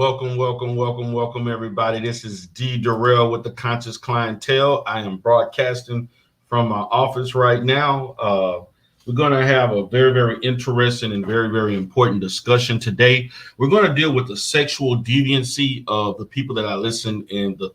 Welcome, everybody. This is D. Durrell with the Conscious Clientele. I am broadcasting from my office right now. We're going to have a very, very interesting and very, very important discussion today. We're going to deal with the sexual deviancy of the people that I list in the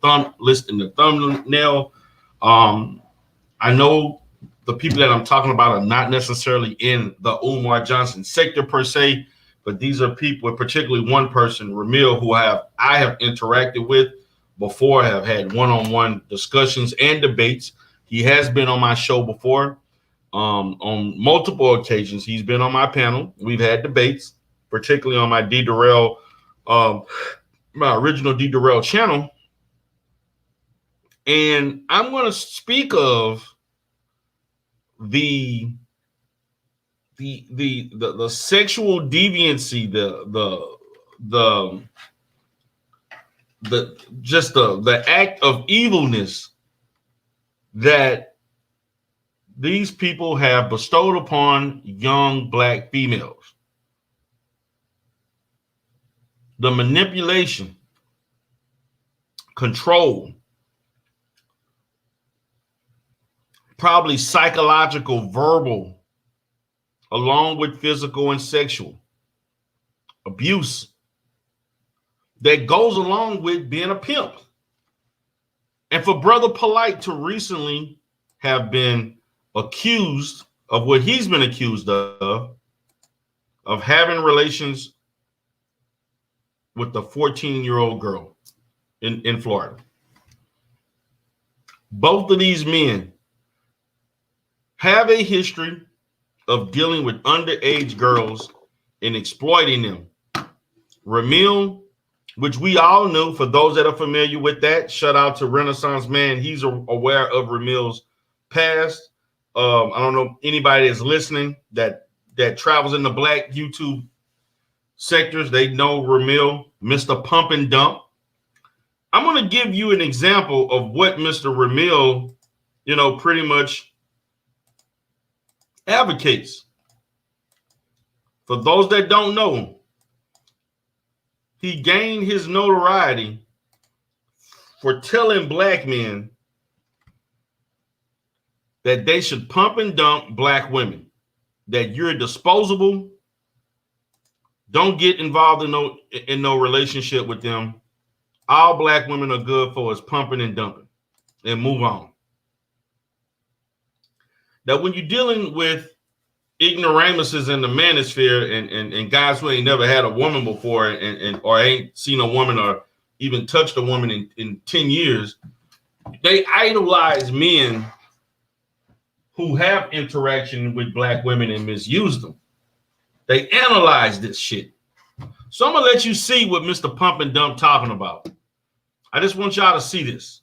thumbnail. I know the people that I'm talking about are not necessarily in the Umar Johnson sector per se, but these are people, particularly one person, Ramil, who I have interacted with before, have had one-on-one discussions and debates. He has been on my show before on multiple occasions. He's been on my panel. We've had debates, particularly on my D. Durrell, my original D. Durrell channel. And I'm going to speak of the sexual deviancy, the act of evilness that these people have bestowed upon young black females. The manipulation, control, probably psychological, verbal, along with physical and sexual abuse that goes along with being a pimp. And for Brother Polight to recently have been accused of what he's been accused of having relations with the 14-year-old girl in Florida. Both of these men have a history of dealing with underage girls and exploiting them. Ramil, which we all knew, for those that are familiar with that, shout out to Renaissance Man. He's aware of Ramil's past. I don't know anybody that's listening that travels in the black YouTube sectors. They know Ramil, Mr. Pump and Dump. I'm going to give you an example of what Mr. Ramil, pretty much advocates. For those that don't know him, he gained his notoriety for telling black men that they should pump and dump black women, that you're disposable, don't get involved in no relationship with them. All black women are good for is pumping and dumping, and move on. Now, when you're dealing with ignoramuses in the manosphere and guys who ain't never had a woman before or ain't seen a woman or even touched a woman in 10 years, they idolize men who have interaction with black women and misuse them. They analyze this shit. So I'm gonna let you see what Mr. Pump and Dump talking about. I just want y'all to see this.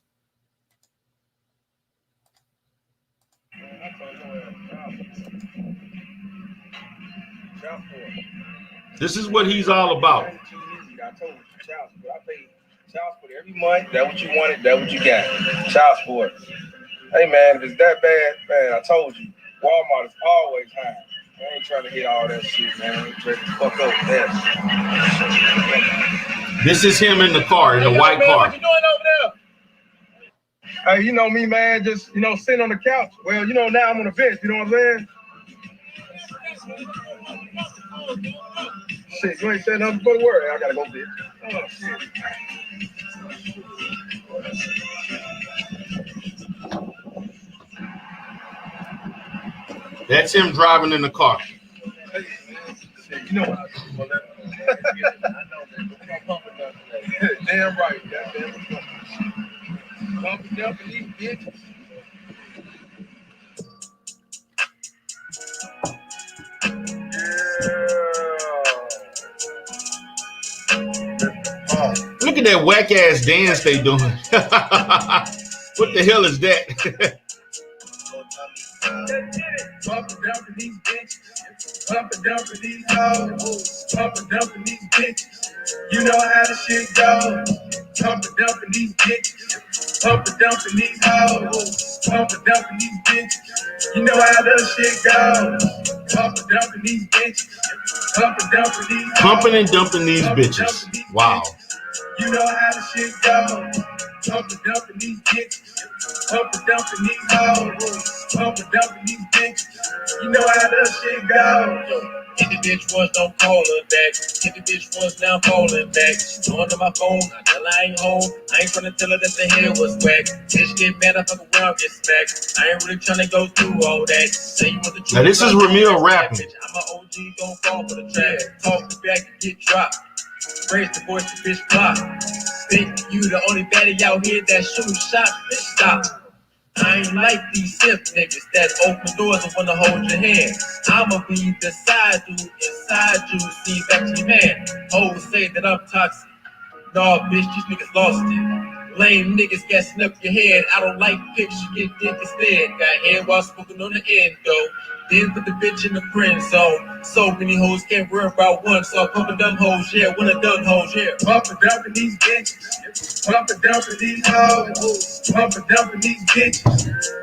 This is what he's all about. I told you, child support. I pay child support every month. That's what you wanted. That's what you got. Child support. Hey, man, if it's that bad, man, I told you, Walmart is always high. I ain't trying to hit all that shit, man. I ain't ready to fuck up that. This is him in the car, in the white car. What you doing over there? Hey, you know me, man, just, sitting on the couch. Well, now I'm on the bench, you know what I'm saying? Shit, you ain't said nothing but a word. I gotta go, bitch. Oh, shit. That's him driving in the car. Hey, shit, you know what I do about that. I know that. Damn right. Goddamn. Pumping up in these bitches. Look at that whack ass dance they doing. What the hell is that? Pumping, dumping these bitches. Pumping, dumping these hoes. Pumping, dumping these bitches. You know how the shit goes. Pumping, dumping these bitches. Pumping, dumping these hoes. Pumping, dumping these bitches. You know how the shit goes. Pumping, dumping these bitches. Pumping, dumping these hoes. Pumping and dumping these bitches. Wow. You know how the shit go. Pump and dumping these bitches. Pump and dumping these hoes. Pump and dumping these bitches. You know how that shit go. Hit the bitch once, don't call her back. Hit the bitch once, now calling back. She going to my phone, I tell her I ain't home. I ain't tryna tell her that the hair was whack. Bitch get mad, I fuck around, get smacked. I ain't really tryna go through all that. Say you want the truth. Now this is Ramil rapping. Bitch, I'm an OG, gon' fall for the trap. Talk the back and get dropped. Raise the voice, the bitch block. Think you the only baddie out here that shoot shot, bitch stop. I ain't like these simp niggas that open doors and wanna hold your hand. I'ma be the side dude inside you, see back to your man. Hoes say that I'm toxic. Nah, bitch, these niggas lost it. Lame niggas gassing up your head. I don't like pics, you get dick instead. Got head while smoking on the end, though. Then put the bitch in the friend zone. So many hoes can't worry about one. So pumping dumb hoes, yeah. When a dumb hoes, yeah. Pumping dumping these bitches. Pumping dumping these hoes. Pumping dumping these bitches.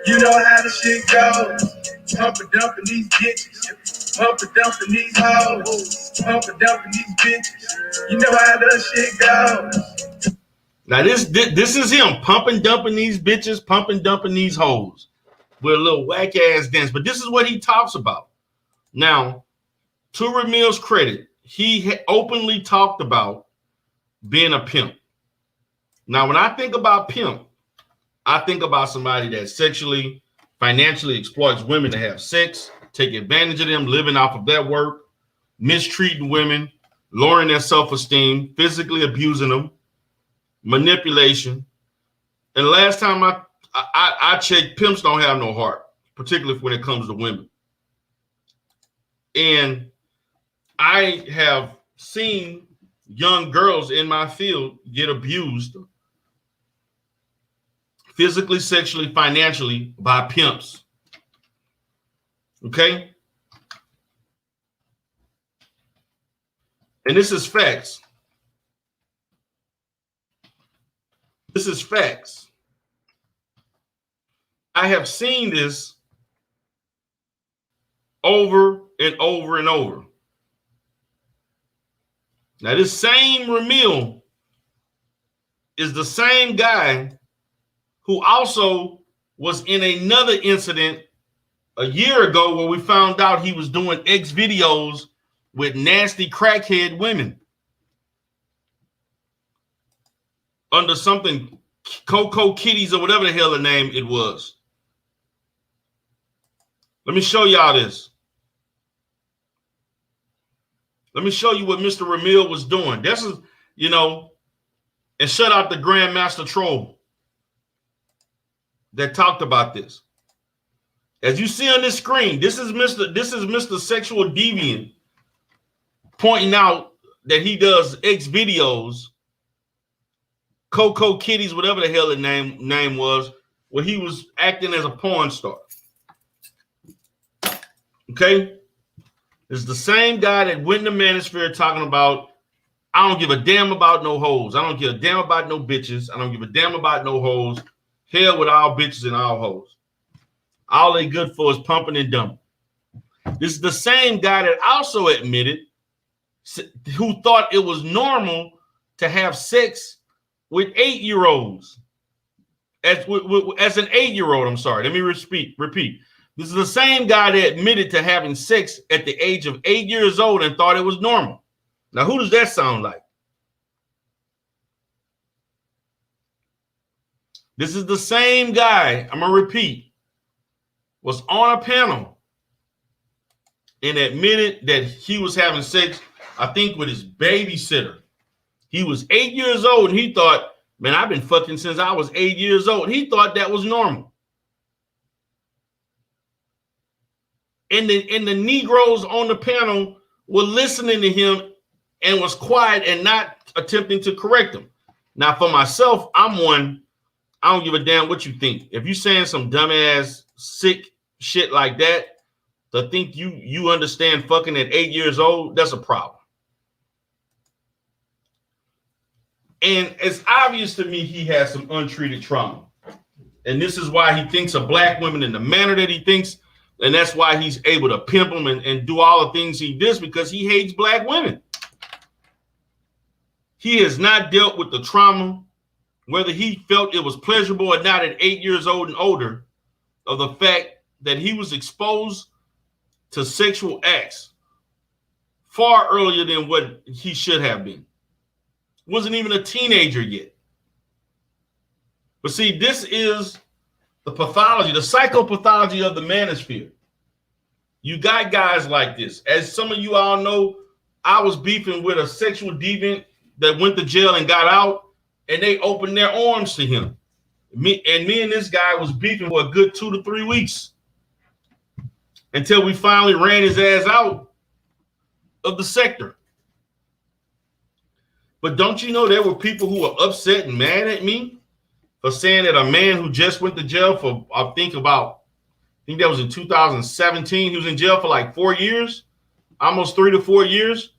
You know how the shit goes. Pumping dumping these bitches. Pumping dumping these hoes. Pumping dumping these bitches. You know how that shit goes. Now this is him pumping, dumping these bitches, pumping, dumping these hoes with a little whack ass dance. But this is what he talks about. Now, to Ramil's credit, he openly talked about being a pimp. Now, when I think about pimp, I think about somebody that sexually, financially exploits women to have sex, take advantage of them, living off of their work, mistreating women, lowering their self-esteem, physically abusing them, manipulation. And the last time I checked, pimps don't have no heart, particularly when it comes to women. And I have seen young girls in my field get abused physically, sexually, financially by pimps. Okay? And this is facts. This is facts. I have seen this over and over and over. Now, this same Ramil is the same guy who also was in another incident a year ago where we found out he was doing X videos with nasty crackhead women under something Coco Kitties or whatever the hell the name it was. Let me show y'all this. Let me show you what Mr. Ramil was doing. This is, and shut out the Grandmaster Troll that talked about this. As you see on this screen, this is Mr. Sexual Deviant pointing out that he does X videos, Coco Kitties, whatever the hell the name was, where he was acting as a porn star. Okay? It's the same guy that went in the manosphere talking about, I don't give a damn about no hoes. I don't give a damn about no bitches. I don't give a damn about no hoes. Hell with all bitches and all hoes. All they good for is pumping and dumping. This is the same guy that also admitted, who thought it was normal to have sex with 8-year-olds. As an 8-year-old, I'm sorry. Let me repeat. This is the same guy that admitted to having sex at the age of 8 years old and thought it was normal. Now, who does that sound like? This is the same guy, I'm going to repeat, was on a panel and admitted that he was having sex, I think, with his babysitter. He was 8 years old and he thought, man, I've been fucking since I was 8 years old. He thought that was normal. And the Negroes on the panel were listening to him and was quiet and not attempting to correct him. Now, for myself, I'm one, I don't give a damn what you think. If you're saying some dumbass, sick shit like that, to think you understand fucking at 8 years old, that's a problem. And it's obvious to me he has some untreated trauma. And this is why he thinks of black women in the manner that he thinks. And that's why he's able to pimp them and do all the things he does, because he hates black women. He has not dealt with the trauma, whether he felt it was pleasurable or not at 8 years old and older, of the fact that he was exposed to sexual acts far earlier than what he should have been. Wasn't even a teenager yet. But see, this is the pathology, the psychopathology of the manosphere. You got guys like this. As some of you all know, I was beefing with a sexual deviant that went to jail and got out, and they opened their arms to him. Me and this guy was beefing for a good 2 to 3 weeks until we finally ran his ass out of the sector. But don't you know there were people who were upset and mad at me for saying that a man who just went to jail for, I think that was in 2017. He was in jail for like 4 years, almost 3 to 4 years,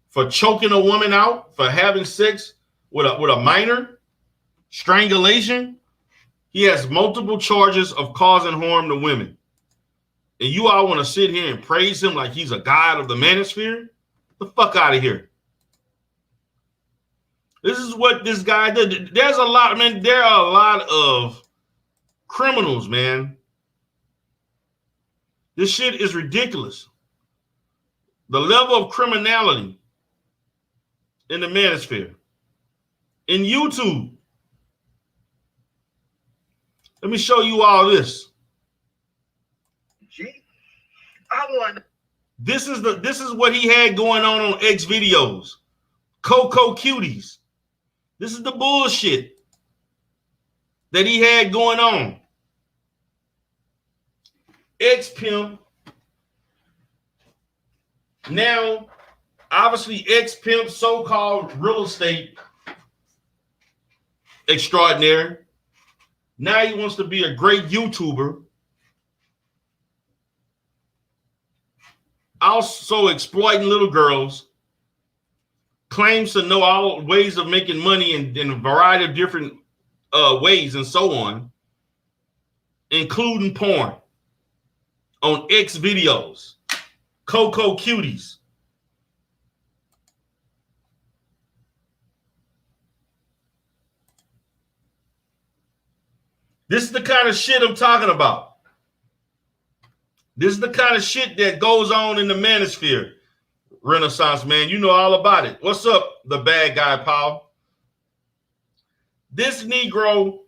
for choking a woman out, for having sex with a minor, strangulation. He has multiple charges of causing harm to women. And you all want to sit here and praise him like he's a god of the manosphere? The fuck out of here. This is what this guy did. There are a lot of criminals, man. This shit is ridiculous. The level of criminality in the manosphere. In YouTube. Let me show you all this. This is what he had going on X videos. Coco Cuties. This is the bullshit that he had going on. X-Pimp. Now, obviously, X-Pimp, so-called real estate extraordinaire. Now he wants to be a great YouTuber. Also exploiting little girls. Claims to know all ways of making money in a variety of different ways and so on, including porn on X videos, Coco Cuties. This is the kind of shit I'm talking about. This is the kind of shit that goes on in the manosphere. Renaissance man, you know all about it. What's up, the bad guy, Paul? This Negro,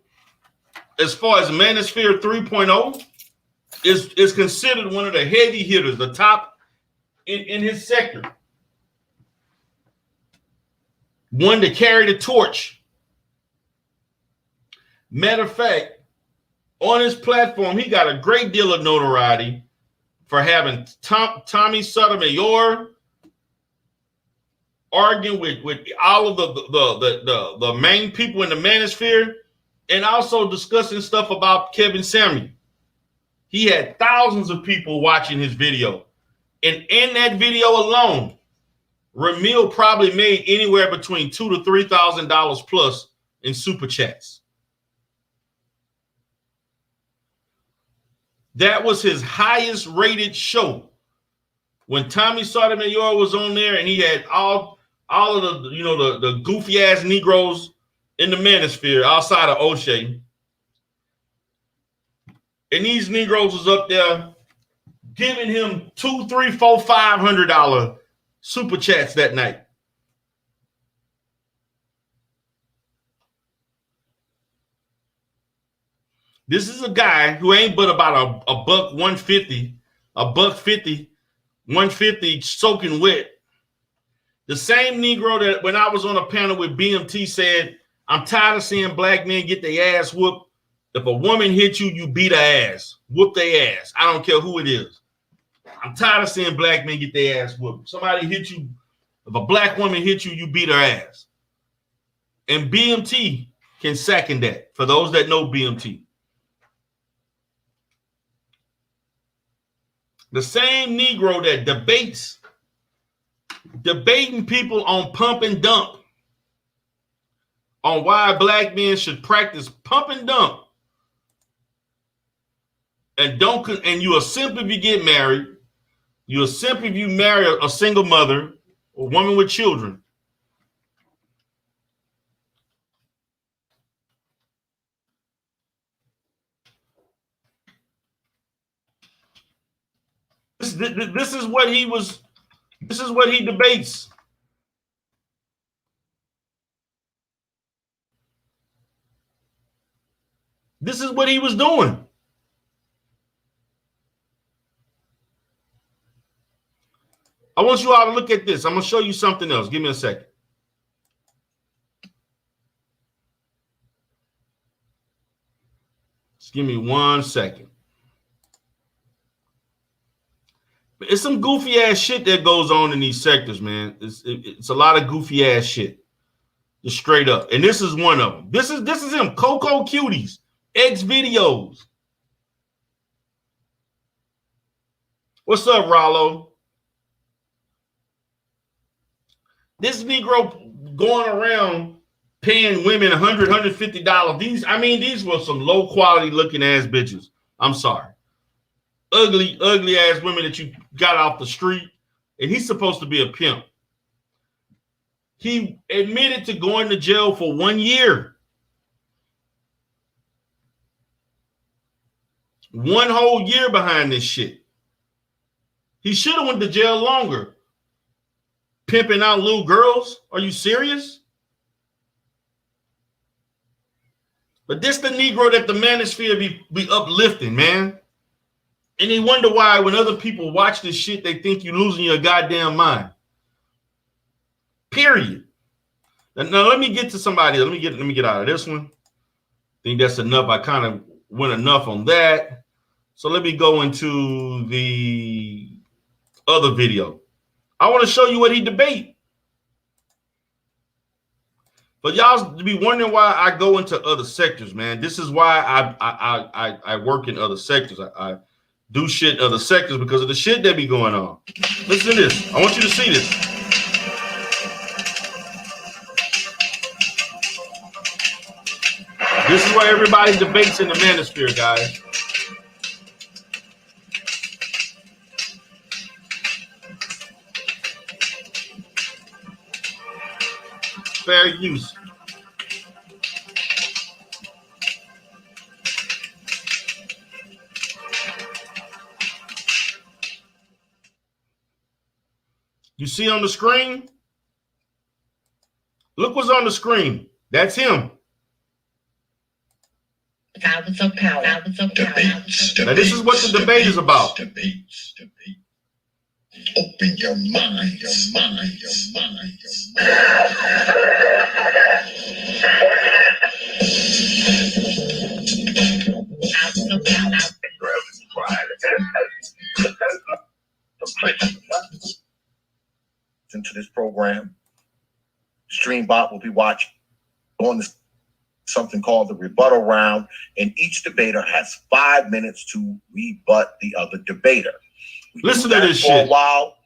as far as Manosphere 3.0, is considered one of the heavy hitters, the top in his sector. One to carry the torch. Matter of fact, on his platform, he got a great deal of notoriety for having Tommy Sotomayor arguing with all of the main people in the manosphere, and also discussing stuff about Kevin Samuel. He had thousands of people watching his video. And in that video alone, Ramil probably made anywhere between $2,000 to $3,000 plus in super chats. That was his highest rated show. When Tommy Sotomayor was on there and he had all of the goofy ass Negroes in the manosphere outside of O'Shea. And these Negroes was up there giving him $200, $300, $400, $500 super chats that night. This is a guy who ain't but about a buck 150, a buck 50, 150 soaking wet. The same Negro that when I was on a panel with BMT said, I'm tired of seeing black men get their ass whooped. If a woman hits you, you beat her ass. Whoop their ass. I don't care who it is. I'm tired of seeing black men get their ass whooped. Somebody hit you. If a black woman hits you, you beat her ass. And BMT can second that for those that know BMT. The same Negro that debating people on pump and dump, on why black men should practice pump and dump, and you are simply if you get married, you are simply if you marry a single mother or woman with children, This is what he was. This is what he debates. This is what he was doing. I want you all to look at this. I'm going to show you something else. Give me a second. Just give me 1 second. It's some goofy ass shit that goes on in these sectors, man. It's a lot of goofy ass shit. Just straight up. And this is one of them. This is him. Coco Cuties. X videos. What's up, Rollo? This Negro going around paying women $100, $150. These were some low quality looking ass bitches. I'm sorry. Ugly ass women that you got off the street. And he's supposed to be a pimp. He admitted to going to jail for 1 year. 1 whole year behind this shit. He should have went to jail longer. Pimping out little girls? Are you serious? But this the Negro that the manosphere be uplifting, man. And they wonder why when other people watch this shit, they think you're losing your goddamn mind. Period. Now let me get to somebody. Let me get out of this one. I think that's enough. I kind of went enough on that. So let me go into the other video. I want to show you what he debate. But y'all be wondering why I go into other sectors, man. This is why I work in other sectors. I do shit in other sectors because of the shit that be going on. Listen to this. I want you to see this. This is why everybody debates in the manosphere, guys. Fair use. You see on the screen? Look what's on the screen. That's him. Now this is what the debate is about. Debates. Open your mind. Into this program, Streambot will be watching on this something called the rebuttal round, and each debater has 5 minutes to rebut the other debater. Listen to this for shit. A while,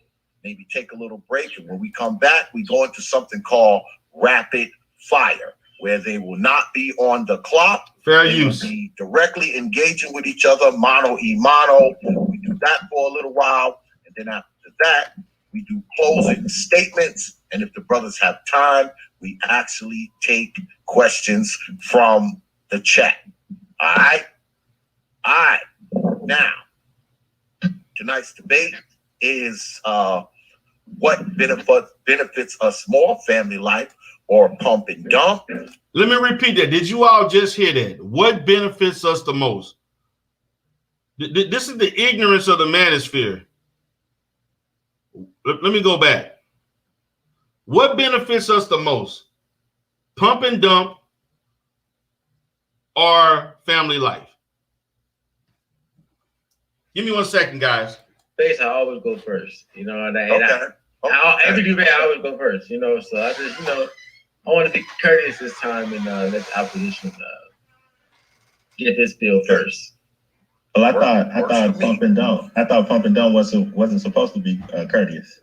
maybe take a little break, and when we come back, we go into something called rapid fire, where they will not be on the clock. Fair they use. Will be directly engaging with each other, mano y mano. We do that for a little while, and then after that, we do closing statements, and if the brothers have time, we actually take questions from the chat. All right. Now, tonight's debate is what benefits us more, family life or pump and dump? Let me repeat that. Did you all just hear that? What benefits us the most? This is the ignorance of the manosphere. Let me go back. What benefits us the most? Pump and dump or family life? Give me 1 second, guys. Face, I always go first, you know, and every debate I always go first, you know, so I just, you know, I want to be courteous this time and let the opposition get this bill first. Well, I thought pump and dump. I thought pump and dump wasn't supposed to be courteous.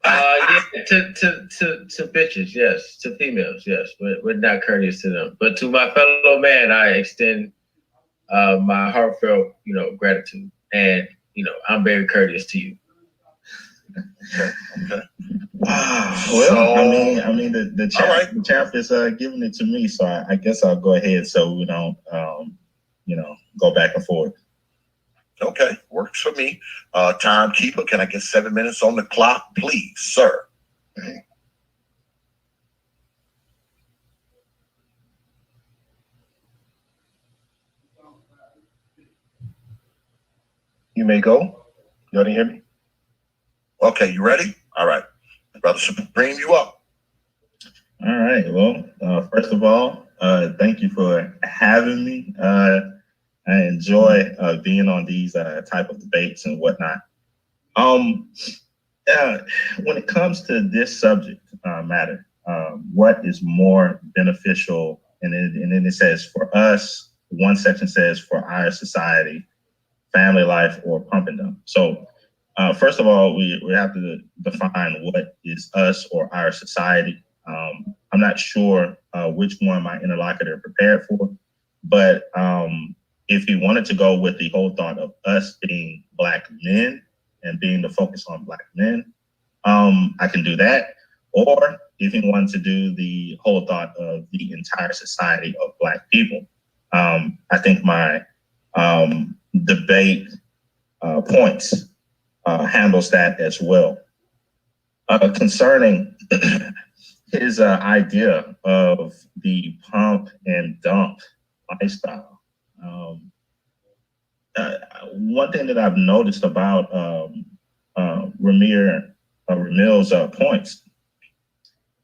Yeah, to bitches, yes, to females, yes, but we're not courteous to them. But to my fellow man, I extend my heartfelt, you know, gratitude, and you know, I'm very courteous to you. Okay. Well, I mean, the champ is giving it to me, so I guess I'll go ahead so we don't, you know, go back and forth. Okay, works for me. Timekeeper, can I get 7 minutes on the clock, please, sir? You may go. You didn't hear me? Okay, you ready? All right. Brother Supreme, you up. All right. Well, first of all, thank you for having me. I enjoy being on these type of debates and whatnot. When it comes to this subject matter, what is more beneficial? And then it says for us, one section says for our society, family life, or pump and dump. So first of all, we have to define what is us or our society. I'm not sure which one my interlocutor prepared for, but if he wanted to go with the whole thought of us being Black men and being the focus on Black men, I can do that. Or if he wanted to do the whole thought of the entire society of Black people, I think my debate points handles that as well. Concerning his idea of the pump and dump lifestyle, one thing that I've noticed about Ramil's points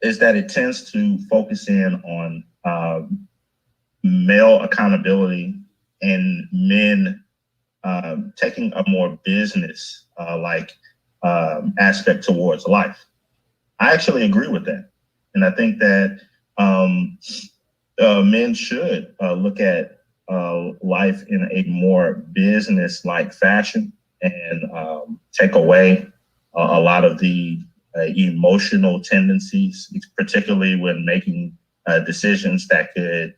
is that it tends to focus in on male accountability and men taking a more business like aspect towards life. I actually agree with that. And I think that men should look at life in a more business-like fashion and take away a lot of the emotional tendencies, particularly when making decisions that could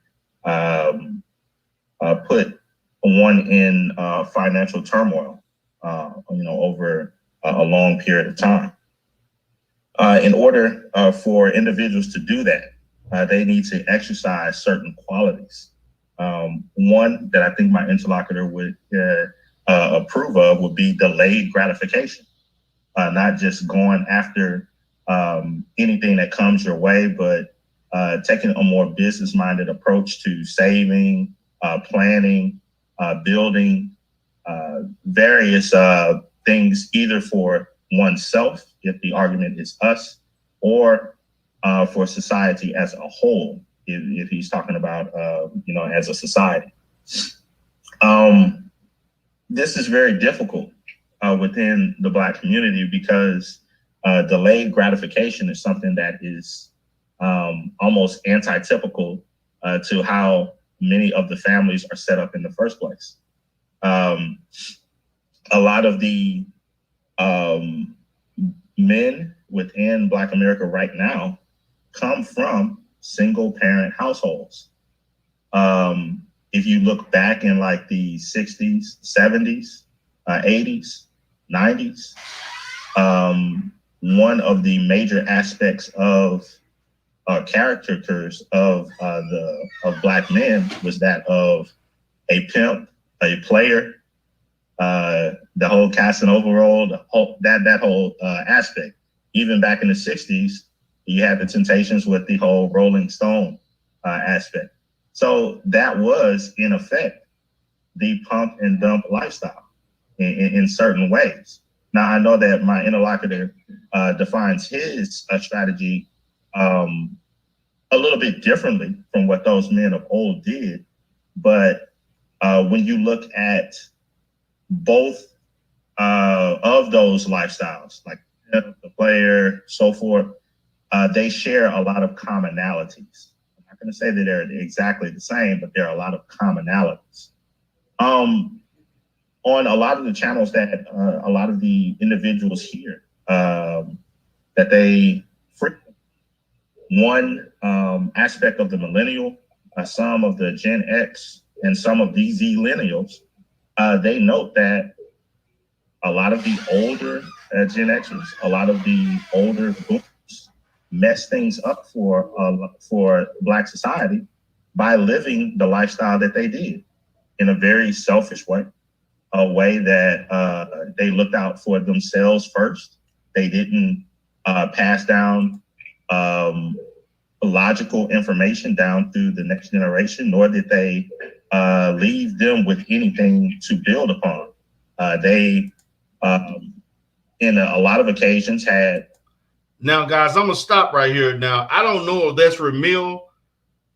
put one in financial turmoil, over a long period of time. In order for individuals to do that, they need to exercise certain qualities. One that I think my interlocutor would approve of would be delayed gratification, not just going after anything that comes your way, but taking a more business-minded approach to saving, planning, building various things, either for oneself, if the argument is us, or for society as a whole, if he's talking about, as a society. This is very difficult within the Black community because delayed gratification is something that is almost anti-typical to how many of the families are set up in the first place. A lot of the men within Black America right now come from single parent households. If you look back in like the 60s, 70s, 80s, 90s, one of the major aspects of caricatures of Black men was that of a pimp, a player, the whole Casanova role, that whole aspect. Even back in the 60s, you had the Temptations with the whole Rolling Stone aspect. So that was, in effect, the pump and dump lifestyle in certain ways. Now, I know that my interlocutor defines his strategy a little bit differently from what those men of old did. But when you look at both of those lifestyles, like the player, so forth, they share a lot of commonalities. I'm not going to say that they're exactly the same, but there are a lot of commonalities. On a lot of the channels that a lot of the individuals here that they frequent, one aspect of the millennial, some of the Gen X, and some of the Z-millennials, they note that a lot of the older Gen Xers, a lot of the older boomers mess things up for Black society by living the lifestyle that they did in a very selfish way, a way that they looked out for themselves first. They didn't pass down logical information down through the next generation, nor did they leave them with anything to build upon. They, in a lot of occasions, had. Now, guys, I'm gonna stop right here. Now, I don't know if that's Ramil.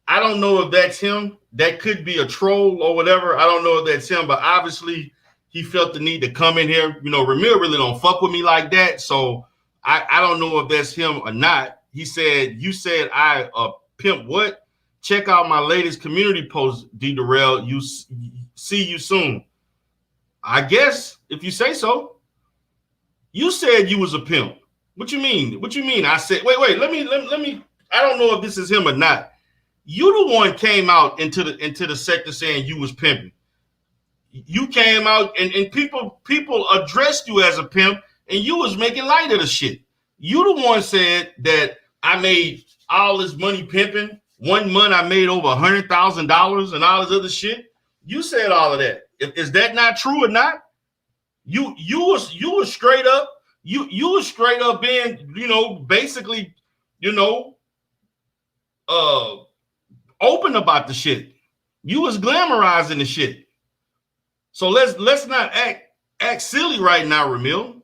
I don't know if that's him. That could be a troll or whatever. I don't know if that's him, but obviously he felt the need to come in here. You know, Ramil really don't fuck with me like that, so I don't know if that's him or not. He said, "You said I pimp what? Check out my latest community post, D. Darrell. You see you soon. I guess if you say so. You said you was a pimp. What you mean? What you mean? I said, wait. Let me. I don't know if this is him or not. You the one came out into the sector saying you was pimping. You came out and people addressed you as a pimp, and you was making light of the shit. You the one said that I made all this money pimping. 1 month I made over $100,000 and all this other shit. You said all of that. Is that not true or not? You was straight up. You was straight up being, basically, open about the shit. You was glamorizing the shit. So let's not act silly right now, Ramil.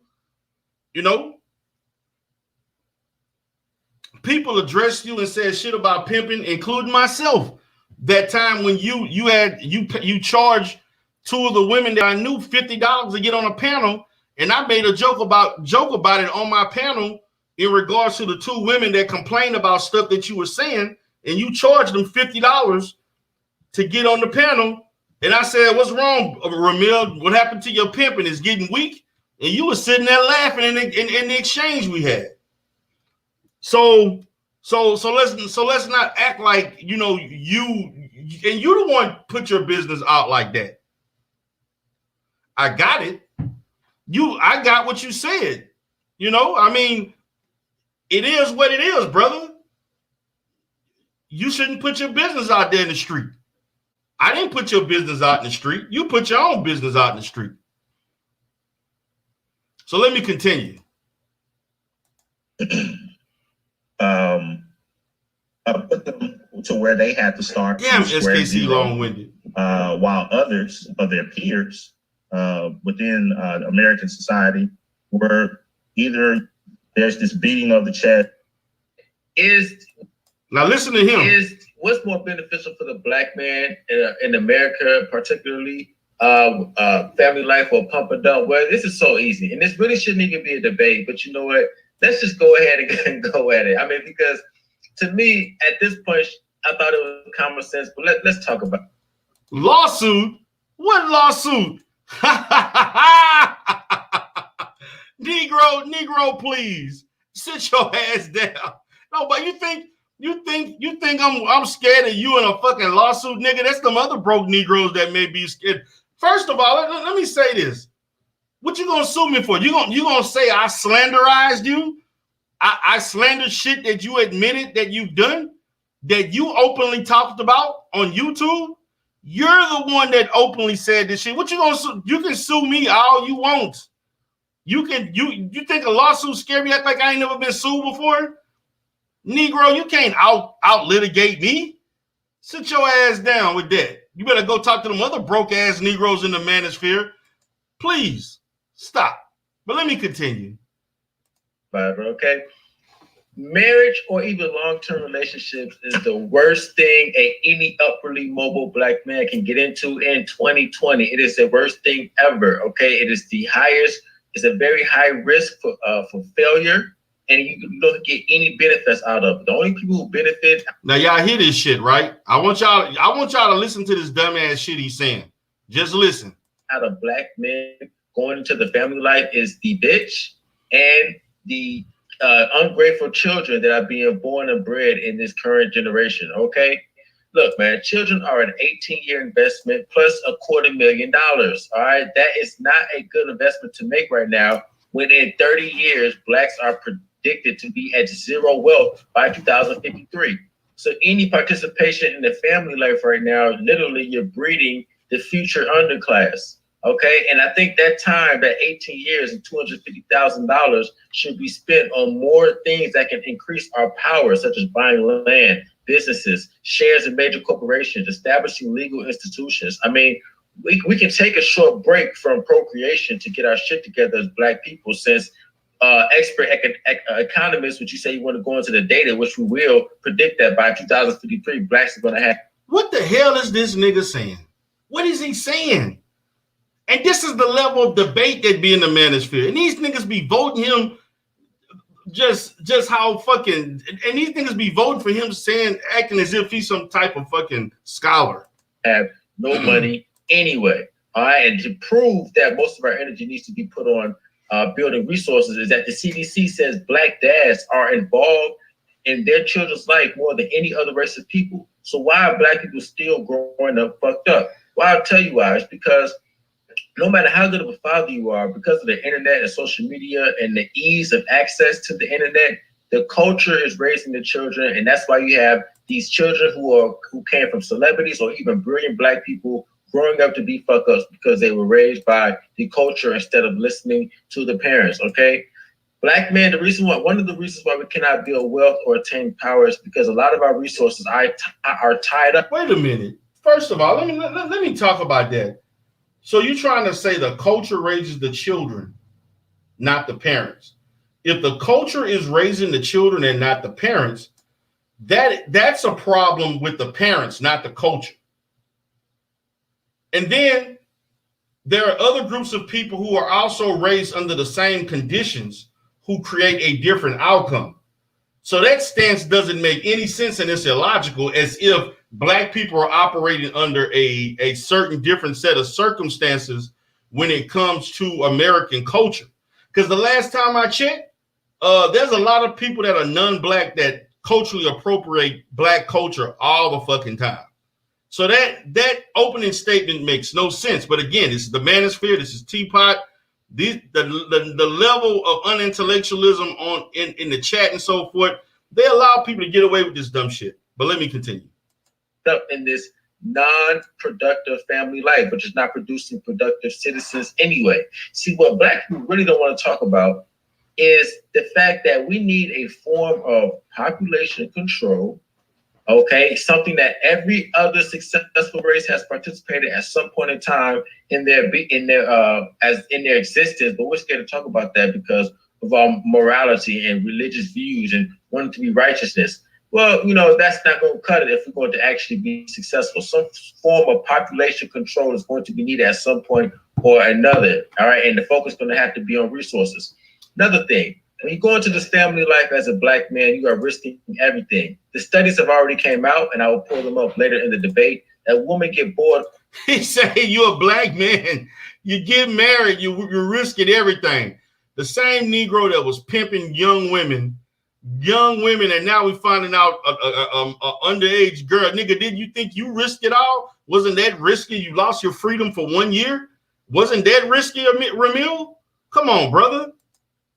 People addressed you and said shit about pimping, including myself. That time when you charged 2 of the women that I knew $50 to get on a panel, and I made a joke about it on my panel in regards to the 2 women that complained about stuff that you were saying, and you charged them $50 to get on the panel. And I said, "What's wrong, Ramil? What happened to your pimping? Is getting weak?" And you were sitting there laughing in the exchange we had. So let's not act like you the one put your business out like that. I got it. I got what you said. I mean, it is what it is, brother. You shouldn't put your business out there in the street. I didn't put your business out in the street. You put your own business out in the street. So let me continue. Put them to where they had to start. Damn, SKC long-winded. While others of their peers within American society were either there's this beating of the chest. Now listen to him. What's more beneficial for the black man in America, particularly family life or pump and dump? Well, this is so easy, and this really shouldn't even be a debate. But you know what? Let's just go ahead and go at it. I mean, because to me, at this point, I thought it was common sense. But let's talk about it. Lawsuit. What lawsuit? Negro, please sit your ass down. No, but you think I'm scared of you in a fucking lawsuit, nigga? That's them other broke Negroes that may be scared. First of all, let me say this. What you gonna sue me for? You gonna say I slanderized you? I slandered shit that you admitted that you've done, that you openly talked about on YouTube? You're the one that openly said this shit. What you gonna sue? You can sue me all you want. You think a lawsuit scare me? Act like I ain't never been sued before? Negro, you can't out litigate me. Sit your ass down with that. You better go talk to them other broke ass Negroes in the manosphere. Please stop. But let me continue. Okay. Marriage or even long-term relationships is the worst thing any upwardly mobile black man can get into in 2020. It is the worst thing ever. Okay. It is the highest. It's a very high risk for failure. And you don't get any benefits out of it. The only people who benefit. Now y'all hear this shit, right? I want y'all to listen to this dumbass shit he's saying. Just listen. Out of black men going into the family life is the bitch and the ungrateful children that are being born and bred in this current generation. Okay, look, man, children are an 18-year investment plus $250,000. All right, that is not a good investment to make right now. When in 30 years, blacks are predicted to be at zero wealth by 2053. So any participation in the family life right now, literally you're breeding the future underclass. Okay, and I think that time, that 18 years and $250,000 should be spent on more things that can increase our power, such as buying land, businesses, shares in major corporations, establishing legal institutions. I mean, we can take a short break from procreation to get our shit together as Black people, since expert economists, which you say you want to go into the data, which we will predict that by 2053, Blacks are going to have. What the hell is this nigga saying? What is he saying? And this is the level of debate that be in the manosphere. And these niggas be voting him just how fucking, and these niggas be voting for him saying, acting as if he's some type of fucking scholar. Have no money anyway. All right. And to prove that most of our energy needs to be put on building resources is that the CDC says Black dads are involved in their children's life more than any other race of people. So why are Black people still growing up fucked up? Well, I'll tell you why. It's because no matter how good of a father you are, because of the internet and social media and the ease of access to the internet, the culture is raising the children. And that's why you have these children who came from celebrities or even brilliant Black people growing up to be fuck ups because they were raised by the culture instead of listening to the parents. Okay. Black men, one of the reasons why we cannot build wealth or attain power is because a lot of our resources are tied up. Wait a minute. First of all, let me talk about that. So you're trying to say the culture raises the children, not the parents. If the culture is raising the children and not the parents, that's a problem with the parents, not the culture. And then there are other groups of people who are also raised under the same conditions who create a different outcome. So that stance doesn't make any sense, and it's illogical, as if Black people are operating under a certain different set of circumstances when it comes to American culture. Because the last time I checked, there's a lot of people that are non-Black that culturally appropriate Black culture all the fucking time. So that opening statement makes no sense. But again, this is the manosphere, this is Teapot. The level of unintellectualism in the chat and so forth, they allow people to get away with this dumb shit. But let me continue. In this non-productive family life, which is not producing productive citizens anyway. See, what Black people really don't want to talk about is the fact that we need a form of population control. Okay, something that every other successful race has participated at some point in time in their existence, but we're scared to talk about that because of our morality and religious views and wanting to be righteousness. Well, that's not going to cut it if we're going to actually be successful. Some form of population control is going to be needed at some point or another. All right, and the focus is going to have to be on resources. Another thing. When you go into this family life as a Black man, you are risking everything. The studies have already came out, and I will pull them up later in the debate, that women get bored. He said, you're a Black man. You get married, you're risking everything. The same Negro that was pimping young women, and now we're finding out a underage girl. Nigga, did you think you risked it all? Wasn't that risky? You lost your freedom for 1 year? Wasn't that risky, Ramil? Come on, brother.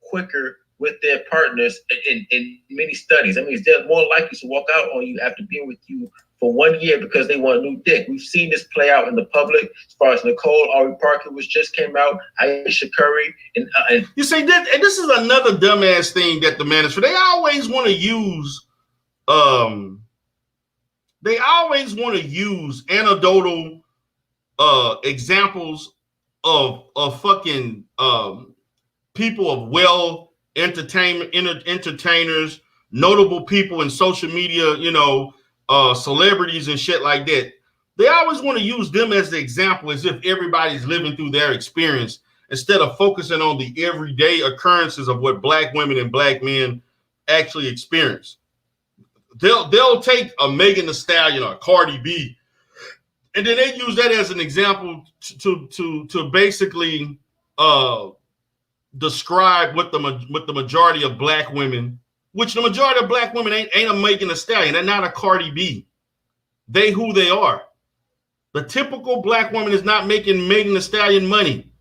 Quicker with their partners in many studies. I mean, they're more likely to walk out on you after being with you for 1 year because they want new dick. We've seen this play out in the public as far as Nicole Ari Parker, which just came out, Aisha Curry, and you see this, and this is another dumbass thing that the manosphere, they always want to use. They always want to use anecdotal examples of fucking people of entertainers, notable people in social media, celebrities and shit like that. They always want to use them as the example as if everybody's living through their experience instead of focusing on the everyday occurrences of what Black women and Black men actually experience. They'll take a Megan Thee Stallion or a Cardi B, and then they use that as an example to basically describe what the majority of Black women, which the majority of Black women ain't a Megan Thee Stallion. They're not a Cardi B. They who they are. The typical Black woman is not making Megan Thee Stallion money.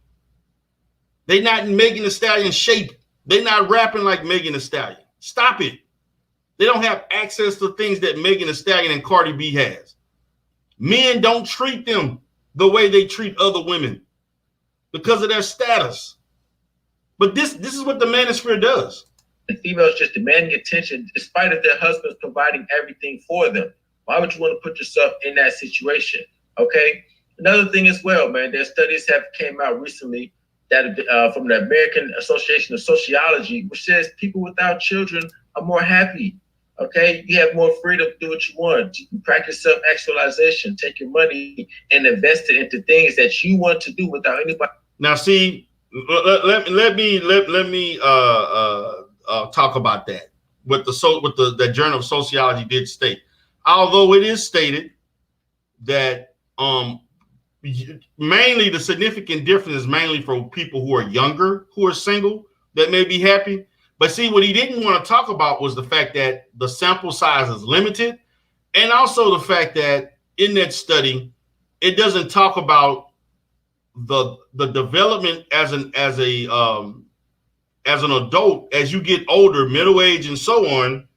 They not in Megan Thee Stallion shape. They not rapping like Megan Thee Stallion. Stop it. They don't have access to things that Megan Thee Stallion and Cardi B has. Men don't treat them the way they treat other women. because of their status. But this is what the manosphere does. The females just demanding attention despite of their husbands providing everything for them. Why would you want to put yourself in that situation? Okay. Another thing as well, man, their studies have came out recently that from the American Association of Sociology, which says people without children are more happy. Okay, you have more freedom to do what you want. You can practice self-actualization, take your money and invest it into things that you want to do without anybody. Now, see, let me talk about that. The Journal of Sociology did state, although it is stated that mainly the significant difference is mainly for people who are younger, who are single, that may be happy. But see, what he didn't want to talk about was the fact that the sample size is limited, and also the fact that in that study, it doesn't talk about the development as an adult, as you get older, middle age, and so on.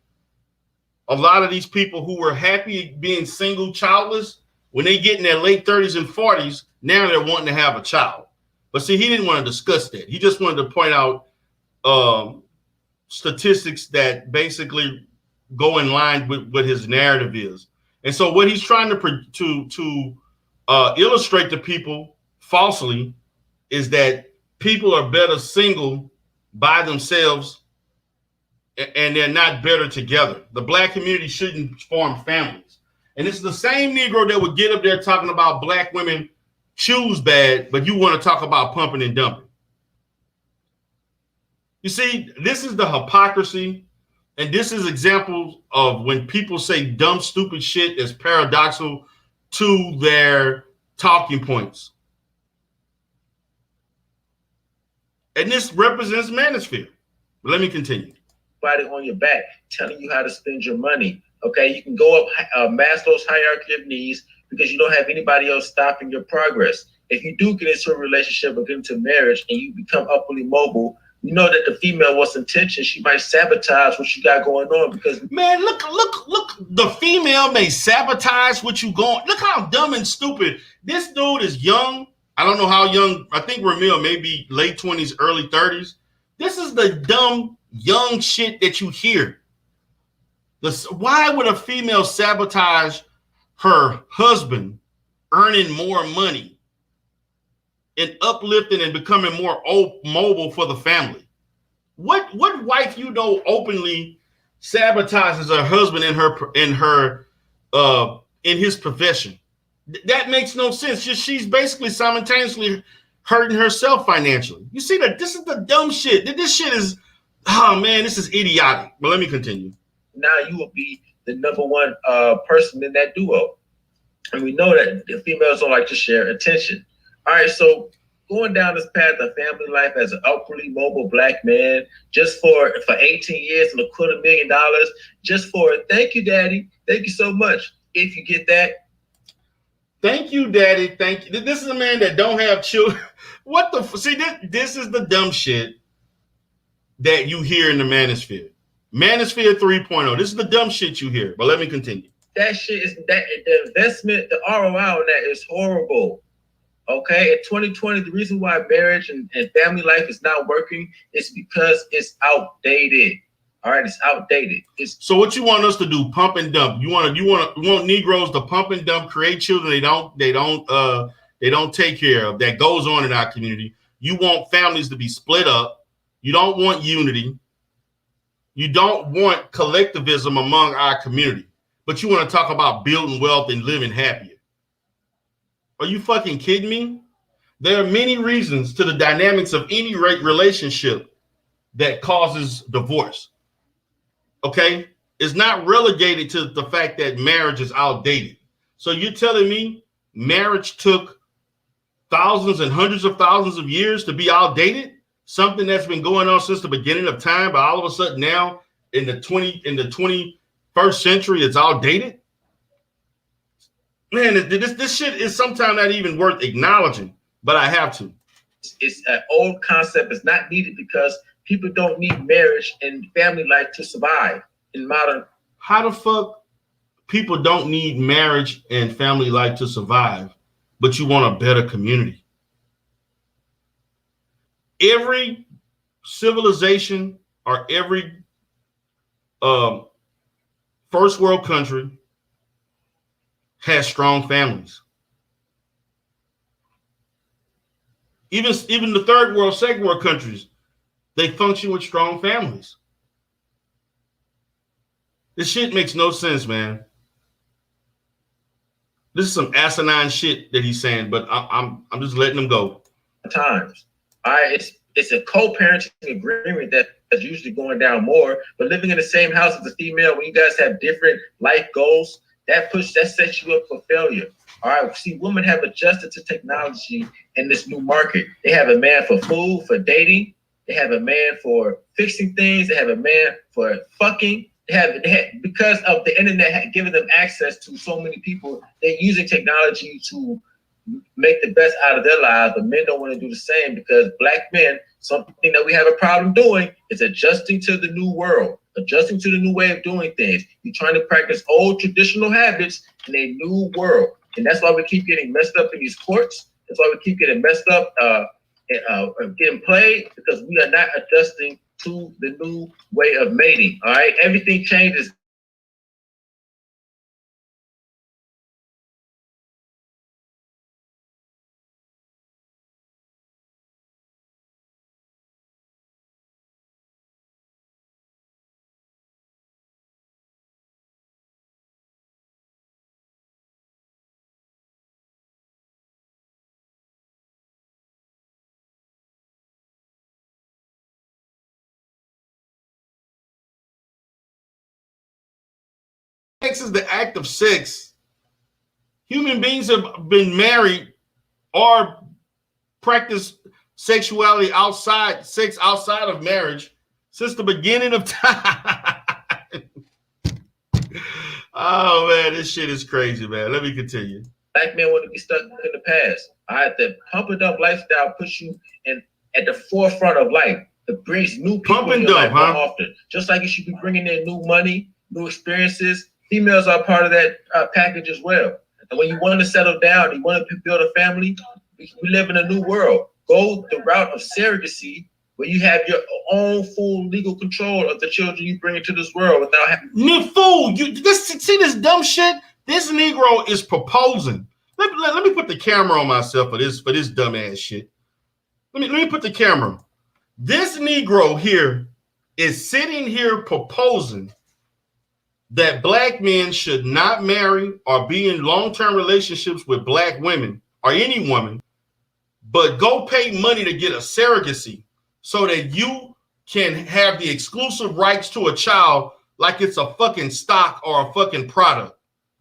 A lot of these people who were happy being single, childless, when they get in their late 30s and 40s, now they're wanting to have a child. But see, he didn't want to discuss that. He just wanted to point out statistics that basically go in line with what his narrative is. And so what he's trying to illustrate to people falsely is that people are better single by themselves and they're not better together. The black community shouldn't form families. And it's the same Negro that would get up there talking about black women choose bad, but you want to talk about pumping and dumping. You see, this is the hypocrisy, and this is examples of when people say dumb, stupid shit that's paradoxical to their talking points. And this represents manosphere. But let me continue. On your back, telling you how to spend your money. Okay, you can go up Maslow's hierarchy of needs because you don't have anybody else stopping your progress. If you do get into a relationship or get into marriage and you become upwardly mobile, you know that the female wants attention. She might sabotage what you got going on because man, look, the female may sabotage what you going. Look how dumb and stupid this dude is. Young. I don't know how young. I think Ramil may be late 20s, early 30s. This is the dumb young shit that you hear. Why would a female sabotage her husband earning more money and uplifting and becoming more mobile for the family? What wife you know openly sabotages her husband in his profession? That makes no sense. She's basically simultaneously hurting herself financially. You see that this is the dumb shit. This shit is, oh man, this is idiotic. But let me continue. Now you will be the number one person in that duo. And we know that the females don't like to share attention. All right, so going down this path of family life as an upwardly mobile black man, just for 18 years and $250,000, just for thank you, daddy. Thank you so much. If you get that. Thank you, daddy. Thank you. This is a man that don't have children. What the? See, this is the dumb shit that you hear in the manosphere. Manosphere 3.0. This is the dumb shit you hear. But let me continue. That shit is that the investment, the ROI on that is horrible. Okay, in 2020, the reason why marriage and family life is not working is because it's outdated. All right, it's outdated. So what you want us to do? Pump and dump. You want Negroes to pump and dump, create children they don't take care of. That goes on in our community. You want families to be split up. You don't want unity. You don't want collectivism among our community. But you want to talk about building wealth and living happier. Are you fucking kidding me? There are many reasons to the dynamics of any relationship that causes divorce. Okay? It's not relegated to the fact that marriage is outdated. So you're telling me marriage took thousands and hundreds of thousands of years to be outdated? Something that's been going on since the beginning of time, but all of a sudden now in the 21st century, it's outdated? Man, this shit is sometimes not even worth acknowledging, but I have to. It's an old concept. It's not needed because people don't need marriage and family life to survive in modern. How the fuck people don't need marriage and family life to survive, but you want a better community? Every civilization or every first world country has strong families. Even the third world, second world countries, they function with strong families. This shit makes no sense, man. This is some asinine shit that he's saying, but I'm just letting him go. Times, all right, it's a co-parenting agreement that's usually going down more, but living in the same house as a female when you guys have different life goals, that sets you up for failure. All right, see, women have adjusted to technology in this new market. They have a man for food, for dating. They have a man for fixing things. They have a man for fucking. They have because of the internet giving them access to so many people. They're using technology to make the best out of their lives, but men don't want to do the same because black men, something that we have a problem doing is adjusting to the new world, adjusting to the new way of doing things. You're trying to practice old traditional habits in a new world. And that's why we keep getting messed up in these courts. That's why we keep getting messed up, getting played, because we are not adjusting to the new way of mating. All right, everything changes. Sex is the act of sex. Human beings have been married or practiced sexuality outside of marriage since the beginning of time. Oh man, this shit is crazy, man. Let me continue. Black men want to be stuck in the past. All right, the pump and dump lifestyle puts you in at the forefront of life. It brings new people in your life more often. Just like you should be bringing in new money, new experiences. Females are part of that package as well. And when you want to settle down, you want to build a family, we live in a new world. Go the route of surrogacy, where you have your own full legal control of the children you bring into this world without having. Fool, see this dumb shit? This Negro is proposing. Let me put the camera on myself for this dumb ass shit. Let me put the camera. This Negro here is sitting here proposing that black men should not marry or be in long-term relationships with black women or any woman, but go pay money to get a surrogacy so that you can have the exclusive rights to a child like it's a fucking stock or a fucking product,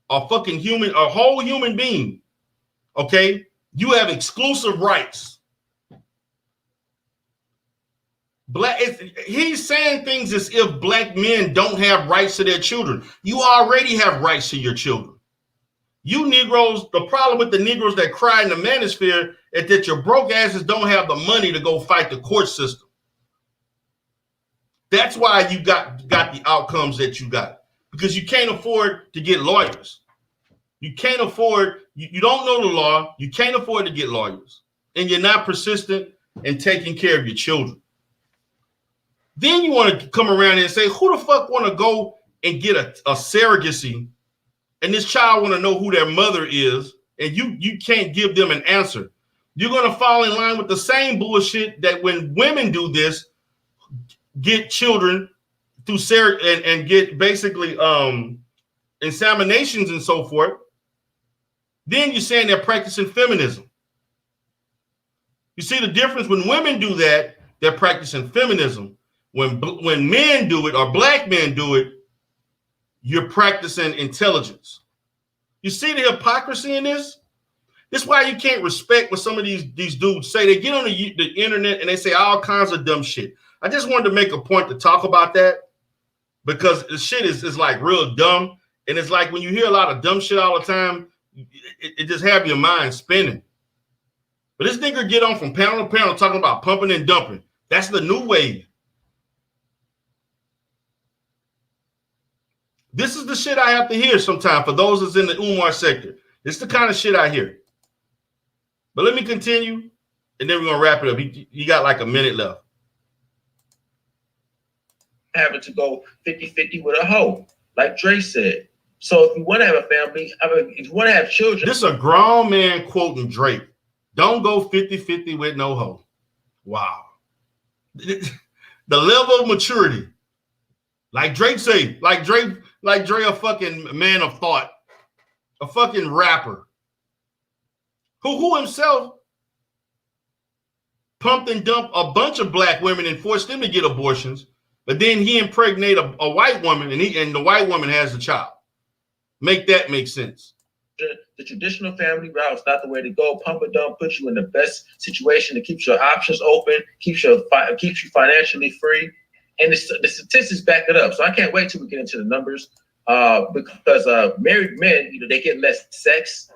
a fucking human, a whole human being. Okay? You have exclusive rights. He's saying things as if black men don't have rights to their children. You already have rights to your children. You Negroes, the problem with the Negroes that cry in the manosphere is that your broke asses don't have the money to go fight the court system. That's why you got the outcomes that you got, because you can't afford to get lawyers. You can't afford, you don't know the law, you can't afford to get lawyers, and you're not persistent in taking care of your children. Then you want to come around and say, who the fuck want to go and get a surrogacy, and this child want to know who their mother is, and you can't give them an answer. You're going to fall in line with the same bullshit that when women do this, get children through and get basically inseminations and so forth. Then you're saying they're practicing feminism. You see the difference? When women do that, they're practicing feminism. When men do it or black men do it, you're practicing intelligence. You see the hypocrisy in this? This is why you can't respect what some of these dudes say. They get on the internet and they say all kinds of dumb shit. I just wanted to make a point to talk about that, because the shit is like real dumb. And it's like when you hear a lot of dumb shit all the time, it just have your mind spinning. But this nigga get on from panel to panel talking about pumping and dumping. That's the new wave. This is the shit I have to hear sometimes for those that's in the Umar sector. This is the kind of shit I hear. But let me continue. and then we're gonna wrap it up. You got like a minute left. Having to go 50-50 with a hoe, like Dre said. So if you want to have a family, if you want to have children. This is a grown man quoting Drake. Don't go 50-50 with no hoe. Wow. The level of maturity. Like Drake say, like Dre a fucking man of thought. A fucking rapper. Who himself pumped and dumped a bunch of black women and forced them to get abortions. But then he impregnated a white woman, and the white woman has a child. Make that make sense. The traditional family route is not the way to go. Pump and dump puts you in the best situation. It keeps your options open, keeps you financially free, and the statistics back it up. So I can't wait till we get into the numbers, because married men, they get less sex.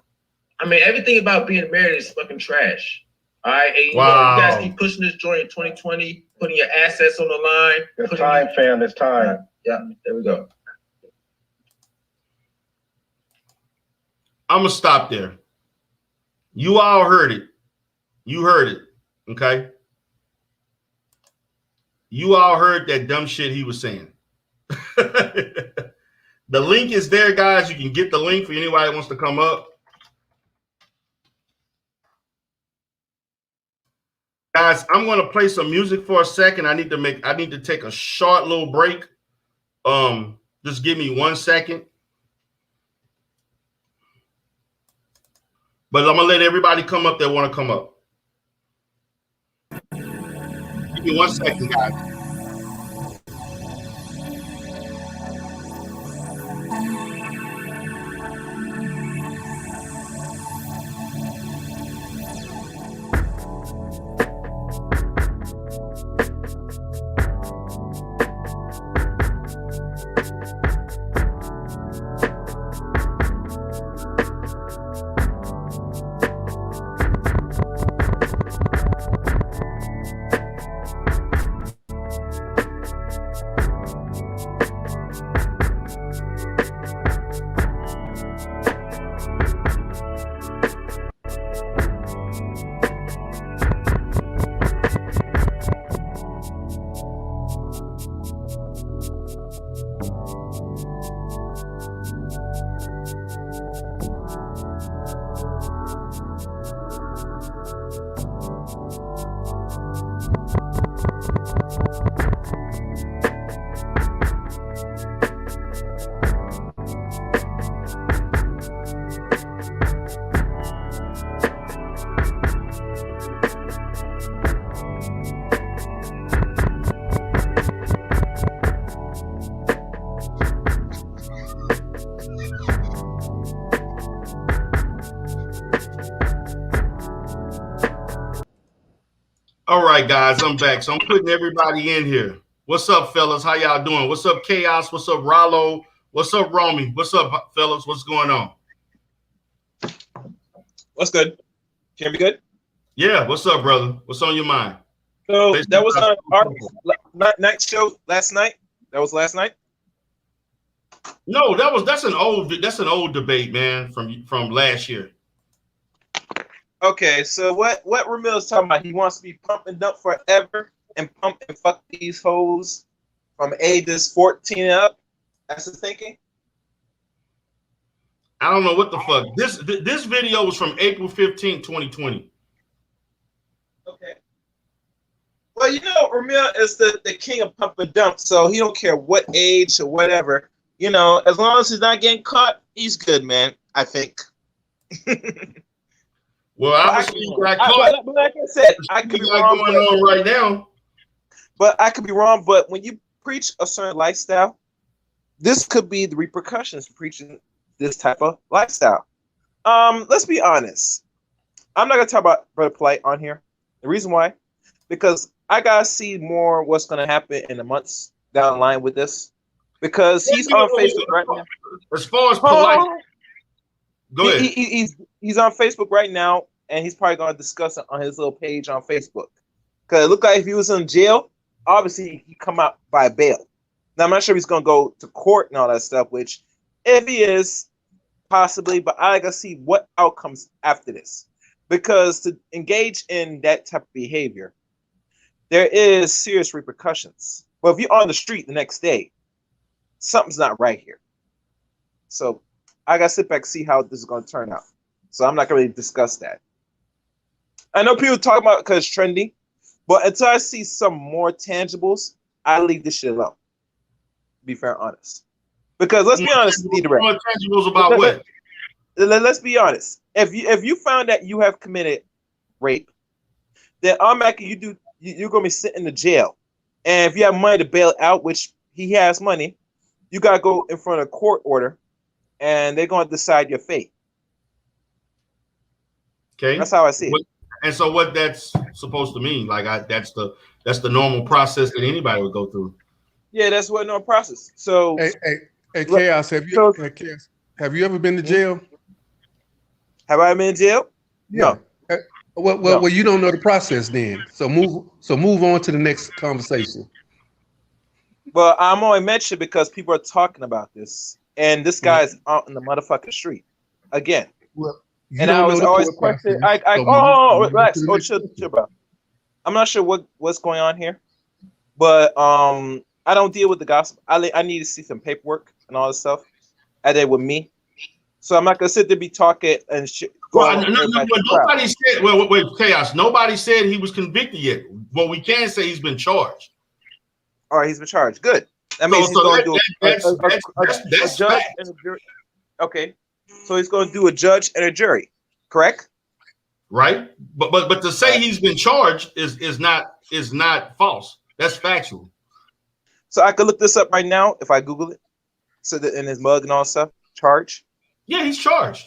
I mean, everything about being married is fucking trash. All right, and, wow. You guys keep pushing this joint in 2020, putting your assets on the line. It's time, fam. It's time. Yeah, there we go. I'm going to stop there. You all heard it. You heard it. Okay? You all heard that dumb shit he was saying. The link is there, guys. You can get the link for anybody that wants to come up. Guys, I'm going to play some music for a second. I need to take a short little break. Just give me 1 second. But I'm going to let everybody come up that want to come up. Give me 1 second, guys. All right, guys, I'm back. So I'm putting everybody in here. What's up, fellas? How y'all doing? What's up, Chaos? What's up, Rollo? What's up, Romy? What's up, fellas? What's going on? What's good? Can you hear me good? Yeah, what's up, brother? What's on your mind? So that was our night show last night. That was last night. No, that's an old debate, man, from last year. Okay, so what Ramil is talking about? He wants to be pump and dump forever and pump and fuck these hoes from ages 14 up. That's the thinking. I don't know what the fuck. This video was from April 15, 2020. Okay. Well, Ramil is the king of pump and dump, so he don't care what age or whatever. As long as he's not getting caught, he's good, man, I think. Well, obviously, like I said, I could be wrong. Going on right now. But I could be wrong. But when you preach a certain lifestyle, this could be the repercussions of preaching this type of lifestyle. Let's be honest. I'm not gonna talk about Brother Polight on here. The reason why, because I gotta see more what's gonna happen in the months down the line with this. Because he's on Facebook right now. As far as Polight, go ahead. He's on Facebook right now, and he's probably going to discuss it on his little page on Facebook. Because it looked like if he was in jail, obviously he'd come out by bail. Now, I'm not sure if he's going to go to court and all that stuff, which, if he is, possibly, but I got to see what outcomes after this. because to engage in that type of behavior, there is serious repercussions. But if you're on the street the next day, something's not right here. So I gotta sit back and see how this is gonna turn out. So I'm not gonna really discuss that. I know people talk about it because it's trendy, but until I see some more tangibles, I leave this shit alone. To be fair and honest. Because let's be honest, More tangibles about what? Let's be honest. If you found that you have committed rape, then automatically you're gonna be sitting in the jail. And if you have money to bail out, which he has money, you gotta go in front of a court order, and they're gonna decide your fate. Okay, that's how I see it. And so, what that's supposed to mean? Like, that's the normal process that anybody would go through. Yeah, that's what normal process. So, hey, Chaos, have you ever been to jail? Have I been in jail? Yeah. No. Well, you don't know the process then. So move on to the next conversation. Well, I'm only mentioning because people are talking about this, and this guy is out in the motherfucking street again. Well, and I was always questioning. Relax. Chill, bro. I'm not sure what's going on here, but I don't deal with the gossip. I need to see some paperwork and all this stuff. I did with me, so I'm not gonna sit there be talking and shit. Nobody said. Well, wait, Chaos. Nobody said he was convicted yet. Well, we can say he's been charged. All right, he's been charged. Good. That means he's going to do a judge and a jury. Okay, so he's going to do a judge and a jury, correct? Right, but to say he's been charged is not false. That's factual. So I could look this up right now if I Google it. So that in his mug and all stuff, charge. Yeah, he's charged.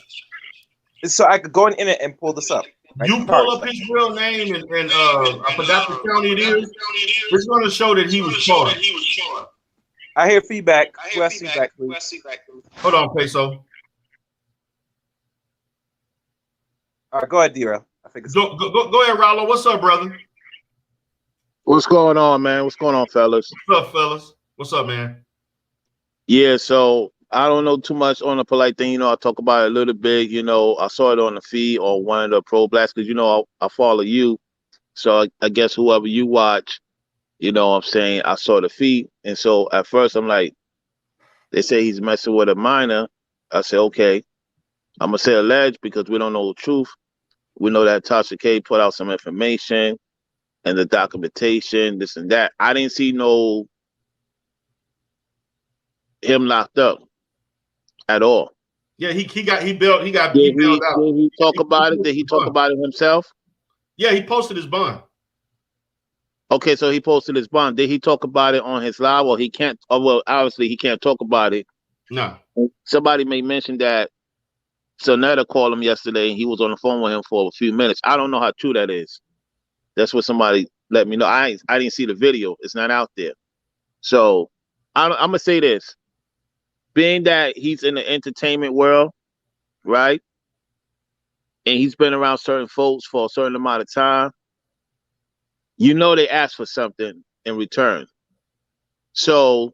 So I could go on the internet and pull this up. Right? You pull up his real name and I forgot the county it is. It's going to show that he was charged. I hear feedback. Who has feedback, please? Hold on, Peso. All right, go ahead, D-Rail. Go ahead, Rollo. What's up, brother? What's going on, man? What's going on, fellas? What's up, fellas? What's up, man? Yeah, so I don't know too much on the Polight thing. You know, I talk about it a little bit. You know, I saw it on the feed or one of the pro blacks because, you know, I follow you. So I guess whoever you watch, you know what I'm saying, I saw the feed. And so at first I'm like, they say he's messing with a minor. I said, okay, I'm going to say alleged because we don't know the truth. We know that Tasha K put out some information and the documentation, this and that. I didn't see no him locked up at all. Yeah, he got bailed out. Did he talk about it? Did he talk about it himself? Yeah, he posted his bond. Okay, so he posted his bond. Did he talk about it on his live? Or he can't? Oh, well, obviously he can't talk about it. No. Somebody may mention that Sonetta called him yesterday and he was on the phone with him for a few minutes. I don't know how true that is. That's what somebody let me know. I didn't see the video. It's not out there. So I'm gonna say this. Being that he's in the entertainment world, right? And he's been around certain folks for a certain amount of time, you know they ask for something in return. So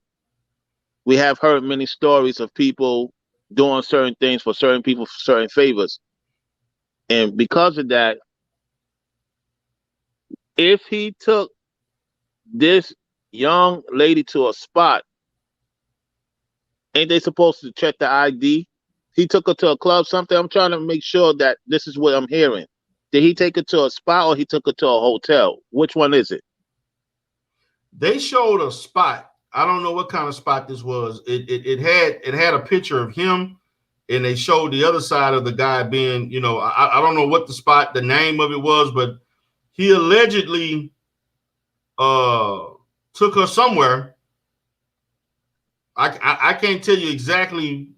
we have heard many stories of people doing certain things for certain people for certain favors. And because of that, if he took this young lady to a spot, ain't they supposed to check the ID? He took her to a club, something. I'm trying to make sure that this is what I'm hearing. Did he take her to a spot or he took her to a hotel? Which one is it? They showed a spot. I don't know what kind of spot this was. It had a picture of him, and they showed the other side of the guy being, you know, I don't know what the spot, the name of it was, but he allegedly took her somewhere. I can't tell you exactly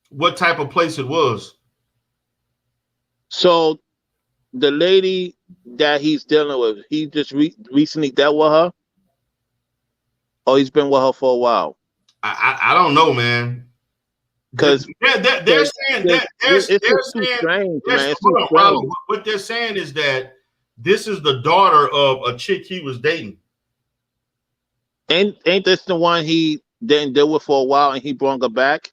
what type of place it was. So the lady that he's dealing with, he just recently dealt with her? Or he's been with her for a while? I don't know, man. Because they're saying that it's too strange, man. It's too strange. What they're saying is that this is the daughter of a chick he was dating. Ain't this the one he didn't deal with for a while and he brought her back?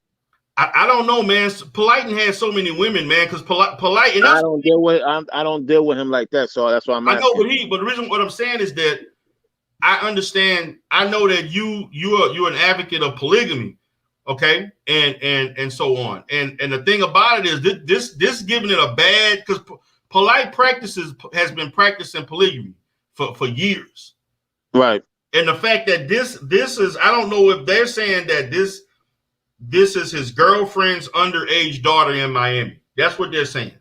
I don't know, man. Polight had so many women, man. Because Polight, and I don't deal with him like that. So that's why I'm I know, asking. but the reason what I'm saying is that I understand. I know that you're an advocate of polygamy, okay, and so on. And the thing about it is this giving it a bad, because Polight has been practicing polygamy for years, Right. and the fact that this is, I don't know if they're saying that this is his girlfriend's underage daughter in Miami. That's what they're saying.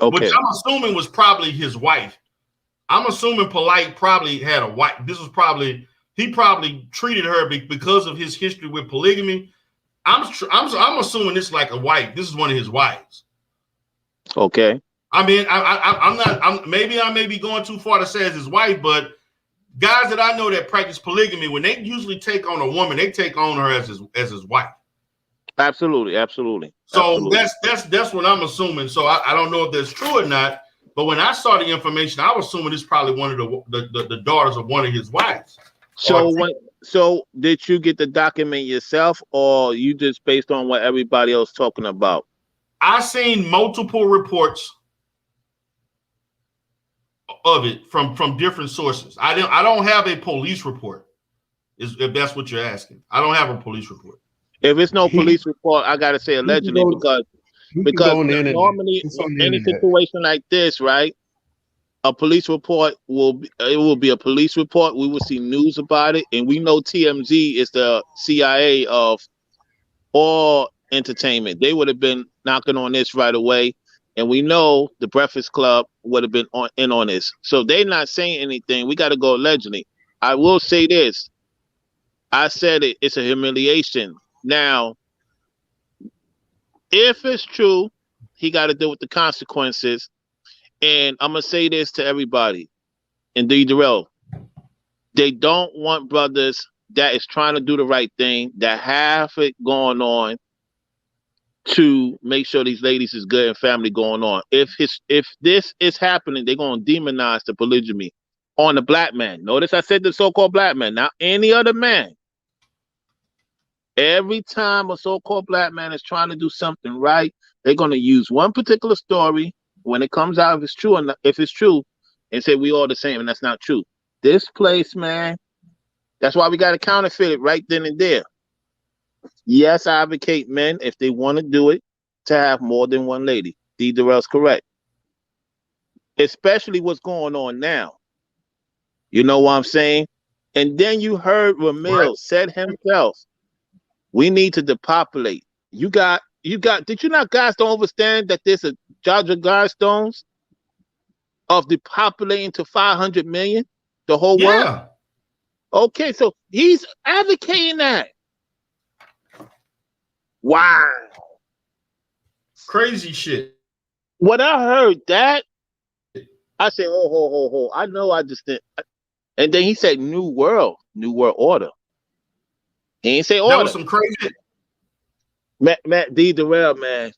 Okay. Which I'm assuming was probably his wife. I'm assuming Polight probably had a wife. He probably treated her because of his history with polygamy. I'm assuming it's like a wife. This is one of his wives. Okay. I mean, maybe I may be going too far to say it's his wife, but guys that I know that practice polygamy, when they usually take on a woman, they take on her as his wife. Absolutely. So that's what I'm assuming. So I don't know if that's true or not. But when I saw the information, I was assuming it's probably one of the daughters of one of his wives. So did you get the document yourself, or you just based on what everybody else talking about? I seen multiple reports of it from different sources. I don't have a police report. If that's what you're asking, I don't have a police report. If it's no police report, I gotta say allegedly, because normally any situation like this, right? A police report will be a police report. We will see news about it, and we know TMZ is the CIA of all entertainment. They would have been knocking on this right away, and we know the Breakfast Club would have been on this. So they're not saying anything. We got to go allegedly. I will say this. I said it. It's a humiliation. Now, if it's true, he got to deal with the consequences. And I'm going to say this to everybody. And D. Darrell, they don't want brothers that is trying to do the right thing, that have it going on, to make sure these ladies is good and family going on. If this is happening, they're going to demonize the polygamy on the black man. Notice I said the so-called black man, not any other man. Every time a so-called black man is trying to do something right, they're going to use one particular story when it comes out, if it's true, and say we all the same, and that's not true. This place, man, that's why we got to counterfeit it right then and there. Yes, I advocate men, if they want to do it, to have more than one lady. D. Darrell's correct. Especially what's going on now. You know what I'm saying? And then you heard Ramil said himself, we need to depopulate. Did you not guys don't understand that there's a Jaja Guidestones of depopulating to 500 million, the whole world? Okay, so he's advocating that. Wow. Crazy shit. When I heard that, I said, oh, I know I just didn't. And then he said new world order. He ain't say order. That was some crazy. Matt D. Darrell, man.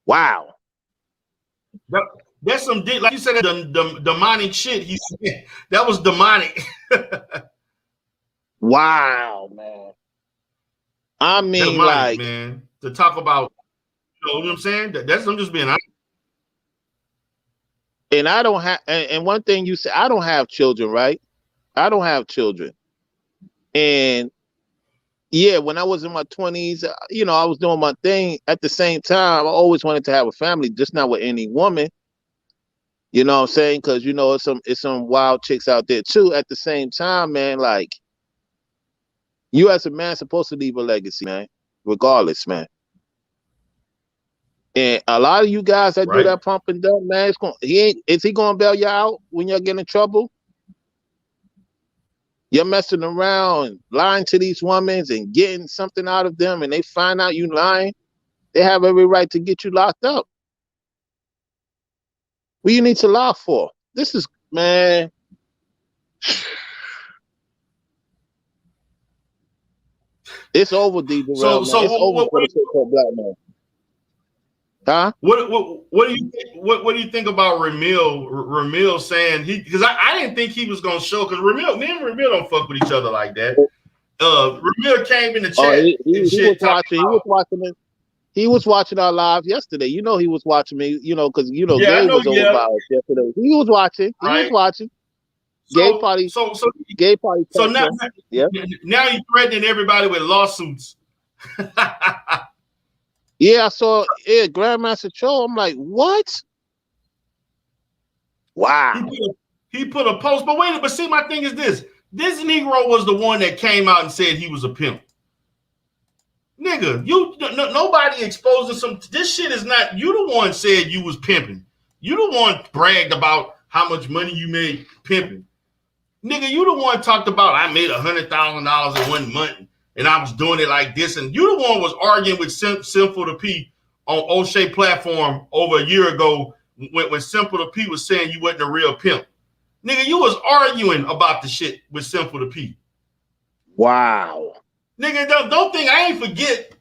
Wow. That's some, like you said, the demonic shit. He said that was demonic. Wow, man. I mean, demonic, like, man, to talk about, you know what I'm saying? I'm just being honest. And I don't have, and one thing you said, I don't have children, right? I don't have children. And yeah, when I was in my 20s, you know, I was doing my thing. At the same time, I always wanted to have a family, just not with any woman. You know what I'm saying? Because, you know, it's some wild chicks out there too. At the same time, man, like, you as a man supposed to leave a legacy, man, regardless, man. And a lot of you guys that do that pump and dump, man, is he gonna bail you out when you're getting in trouble? You're messing around, lying to these women and getting something out of them, and they find out you lying. They have every right to get you locked up. What you need to lie for? This is, man. It's over, D. Darrell, man. It's over for the so-called black man. Huh? What do you think about Ramil saying because I didn't think he was gonna show, because me and Ramil don't fuck with each other like that. Ramil came in the Oh, chat and he was shit talking watching. He was about. watching it. He was watching our live yesterday. You know, he was watching me. You know, because Yeah, I Gabe know. was over Yeah, by us yesterday. He was watching. He was right. watching. Gabe So probably. so so Gabe probably so text now him. Yeah. now you're threatening everybody with lawsuits. Yeah, I saw Grandmaster Cho. I'm like, what? Wow. He put a post, but wait, but see, my thing is this: this Negro was the one that came out and said he was a pimp. Nigga, nobody exposing some. This shit is not. You the one said you was pimping. You the one bragged about how much money you made pimping. Nigga, you the one talked about I made $100,000 in 1 month and I was doing it like this. And you the one was arguing with Simple to P on O'Shea platform over a year ago when Simple to P was saying you wasn't a real pimp. Nigga, you was arguing about the shit with Simple to P. Wow. Nigga, don't think I ain't forget.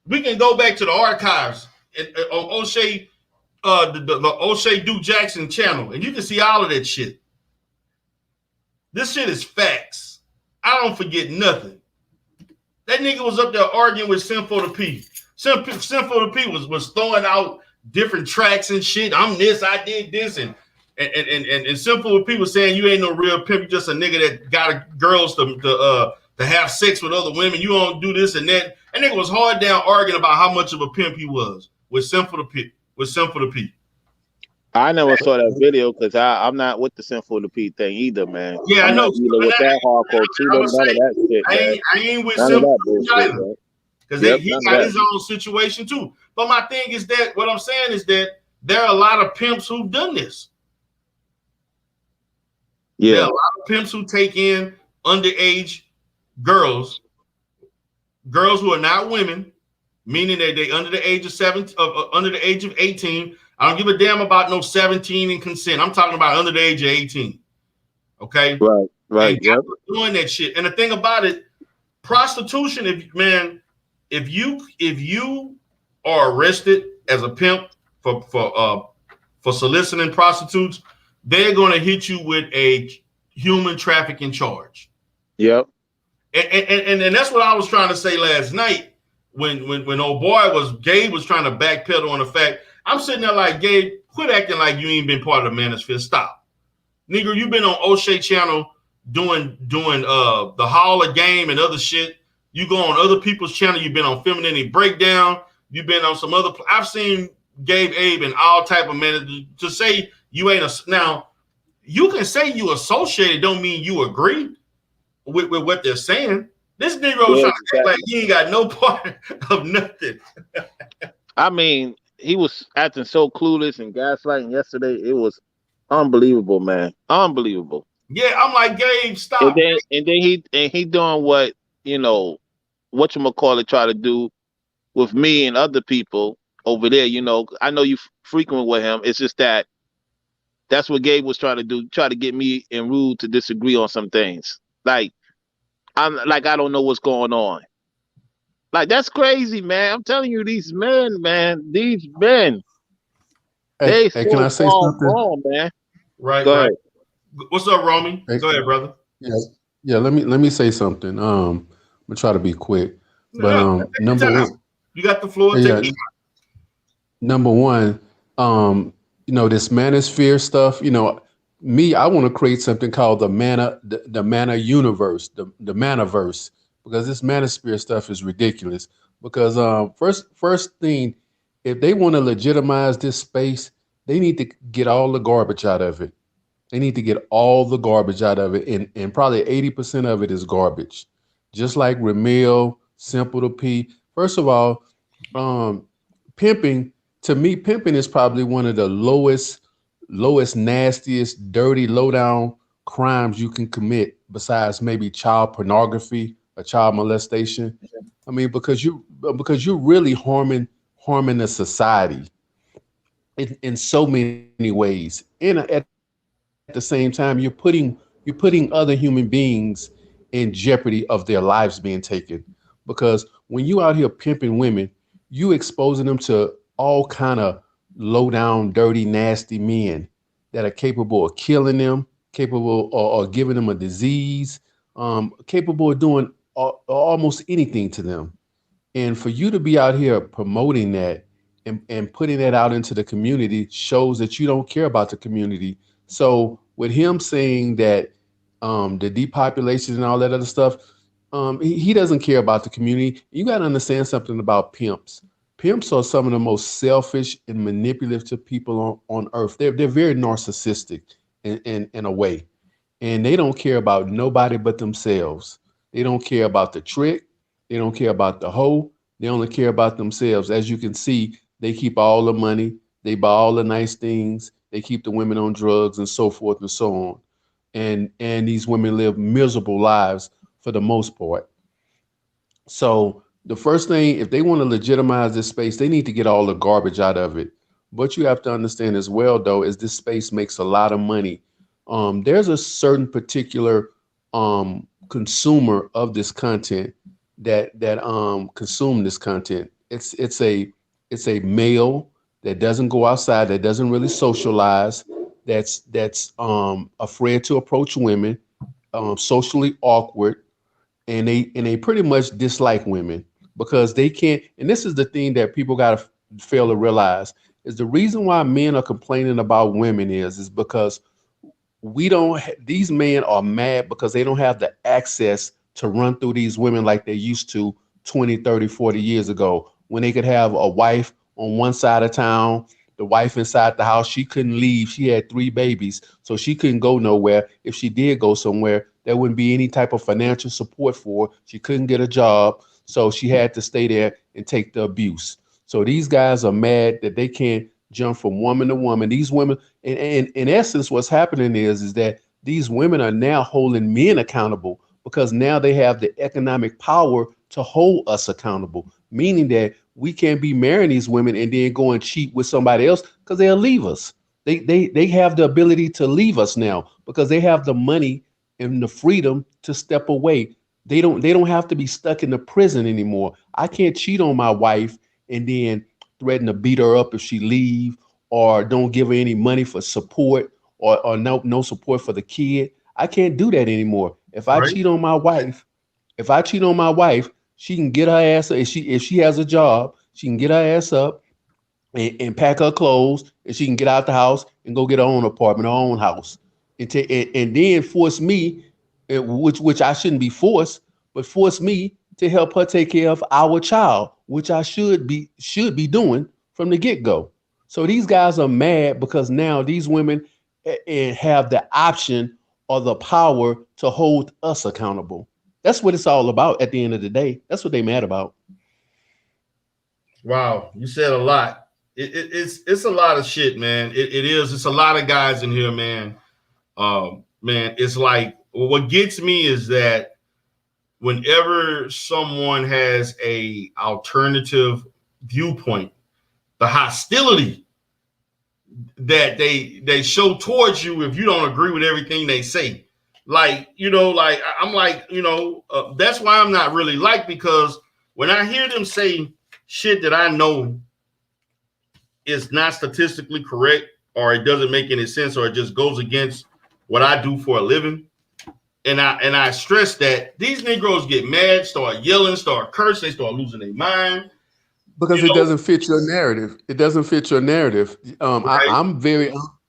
We can go back to the archives on O'Shea, the O'Shea Duke Jackson channel, and you can see all of that shit. This shit is facts. I don't forget nothing. That nigga was up there arguing with Sinful to P. Sinful to P was throwing out different tracks and shit. I'm this, I did this, and Sinful to P was saying you ain't no real pimp, you just a nigga that got girls to have sex with other women. You don't do this and that. And nigga was hard down arguing about how much of a pimp he was with Sinful to P. I never saw that video because I'm not with the Sinful to Pete thing either, man. Yeah, I'm I know. Not either with that hardcore too, none of that shit, man. I ain't with none of that Simple bullshit, because he got his own situation too. But my thing is that what I'm saying is that there are a lot of pimps who've done this. Yeah, there are a lot of pimps who take in underage girls who are not women, meaning that they under the age of under the age of 18. I don't give a damn about no 17 and consent. I'm talking about under the age of 18. Okay? Right. Yep. Doing that shit. And the thing about it, prostitution, if you are arrested as a pimp for soliciting prostitutes, they're gonna hit you with a human trafficking charge. Yep. And that's what I was trying to say last night when old boy Gabe was trying to backpedal on the fact. I'm sitting there like, Gabe, quit acting like you ain't been part of the Manosphere. Stop. Nigga, you've been on O'Shea channel doing the Hall of Game and other shit. You go on other people's channel. You've been on Femininity Breakdown. You've been on some other. I've seen Gabe Abe and all type of men. To say you ain't now, you can say you associated, don't mean you agree with what they're saying. This Negro was trying to act like he ain't got no part of nothing. I mean, he was acting so clueless and gaslighting yesterday. It was unbelievable, man. Unbelievable. Yeah, I'm like, Gabe, stop. And then he doing what whatchamacallit try to do with me and other people over there. I know you frequent with him. It's just that's what Gabe was trying to do, try to get me and Rude to disagree on some things. I don't know what's going on. Like, that's crazy, man. I'm telling you, these men. Hey, can I say something? Wrong, man. Right. Go ahead. What's up, Romy? Go ahead, brother. Yeah. Let me say something. I'm gonna try to be quick. But number one, you got the floor. Number one, this manosphere stuff. I want to create something called the mana universe, the manaverse, because this manosphere stuff is ridiculous. Because first thing, if they want to legitimize this space, they need to get all the garbage out of it. They need to get all the garbage out of it, and probably 80% of it is garbage. Just like Ramil, Simple to P. First of all, pimping, to me, pimping is probably one of the lowest, nastiest, dirty, low-down crimes you can commit, besides maybe child pornography or child molestation. I mean, because you're really harming a society in so many ways. And at the same time, you're putting other human beings in jeopardy of their lives being taken. Because when you out here pimping women, you exposing them to all kind of low down, dirty, nasty men that are capable of killing them, capable of giving them a disease, capable of doing almost anything to them. And for you to be out here promoting that and putting that out into the community shows that you don't care about the community. So with him saying that the depopulation and all that other stuff, he doesn't care about the community. You got to understand something about pimps. Pimps are some of the most selfish and manipulative people on earth. They're very narcissistic in a way, and they don't care about nobody but themselves. They don't care about the trick. They don't care about the hoe. They only care about themselves. As you can see, they keep all the money. They buy all the nice things. They keep the women on drugs and so forth and so on. And these women live miserable lives for the most part. So the first thing, if they want to legitimize this space, they need to get all the garbage out of it. What you have to understand as well, though, is this space makes a lot of money. There's a certain particular consumer of this content that consume this content. It's a male that doesn't go outside, that doesn't really socialize, that's afraid to approach women, socially awkward, and they pretty much dislike women because they can't. And this is the thing that people gotta fail to realize is the reason why men are complaining about women is because these men are mad because they don't have the access to run through these women like they used to 20, 30, 40 years ago when they could have a wife on one side of town, the wife inside the house. She couldn't leave. She had 3 babies, so she couldn't go nowhere. If she did go somewhere, there wouldn't be any type of financial support for her. She couldn't get a job, so she had to stay there and take the abuse. So these guys are mad that they can't jump from woman to woman. These women, and in essence, what's happening is that these women are now holding men accountable because now they have the economic power to hold us accountable, meaning that we can't be marrying these women and then go and cheat with somebody else because they'll leave us. They have the ability to leave us now because they have the money and the freedom to step away. They don't have to be stuck in the prison anymore. I can't cheat on my wife and then threaten to beat her up if she leave, or don't give her any money for support, or no support for the kid. I can't do that anymore. If I cheat on my wife, she can get her ass. If she has a job, she can get her ass up and pack her clothes, and she can get out the house and go get her own apartment, her own house, and then force me, which I shouldn't be forced, but force me to help her take care of our child, which I should be doing from the get-go. So these guys are mad because now these women have the option or the power to hold us accountable. That's what it's all about at the end of the day. That's what they mad about. Wow, you said a lot. It's a lot of shit, man. It is. It's a lot of guys in here, man. Man, it's like what gets me is that whenever someone has a alternative viewpoint, the hostility that they show towards you if you don't agree with everything they say. Like, I'm like, that's why I'm not really liked, because when I hear them say shit that I know is not statistically correct, or it doesn't make any sense, or it just goes against what I do for a living, and I stress that these Negroes get mad, start yelling, start cursing, they start losing their mind. Because it doesn't fit your narrative. It doesn't fit your narrative. Right.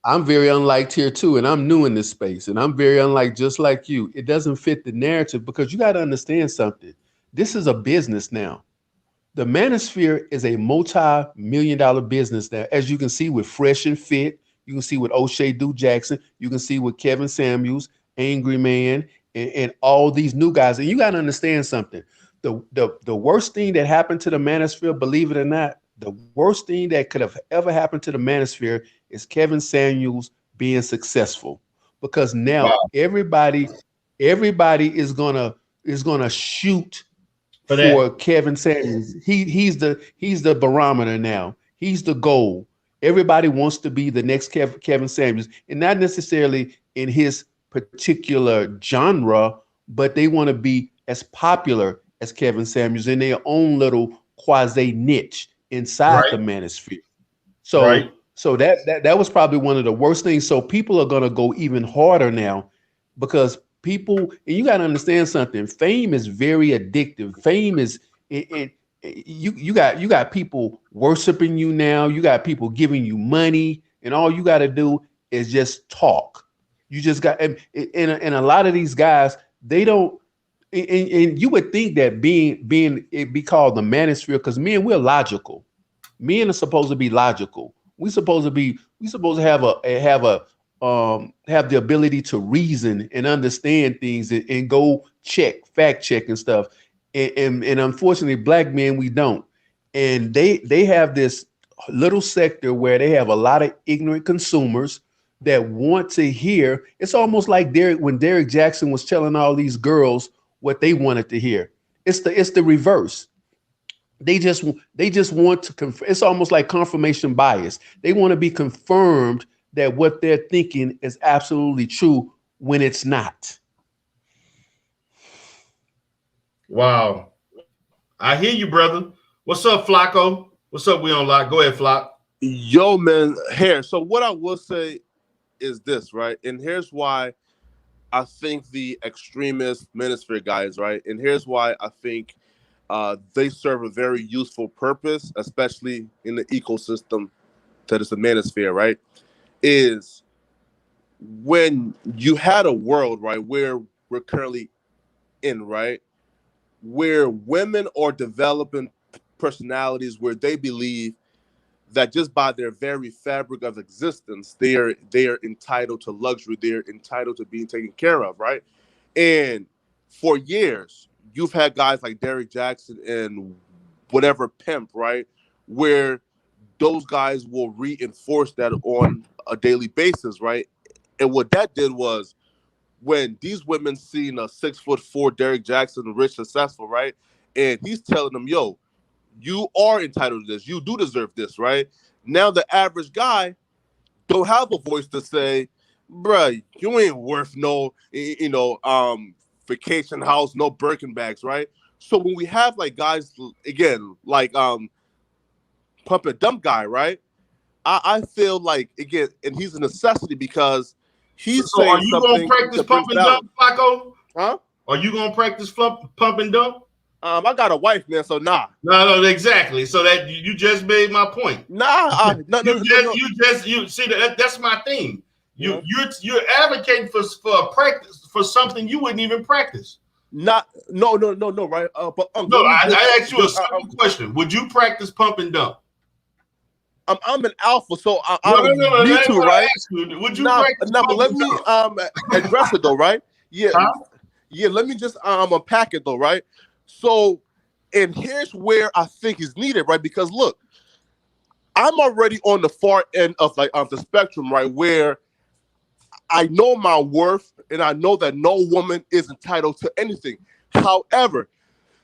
I'm very unlike tier 2, and I'm new in this space, and I'm very unlike just like you. It doesn't fit the narrative because you got to understand something. This is a business now. The Manosphere is a multi-million-dollar business now, as you can see with Fresh and Fit. You can see with O'Shea Du Jackson. You can see with Kevin Samuels, Angry Man, and all these new guys. And you got to understand something. The worst thing that happened to the Manosphere, believe it or not, the worst thing that could have ever happened to the Manosphere is Kevin Samuels being successful, because now everybody is gonna shoot for Kevin Samuels. He's the barometer now. He's the goal. Everybody wants to be the next Kevin Samuels, and not necessarily in his particular genre, but they want to be as popular as Kevin Samuels in their own little quasi niche inside the Manosphere. So that was probably one of the worst things. So people are gonna go even harder now, because People, and you got to understand something. Fame is very addictive. Fame is you got people worshiping you now. You got people giving you money, and all you got to do is just talk. You just got and a lot of these guys, they don't. And you would think that being it be called the manosphere, because men, we're logical. Men are supposed to be logical. We supposed to have the ability to reason and understand things and go fact check and stuff. And unfortunately, black men, we don't. And they have this little sector where they have a lot of ignorant consumers that want to hear. It's almost like when Derek Jackson was telling all these girls what they wanted to hear. It's the reverse. They just want to it's almost like confirmation bias. They want to be confirmed that what they're thinking is absolutely true when it's not. Wow. I hear you, brother. What's up, Flacco? What's up, We On Lock? Go ahead, Flock. Yo, man, here. So what I will say is this, right? And here's why I think the extremist manosphere guys, right? And here's why I think they serve a very useful purpose, especially in the ecosystem that is the manosphere, right? Is when you had a world, right, where we're currently in, right, where women are developing personalities where they believe that just by their very fabric of existence, they are entitled to luxury, they're entitled to being taken care of, right? And for years, you've had guys like Derek Jackson and whatever pimp, right, where those guys will reinforce that on a daily basis, right? And what that did was, when these women seen a 6'4" Derek Jackson, rich, successful, right, and he's telling them, yo, you are entitled to this. You do deserve this, right? Now the average guy don't have a voice to say, bruh, you ain't worth no, vacation house, no Birkin bags, right? So when we have like guys, again, like Pump and Dump guy, right? I feel like, again, and he's a necessity because he's so saying are you something. Gonna practice pump and dump, Flacco? Huh? Are you gonna practice pump and dump? I got a wife, man, so nah. No, exactly. So that you just made my point. Nah, you see that's my thing. You're advocating for a practice for something you wouldn't even practice. No, right? But I asked you a simple question. Would you practice pump and dump? I'm an alpha, so I no, need to, right? Would you practice but let me address it though, right? Yeah, yeah. Let me just unpack it though, right? So, and here's where I think is needed, right? Because look, I'm already on the far end of the spectrum, right? Where I know my worth and I know that no woman is entitled to anything. However,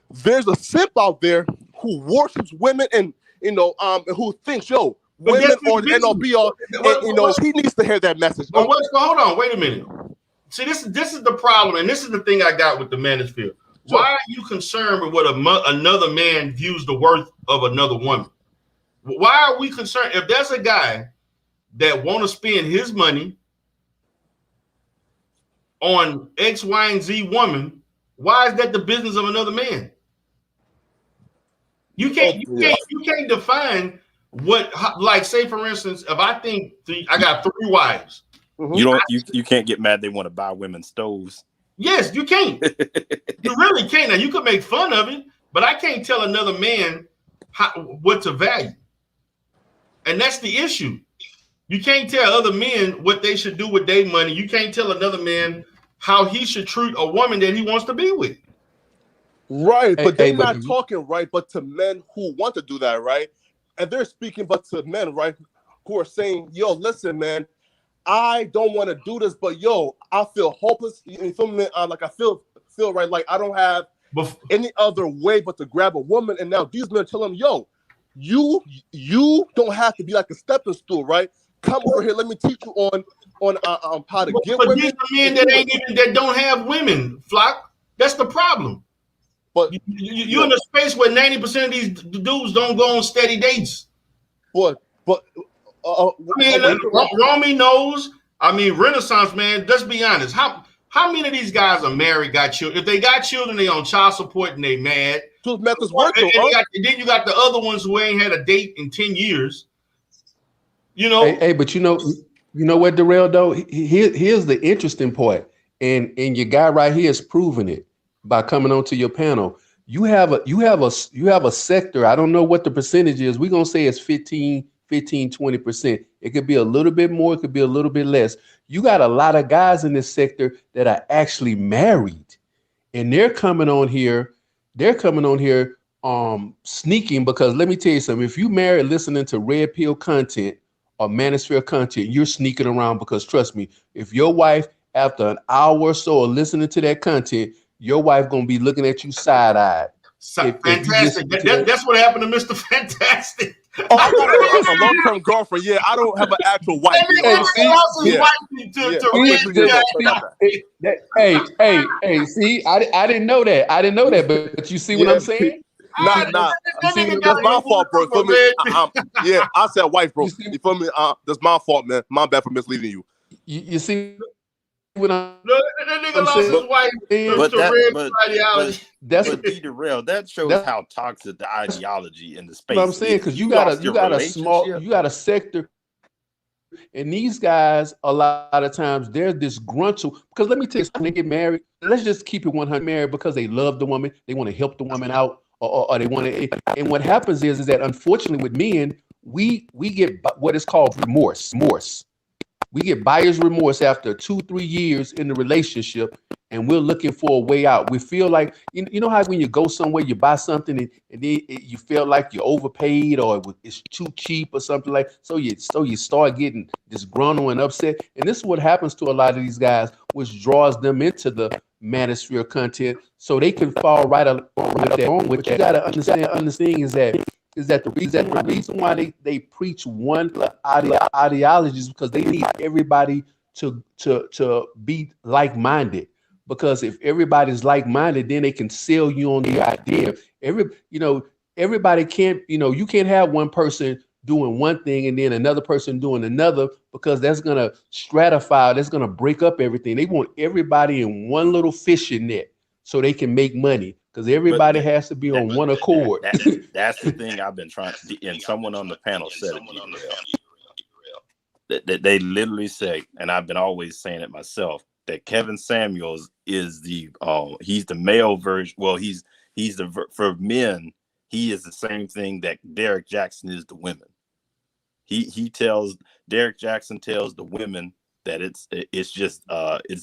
there's a simp out there who worships women and who thinks, yo, women are the end all be all, and he needs to hear that message. But hold on, wait a minute. See, this is the problem, and this is the thing I got with the manosphere. Why are you concerned with what another man views the worth of another woman? Why are we concerned? If there's a guy that want to spend his money on X, Y, and Z woman, why is that the business of another man? You can't define what, like, say for instance, if I think I got 3 wives. You can't get mad they want to buy women's stoves. Yes, you can't. You really can't. Now you can make fun of it, but I can't tell another man what to value. And that's the issue. You can't tell other men what they should do with their money. You can't tell another man how he should treat a woman that he wants to be with. Right, but they're not talking, right, but to men who want to do that, right? And they're speaking but to men, right, who are saying, yo, listen, man, I don't want to do this, but yo, I feel hopeless. You feel me? Like I feel right, like I don't have any other way but to grab a woman. And now these men tell him, yo, you don't have to be like a stepping stool, right? Come over here, let me teach you on how to get women. But these are men that don't have women, Flock. That's the problem. But you're in a space where 90% of these dudes don't go on steady dates. Romy knows. I mean, Renaissance man. Let's be honest. How many of these guys are married, got children? If they got children, they on child support and they mad. So methods work, and then you got the other ones who ain't had a date in 10 years. You know. Hey, but you know what, Darrell, though? Here's the interesting part. And your guy right here is proving it by coming onto your panel. You have a sector. I don't know what the percentage is. We're gonna say it's 15, 20%. It could be a little bit more, it could be a little bit less. You got a lot of guys in this sector that are actually married, and they're coming on here sneaking, because let me tell you something. If you married listening to red pill content or manosphere content, you're sneaking around, because trust me, if your wife, after an hour or so of listening to that content, your wife gonna be looking at you side-eyed. Fantastic. That's what happened to Mr. Fantastic. Oh, I got a long-term girlfriend. Yeah, I don't have an actual wife. Hey, see, I didn't know that. I didn't know that, but you see what I'm saying? Nah. That's my fault, bro. For me, I said wife, bro. You feel me? That's my fault, man. My bad for misleading you. You see what I'm that nigga lost his wife but D-Darrell, that shows how toxic the ideology in the space. What I'm saying, because you got a sector, and these guys a lot of times they're disgruntled. Because let me tell you, when they get married, let's just keep it 100, married because they love the woman, they want to help the woman out, or they want to. And what happens is that unfortunately with men, we get what is called remorse. We get buyer's remorse after 2-3 years in the relationship, and we're looking for a way out. We feel like, you know how when you go somewhere, you buy something and then you feel like you overpaid or it's too cheap or something like. So you start getting disgruntled and upset. And this is what happens to a lot of these guys, which draws them into the manosphere content, so they can fall right along with that. What you gotta understand is that the reason why they preach one ideology is because they need everybody to be like-minded. Because if everybody's like-minded, then they can sell you on the idea. Everybody can't, you can't have one person doing one thing and then another person doing another, because that's gonna stratify, that's gonna break up everything. They want everybody in one little fishing net so they can make money. Because everybody has to be on one accord. That's the thing I've been trying to, and someone on the panel said it. That they literally say, and I've been always saying it myself, that Kevin Samuels is he's the male version. Well, he's for men, he is the same thing that Derek Jackson is to women. Derek Jackson tells the women that it's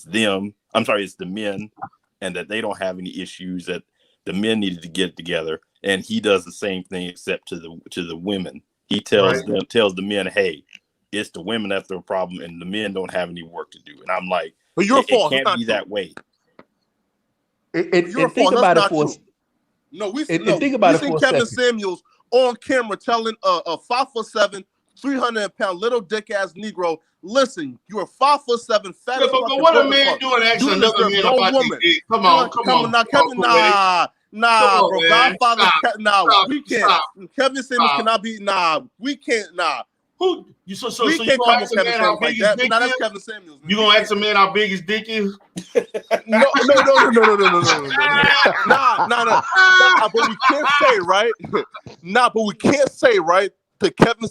them. I'm sorry, it's the men, and that they don't have any issues, that the men needed to get it together, and he does the same thing except to the women. He tells the men, hey, it's the women that's the problem, and the men don't have any work to do. And I'm like, but your fault. It can't be that way. Your fault. That's not true. No, we seen Kevin Samuels on camera telling a 5'7", 300-pound little dick ass Negro, listen, you're a 5'7", fat. But what a man doing asking another man about woman. Come on. Now, Kevin, bro. Man. Godfather, we can't. Stop. Kevin Samuels cannot be. We can't. Who? So we you can't gonna come ask with a man how big his dick that's is? Kevin Samuels. You gonna ask a man how big his dick is? No. Nah. But we can't say, right? But we can't say, right, to Kevin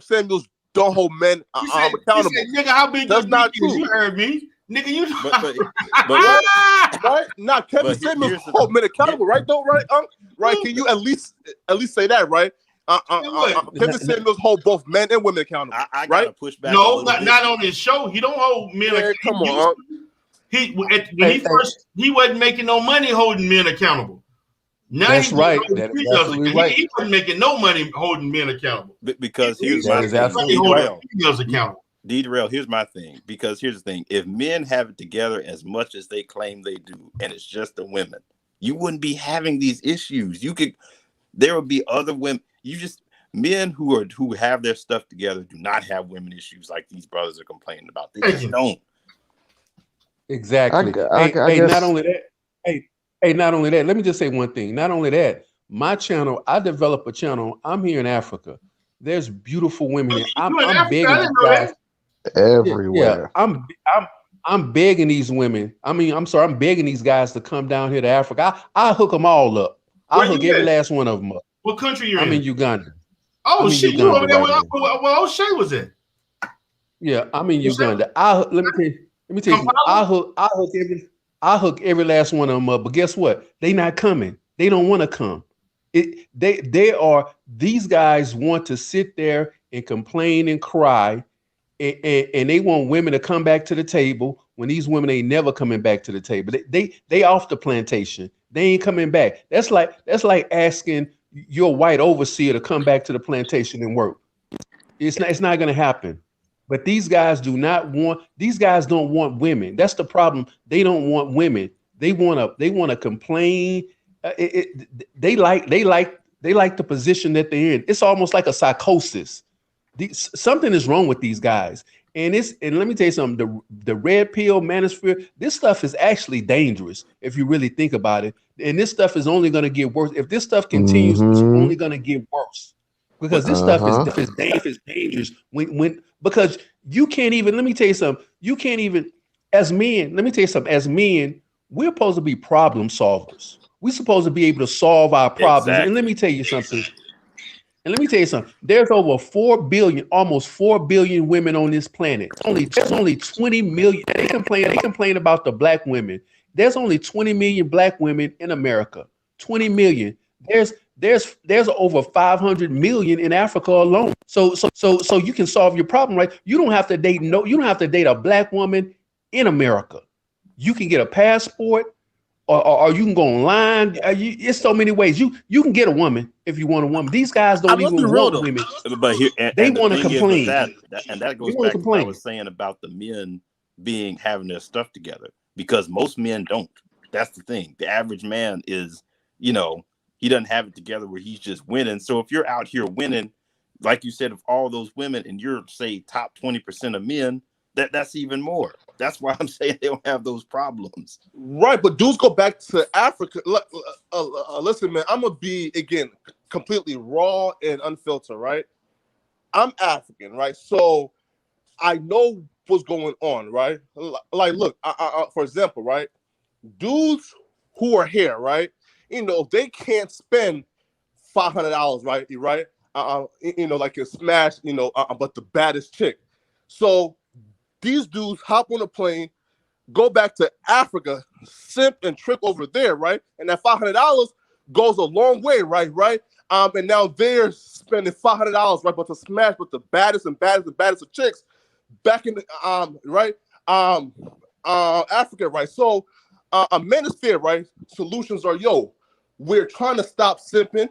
Samuels don't hold men accountable. He said, nigga, how big that's not true. You heard me. Nigga, you but right? Now Kevin Samuels hold men accountable, right though, right? Right? Can you at least say that, right? Kevin Samuels hold both men and women accountable. I right? Gotta push back. No, not on his show. He don't hold men accountable. Come on. He wasn't making no money holding men accountable. Now that's right. That's absolutely right. He wasn't making no money holding men accountable. Because here's my thing. D-Darrell, here's my thing. Because here's the thing. If men have it together as much as they claim they do, and it's just the women, you wouldn't be having these issues. There would be other women. Men who have their stuff together do not have women issues like these brothers are complaining about. They just don't. Exactly. I guess. Not only that. Let me just say one thing. Not only that, my channel, I develop a channel. I'm here in Africa. There's beautiful women here. I'm begging you guys everywhere. Yeah, I'm begging these women. I'm begging these guys to come down here to Africa. I'll hook them all up. I'll hook every last one of them up. What country you're in? in? I'm in Uganda. Oh, shit, you over there right where O'Shea was at. Yeah, I'm in Uganda. Let me tell you, I'll hook every last one of them up. But guess what? They not coming. They don't want to come. These guys want to sit there and complain and cry, and they want women to come back to the table when these women ain't never coming back to the table. They off the plantation. They ain't coming back. That's like asking your white overseer to come back to the plantation and work. It's not going to happen. But these guys don't want women. That's the problem. They don't want women. They want to complain. They like the position that they're in. It's almost like a psychosis. Something is wrong with these guys. And let me tell you something, the red pill manosphere, this stuff is actually dangerous if you really think about it. And this stuff is only going to get worse. If this stuff continues, it's only going to get worse. Because this stuff is dangerous because you can't even, let me tell you something, as men, we're supposed to be problem solvers. We're supposed to be able to solve our problems. Exactly. And let me tell you something. There's over 4 billion, almost 4 billion women on this planet. There's only 20 million. They complain about the black women. There's only 20 million black women in America. 20 million. There's over 500 million in Africa alone. So you can solve your problem, right? You don't have to date a black woman in America. You can get a passport. Or you can go online. It's so many ways. You can get a woman if you want a woman. These guys don't even want women. But here, they want to complain. That goes back to what I was saying about the men having their stuff together, because most men don't. That's the thing. The average man is, he doesn't have it together where he's just winning. So if you're out here winning, like you said, of all those women, and you're, say, top 20% of men, that's even more. That's why I'm saying they don't have those problems. Right, but dudes go back to Africa. Listen, man, I'm going to be, again, completely raw and unfiltered, right? I'm African, right? So I know what's going on, right? Like, look, for example, right? Dudes who are here, right? They can't spend $500, right? Like a smash, but the baddest chick. So these dudes hop on a plane, go back to Africa, simp and trick over there, right? And that $500 goes a long way, right? And now they're spending $500, right? But to smash with the baddest of chicks back in the Africa, right? So a manosphere, right? Solutions are, we're trying to stop simping,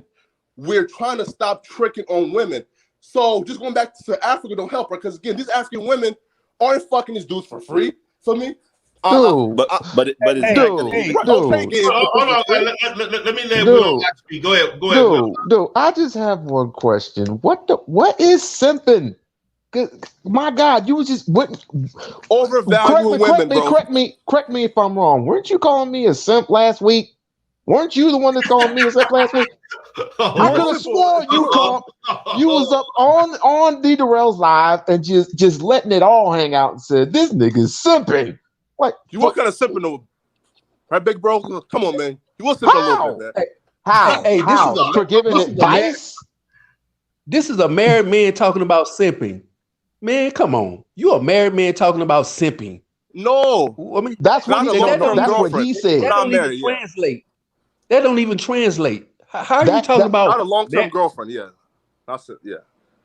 we're trying to stop tricking on women. So just going back to Africa don't help, right? Because again, these African women aren't fucking these dudes for free. For me, but it's hold on. Let me let Will speak. Go ahead. Dude, I just have one question. What is simping? My God, you was just overvaluing women, bro. Correct me if I'm wrong. Weren't you calling me a simp last week? Weren't you the one that called me a simp last week? I could have sworn you was up on D Darrell's live and just letting it all hang out and said this nigga's simping. Like, what kind of simping though? Right, big bro? Come on, man. You was simping a little bit, man. How? Hey, for giving advice? This is a married man talking about simping. Man, come on. You a married man talking about simping. No. I mean, that's what he said. That don't even translate. That don't even translate. How are you talking about? Not a long-term girlfriend, yeah. That's it, yeah.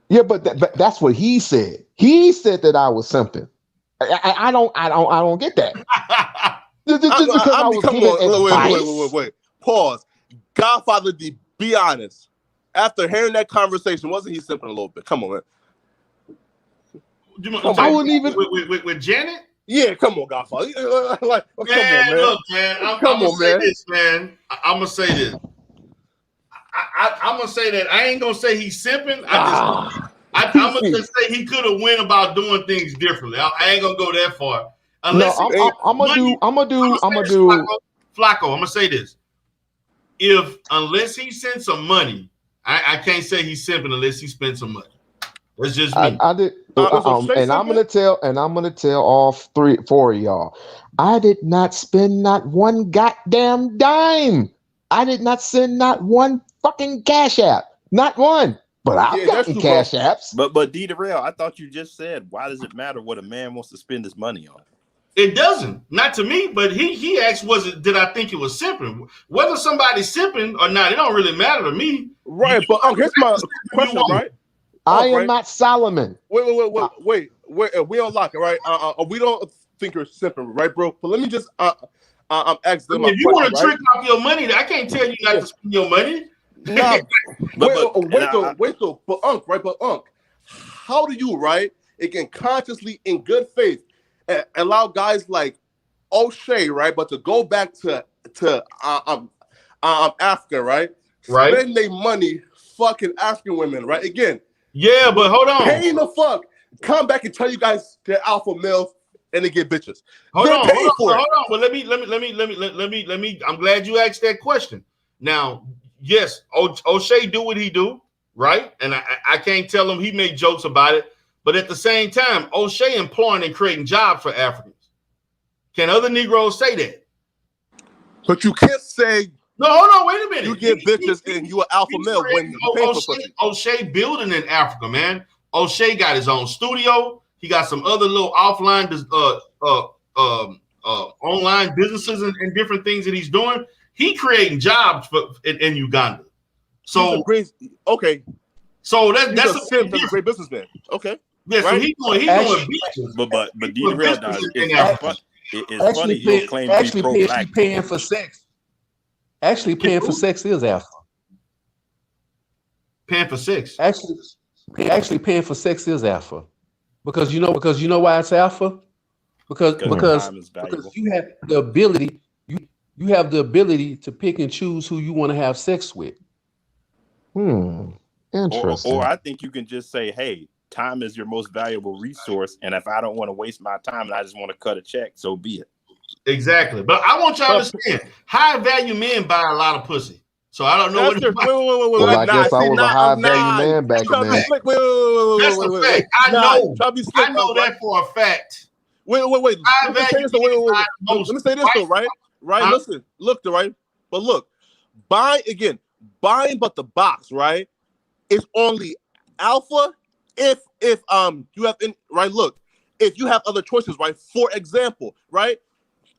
Yeah, but that's what he said. He said that I was simping. I don't get that. Just because I was giving advice. Wait. Pause. Godfather D, be honest. After hearing that conversation, wasn't he simping a little bit? Come on, man. I wouldn't even with Janet. Yeah, come on, Godfather. Come on, man. Look, man. I'm gonna say this, man. I'm gonna say this. I'm gonna say that I ain't gonna say he's simping. I'm gonna just say he could have went about doing things differently. I ain't gonna go that far. Unless I'm gonna do. Flacco, I'm gonna say this. Unless he sent some money, I can't say he's simping unless he spent some money. That's just me. I did, and I'm gonna tell all 4 of y'all. I did not spend not one goddamn dime. I did not send not one fucking cash app, not one. But I've gotten cash apps. But D Darrell, I thought you just said, why does it matter what a man wants to spend his money on? It doesn't, not to me. But he asked, did I think it was simping? Whether somebody's simping or not, it don't really matter to me. Right, but here's my question, right? I am not Solomon. Wait. We don't lock it, right? We don't think you're simping, right, bro? But let me just ask them. If you want to trick off your money, I can't tell you not to spend your money. Nah, wait though. But Unc, how do you, right? Again, consciously in good faith, allow guys like O'Shea, right? But to go back to Africa, right? Right. Spend their money fucking African women, right? Again. Yeah, but hold on. Paying the fuck. Come back and tell you guys they're alpha males and they get bitches. Hold on. But let me. I'm glad you asked that question. Now, yes, O'Shea do what he do, right? And I can't tell him he made jokes about it. But at the same time, O'Shea employing and creating jobs for Africans. Can other Negroes say that? But you can't say. No, hold on, wait a minute. You get bitches and you an alpha male when you pay for pussy. O'Shea building in Africa, man. O'Shea got his own studio. He got some other little offline online businesses and different things that he's doing. He creating jobs in Uganda. So okay. So that's a great businessman. Okay. Yeah, right? So he's doing beaches. But D Darrell does. It's funny he'll claim to be pro-black. Paying for sex. Actually, paying for sex is alpha. Paying for sex. Actually, paying for sex is alpha. Because you know why it's alpha? Because you have the ability, you have the ability to pick and choose who you want to have sex with. Interesting. Or I think you can just say, hey, time is your most valuable resource, and if I don't want to waste my time and I just want to cut a check, so be it. Exactly. But I want y'all to understand, high value men buy a lot of pussy. So I don't know what I guess I was a high value man back then. That's a fact. I know that for a fact. Wait. Let me say this though, right? Right. Listen, look, right? But look, buying but the box, right? Is only alpha if you have right. Look, if you have other choices, right? For example, right?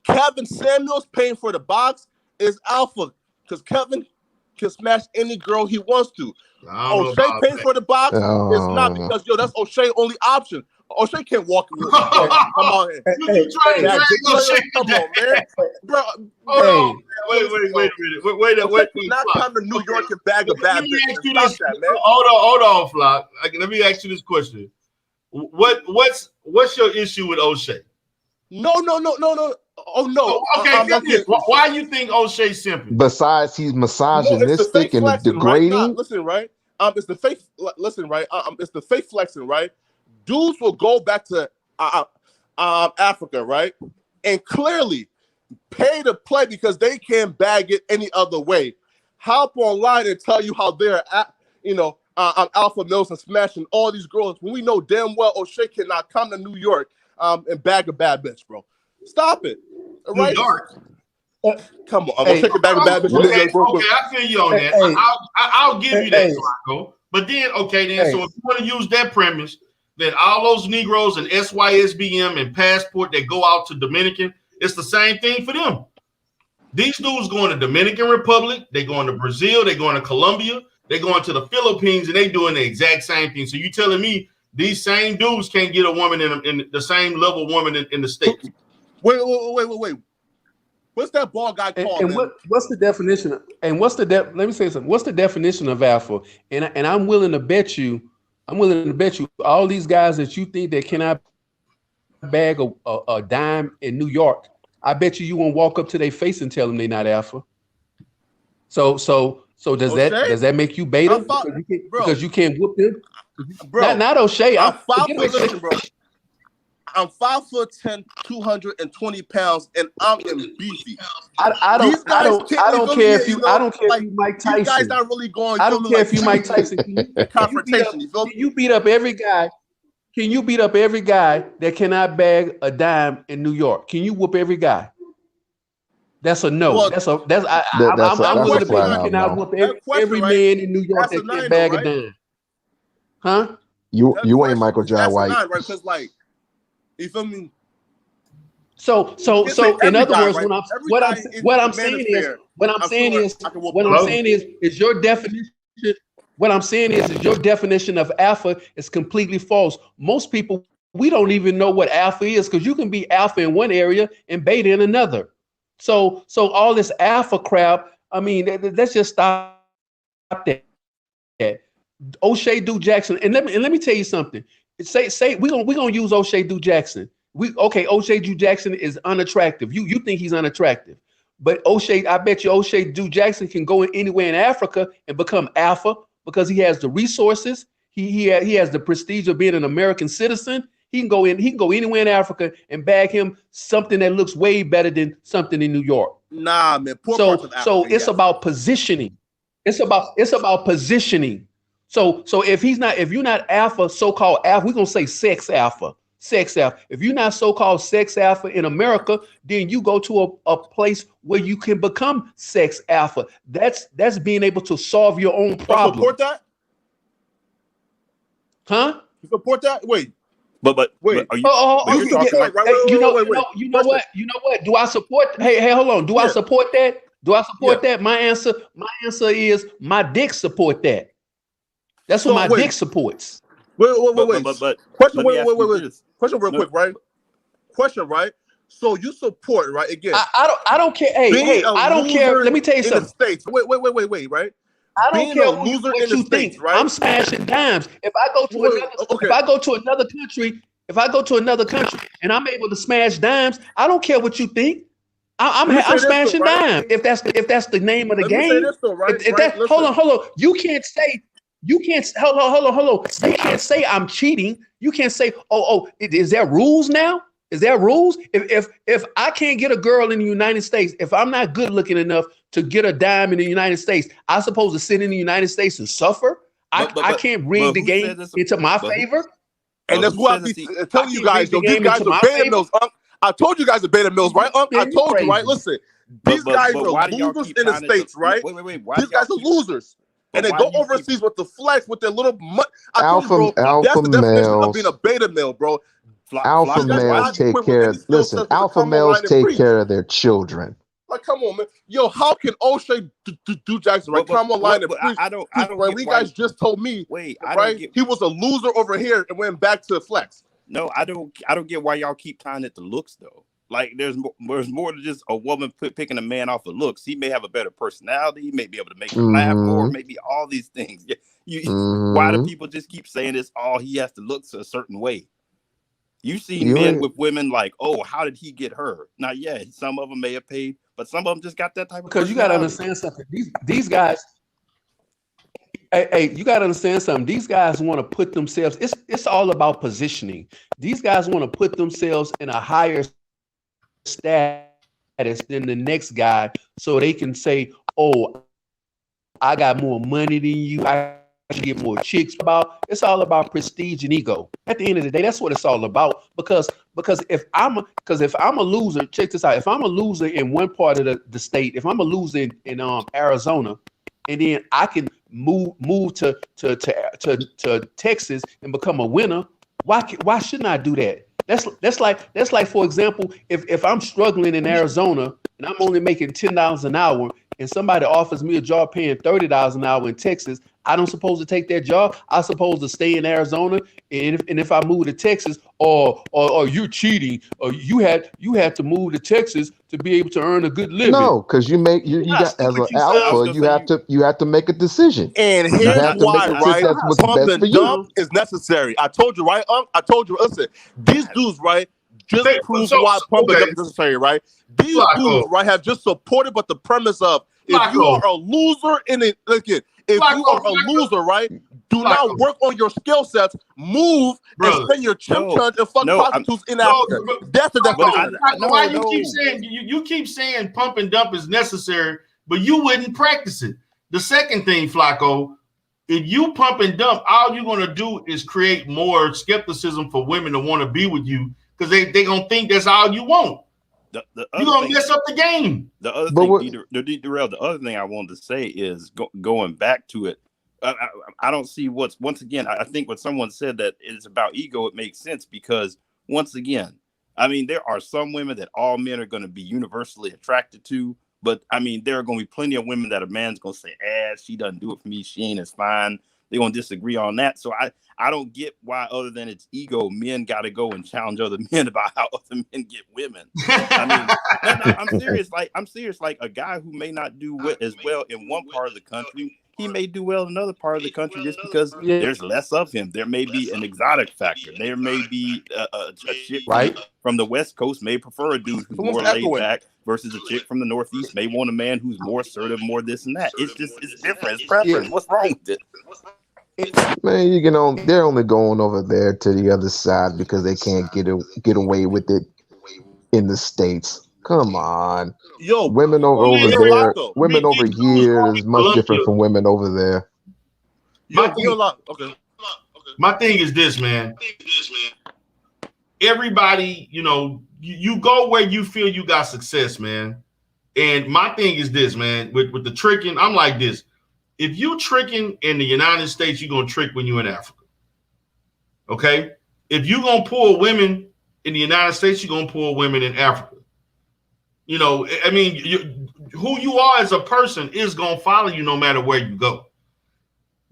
Kevin Samuels paying for the box is alpha because Kevin can smash any girl he wants to. O'Shea paying for the box is not because that's O'Shea's only option. O'Shea can't walk in. Come on, come on, man. Bro, wait. Not come to New York and bag a bad bitch. Hold on, Flock. Let me ask you this question. What's your issue with O'Shea? No. Oh no. Okay, why you think O'Shea's simple? Besides, he's misogynistic and degrading. Right? Listen, right? It's the fake. Listen, right? It's the fake flexing, right? Dudes will go back to Africa, right? And clearly pay to play because they can't bag it any other way. Hop online and tell you how they're alpha males and smashing all these girls when we know damn well O'Shea cannot come to New York and bag a bad bitch, bro. Stop it. Right? New York. Come on, I'm gonna take it back to bad bitch. Okay, I feel you on that. I'll give you that, Flacco. But then, so if you want to use that premise, then all those Negroes and SYSBM and passport that go out to Dominican, it's the same thing for them. These dudes going to Dominican Republic, they going to Brazil, they going to Colombia, they going to the Philippines, and they doing the exact same thing. So you telling me these same dudes can't get a woman in the same level woman in the States? Wait. What's that ball guy called? And what's the definition? Let me say something. What's the definition of alpha? And I'm willing to bet you. All these guys that you think that cannot bag a dime in New York, I bet you won't walk up to their face and tell them they're not alpha. So does that make you beta? Because you can't whoop them. Bro, not O'Shea. I'm 5 position, bro. I'm 5'10", 220 pounds, and I'm beefy. I don't care if you Mike Tyson. These guys not really going. I don't care if you Mike Tyson. Confrontation. Can you beat up every guy? Can you beat up every guy that cannot bag a dime in New York? Can you whoop every guy? That's a no. Well, I'm willing to bet you cannot whoop every man in New York that can't bag a dime. Huh? You ain't Michael J. White. Right? Because like, you feel me? So in other words, what I'm saying is your definition. What I'm saying is your definition of alpha is completely false. Most people, we don't even know what alpha is, because you can be alpha in one area and beta in another. So all this alpha crap, I mean, let's just stop that. O'Shea Du Jackson, and let me tell you something. Say we're gonna use O'Shea Du Jackson. O'Shea Du Jackson is unattractive. You think he's unattractive, but I bet you O'Shea Du Jackson can go anywhere in Africa and become alpha because he has the resources. He has the prestige of being an American citizen. He can go anywhere in Africa and bag him something that looks way better than something in New York. Nah, man. So it's about positioning. It's about positioning. So if you're not alpha, so-called alpha, we're gonna say sex alpha. If you're not so-called sex alpha in America, then you go to a place where you can become sex alpha. That's being able to solve your own problem. Support that? Huh? You support that? Wait. But wait. You know what? Do I support? Hey, hold on. Do I support that? That? My answer is my dick support that. That's what my dick supports. Wait. Question. Wait. Question real quick, right? Question, right? So you support, right? Again, I don't care. Hey, I don't care. Let me tell you something. States. Wait, right? I don't care what you think. Right? I'm smashing dimes. If I go to another country, and I'm able to smash dimes, I don't care what you think. I'm smashing dimes. If that's the name of the game. Hold on. You can't say. Hold on. You can't say I'm cheating. You can't say, is there rules now? Is there rules? If I can't get a girl in the United States, if I'm not good looking enough to get a dime in the United States, I'm supposed to sit in the United States and suffer? I can't rig the game into my favor. And that's what I'm telling you guys. These guys are beta mills. I told you guys are beta mills, right? I told you, right? Listen, these guys are losers in the States, right? Wait. These guys are losers. And they go overseas with the flex, with their little alpha that's the definition of being a beta male, bro. Alpha males take care. Listen, alpha males take care of their children. Like, come on, man. Yo, how can O'Shea Du Jackson come online and preach? I don't when you guys just told me, he was a loser over here and went back to flex. No, I don't get why y'all keep tying it to looks though. Like there's more than just a woman picking a man off of looks. He may have a better personality. He may be able to make her laugh more. Maybe all these things. Why do people just keep saying this? Oh, he has to look a certain way. You see men with women like, oh, how did he get her? Now, yeah, some of them may have paid, but some of them just got that type of. Because you got to understand something. These guys. Hey, you got to understand something. These guys want to put themselves. It's all about positioning. These guys want to put themselves in a higher status than the next guy, so they can say, "Oh, I got more money than you. I should get more chicks." It's all about prestige and ego. At the end of the day, that's what it's all about. Because if I'm a loser, check this out. If I'm a loser in one part of the state, if I'm a loser in Arizona, and then I can move to Texas and become a winner, why shouldn't I do that? That's like for example, if I'm struggling in Arizona and I'm only making $10 an hour and somebody offers me a job paying $30 an hour in Texas, I don't supposed to take that job. I'm supposed to stay in Arizona, and if I move to Texas, or you're cheating, or you had to move to Texas to be able to earn a good living. No, because you got as an alpha, you have to make a decision. And here's why, right? Pump and dump is necessary. I told you, right? I told you. Listen, these dudes, right, just proves why pump and dump is necessary, right? These dudes, right, have just supported, but the premise of if you are a loser in it, again, If you are a loser, right, do not work on your skill sets. Move and spend your chimp change and fuck prostitutes in Africa. That's the definition. Why you keep saying you keep saying pump and dump is necessary, but you wouldn't practice it. The second thing, Flacco, if you pump and dump, all you're gonna do is create more skepticism for women to want to be with you because they gonna think that's all you want. You're gonna mess up the game. The other thing, Darrell, the other thing I wanted to say is going back to it. I don't see once again. I think when someone said that it's about ego, it makes sense because once again, I mean, there are some women that all men are going to be universally attracted to, but I mean, there are going to be plenty of women that a man's going to say, she doesn't do it for me. She ain't as fine. They're going to disagree on that. So I don't get why, other than it's ego, men got to go and challenge other men about how other men get women. I mean, no, I'm serious. Like a guy who may not do as well in one part of the country, he may do well in another part of the country just because there's less of him. There may be an exotic factor. There may be a chick from the West Coast may prefer a dude who's more laid back versus a chick from the Northeast may want a man who's more assertive, more this and that. It's different. It's preference. What's wrong with it? Man, they're only going over there to the other side because they can't get away with it in the States. Come on, women over there, women over here is much different from women over there. My thing is this, man. Everybody, you go where you feel you got success, man. And my thing is this, man. With the tricking, I'm like this. If you tricking in the United States, you're going to trick when you're in Africa. Okay? If you're going to pull women in the United States, you're going to pull women in Africa. I mean, who you are as a person is going to follow you no matter where you go.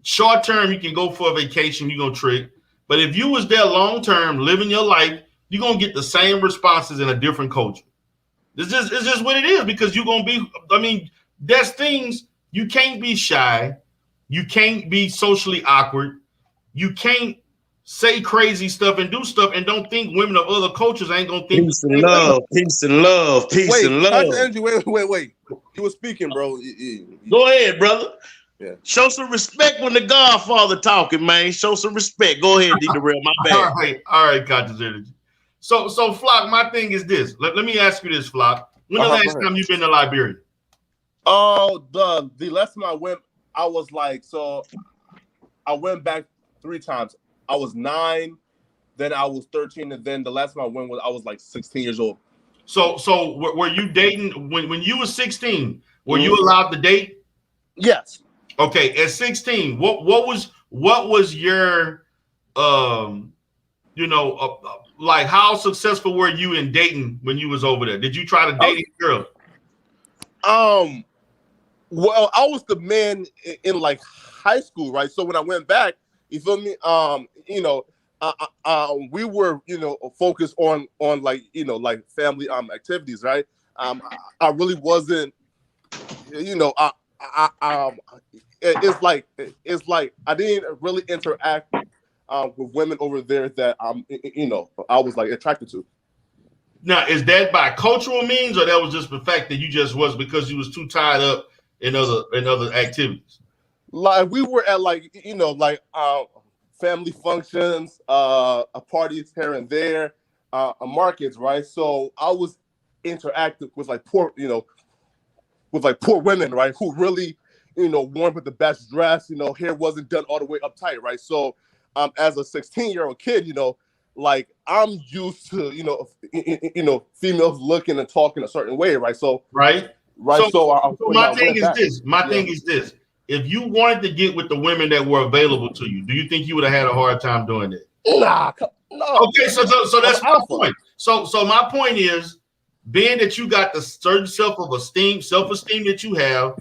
Short term, you can go for a vacation, you're going to trick. But if you was there long term, living your life, you're going to get the same responses in a different culture. It's just what it is because you're going to be, there's things. You can't be shy. You can't be socially awkward. You can't say crazy stuff and do stuff and don't think women of other cultures ain't gonna think. Peace and love, peace and love, peace and love. Wait. You were speaking, bro. Go ahead, brother. Yeah. Show some respect when the Godfather talking, man. Show some respect. Go ahead, D. Darrell. My bad. All right, conscious energy. So Flock, my thing is this. Let me ask you this, Flock. When the last time you been to Liberia? Oh, the last time I went, I was like, I went back 3 times. I was 9, then I was 13, and then the last time I went I was like 16 years old. So were you dating when you were 16? Were you allowed to date? Yes. Okay, at 16, what was your like how successful were you in dating when you was over there? Did you try to date a girl? Well, I was the man in like high school, right? So when I went back, you feel me? We were, focused on like, like family activities, right? I really wasn't, it's like I didn't really interact with women over there that I was like attracted to. Now, is that by cultural means, or that was just the fact that you just was because you was too tied up in other activities? Like we were at like family functions, parties here and there, markets, right? So I was interacting with like poor women, right? Who really, worn with the best dress, hair wasn't done all the way up tight, right? So, as a 16-year-old kid, like I'm used to, females looking and talking a certain way, right? So, right. So my thing is this. If you wanted to get with the women that were available to you, do you think you would have had a hard time doing it? Nah, no. Okay, so that's my point. So my point is, being that you got the certain self-esteem that you have,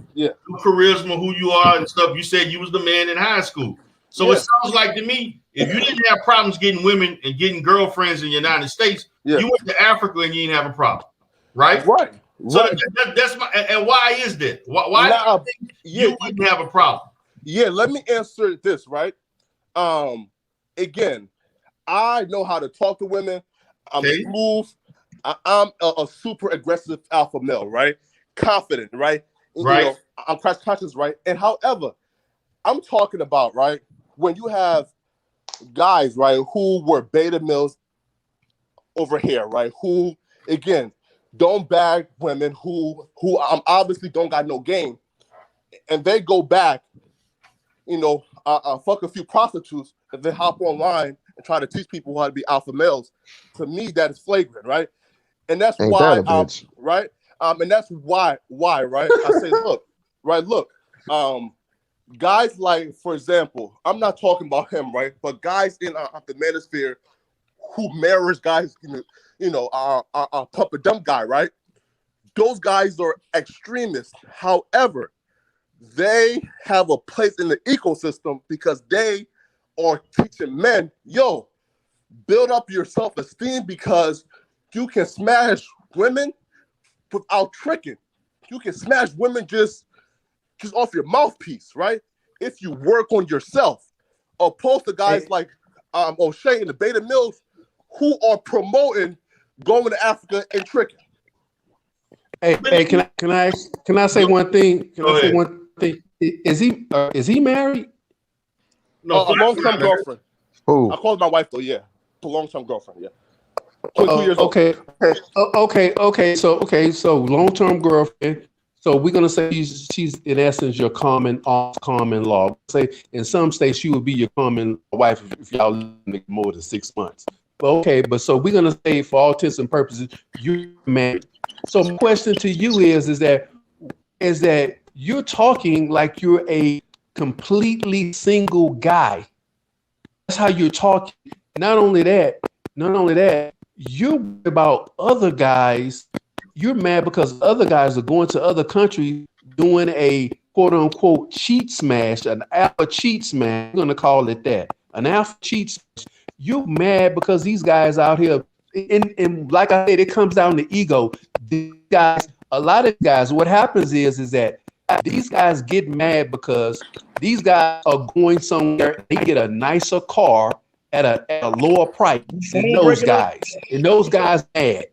charisma, who you are and stuff, you said you was the man in high school. So it sounds like to me, if you didn't have problems getting women and getting girlfriends in the United States, you went to Africa and you didn't have a problem, right? Right. So that's my, and why is that? Why do you think you wouldn't have a problem? Yeah, let me answer this, right? Again, I know how to talk to women. I'm smooth. I'm a super aggressive alpha male, right? Confident, right? Right. I'm Christ conscious, right? And however, I'm talking about, right, when you have guys, right, who were beta males over here, right, who, again, don't bag women who obviously don't got no game, and they go back, fuck a few prostitutes, and then hop online and try to teach people how to be alpha males. To me, that is flagrant, right? And that's Ain't why, that a bitch? right? And that's why, right? I say, look, guys like, for example, I'm not talking about him, right? But guys in the manosphere who marries guys, Pump a Dump guy, right? Those guys are extremists. However, they have a place in the ecosystem because they are teaching men, build up your self-esteem because you can smash women without tricking. You can smash women just off your mouthpiece, right? If you work on yourself, opposed to guys like O'Shea and the beta males who are promoting going to Africa and tricking. Hey, can I say one thing? Can I say one thing? Is he married? No, a long-term girlfriend. Who? I call my wife though. Yeah, a long-term girlfriend. Yeah. 22 years old. Okay. So long-term girlfriend. So we're gonna say she's in essence your common law. Say in some states she would be your common wife if y'all live more than 6 months. But so we're gonna say for all intents and purposes you're married. So my question to you is that you're talking like you're a completely single guy. That's how you're talking. Not only that, you're worried about other guys. You're mad because other guys are going to other countries doing a quote unquote cheat smash, an alpha cheat smash. I'm going to call it that, an alpha cheat smash. You're mad because these guys out here, and like I said, it comes down to ego. These guys, a lot of guys, what happens is that these guys get mad because these guys are going somewhere, they get a nicer car at a lower price than those guys. And those guys mad.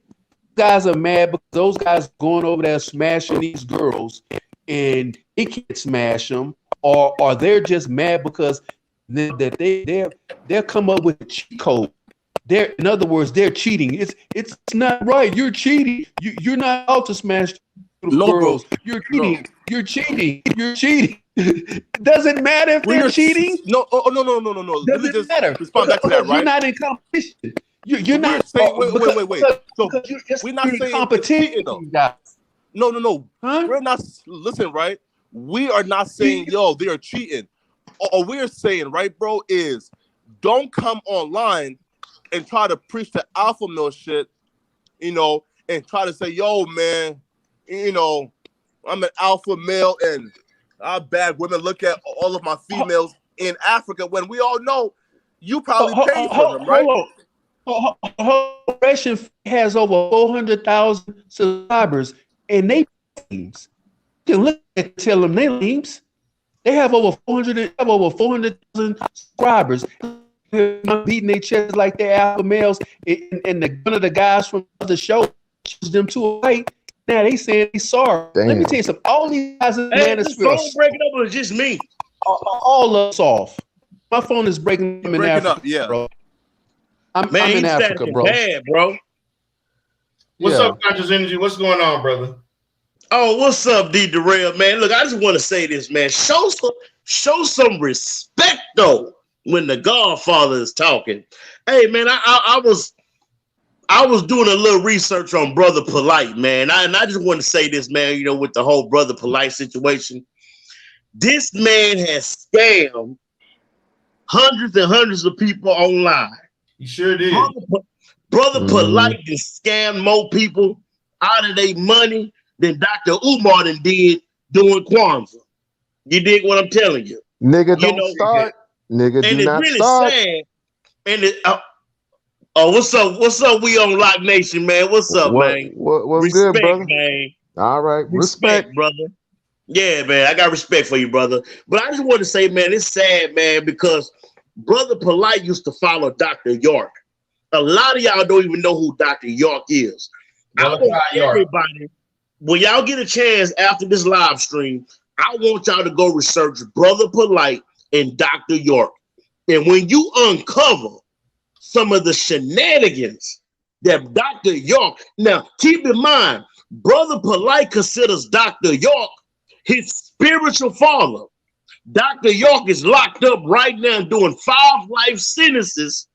Guys are mad because those guys going over there smashing these girls and they can't smash them, or they're just mad because they'll come up with a cheat code. In other words, they're cheating. It's not right. You're cheating. You're not out to smash girls. Bro. You're cheating. No. You're cheating. You're cheating. Doesn't matter if they're cheating. No. Let me just respond back to that, right? You're not in competition. You're not saying, wait. So we're not saying competition, though. No. Huh? We're not. Listen, right? We are not saying they are cheating. All we're saying, right, bro, is don't come online and try to preach the alpha male shit, and try to say, man, I'm an alpha male and I bad women. Look at all of my females in Africa when we all know you probably paid for them, right? Her operation has over 400,000 subscribers, and they names. You can look at tell them their names. They have over 400,000 subscribers. Beating their chests like they're alpha males, and one of the guys from the show chose them to a fight. Now they saying they sorry. Damn. Let me tell you something. All these guys in the manosphere. Phone breaking up, or is just me? All of us off. My phone is breaking up in Africa, bro. I'm in Africa, bro. Bad, bro. What's up, Conscious Energy? What's going on, brother? Oh, what's up, D Darrell, man? Look, I just want to say this, man. Show some respect, though, when the Godfather is talking. Hey, man, I was doing a little research on Brother Polight, man. And I just want to say this, man, with the whole Brother Polight situation. This man has scammed hundreds and hundreds of people online. He sure did. Brother Polight just scammed more people out of their money than Dr. Umar did doing Kwanzaa. You dig what I'm telling you? Nigga, don't start. Nigga, do not really start. Sad. And what's up? We on Lock Nation, man. What's up, man? What's respect, good, brother? Man. All right, respect, brother. Yeah, man, I got respect for you, brother. But I just want to say, man, it's sad, man, because Brother Polight used to follow Dr. York. A lot of y'all don't even know who Dr. York is. I want everybody, when y'all get a chance after this live stream, I want y'all to go research Brother Polight and Dr. York. And when you uncover some of the shenanigans that Dr. York, now keep in mind, Brother Polight considers Dr. York his spiritual father. Dr. York is locked up right now doing 5 life sentences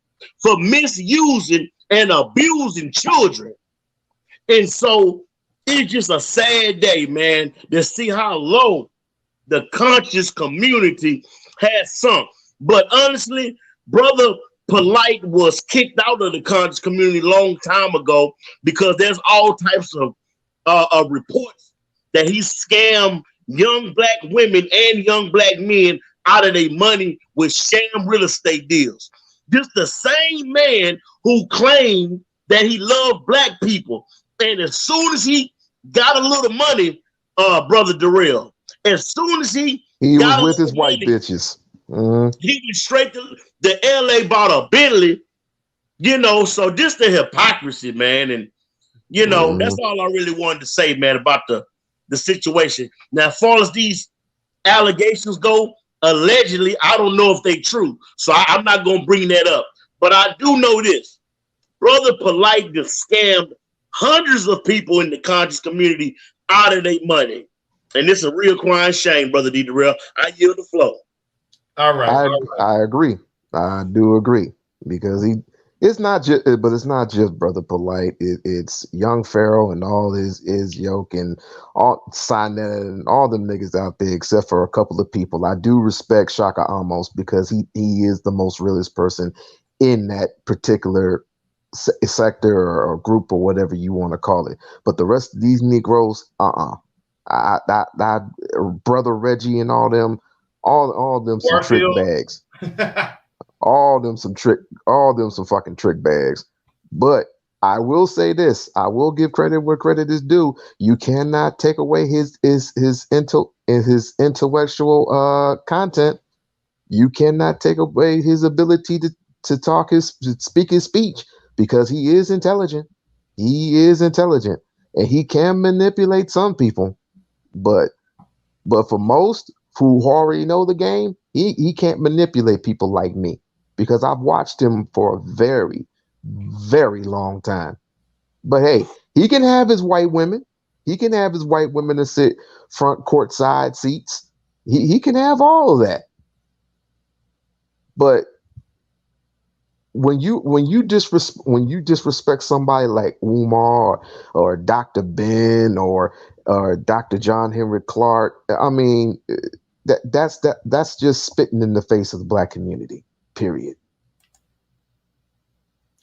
for misusing and abusing children. And so it's just a sad day, man, to see how low the conscious community has sunk. But honestly, Brother Polight was kicked out of the conscious community a long time ago because there's all types of reports that he scammed young black women and young black men out of their money with sham real estate deals. This the same man who claimed that he loved black people. And as soon as he got a little money, Brother Darrell, as soon as he was with his white bitches. He went straight to the LA, bought a Bentley, you know. So this the hypocrisy, man. And you know, that's all I really wanted to say, man, about the situation. Now, as far as these allegations go, allegedly, I don't know if they true. So I'm not gonna bring that up. But I do know this. Brother Polight just scammed hundreds of people in the conscious community out of their money. And it's a real crying shame, Brother D. Darrell. I yield the floor. All right. I agree. I do agree because it's not just Brother Polight. It's Young Pharaoh and all his yoke and all Sinetta and all them niggas out there, except for a couple of people. I do respect Shaka Amos because he is the most realest person in that particular sector or group or whatever you want to call it. But the rest of these Negroes, Brother Reggie and all them some trick bags. all them some fucking trick bags. But I will say this, I will give credit where credit is due. You cannot take away his intellectual content. You cannot take away his ability to speak his speech because he is intelligent. He is intelligent and he can manipulate some people. But for most who already know the game, he can't manipulate people like me because I've watched him for a very, very long time. But hey, he can have his white women. He can have his white women to sit front court side seats. He can have all of that. But when you disrespect somebody like Umar or Dr. Ben or Dr. John Henry Clark, I mean, that's just spitting in the face of the black community, period.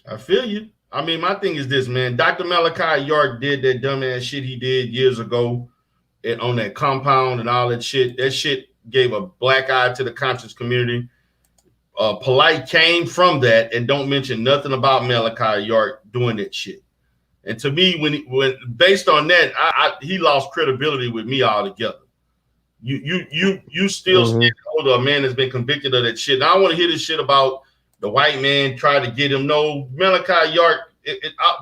I feel you. I mean, my thing is this, man. Dr. Malachi York did that dumbass shit he did years ago on that compound and all that shit. That shit gave a black eye to the conscious community. Polight came from that and don't mention nothing about Malachi York doing that shit. And to me, when based on that, he lost credibility with me altogether. You still stand hold of a man that's been convicted of that shit. Now, I want to hear this shit about the white man tried to get him. No, Malachi York,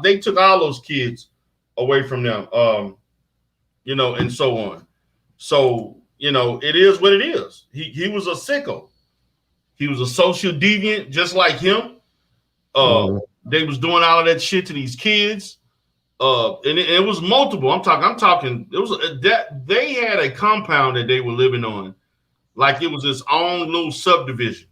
they took all those kids away from them, and so on. So, it is what it is. He was a sicko. He was a social deviant, just like him. They was doing all of that shit to these kids. And it was multiple. I'm talking. It was that they had a compound that they were living on, like it was its own little subdivision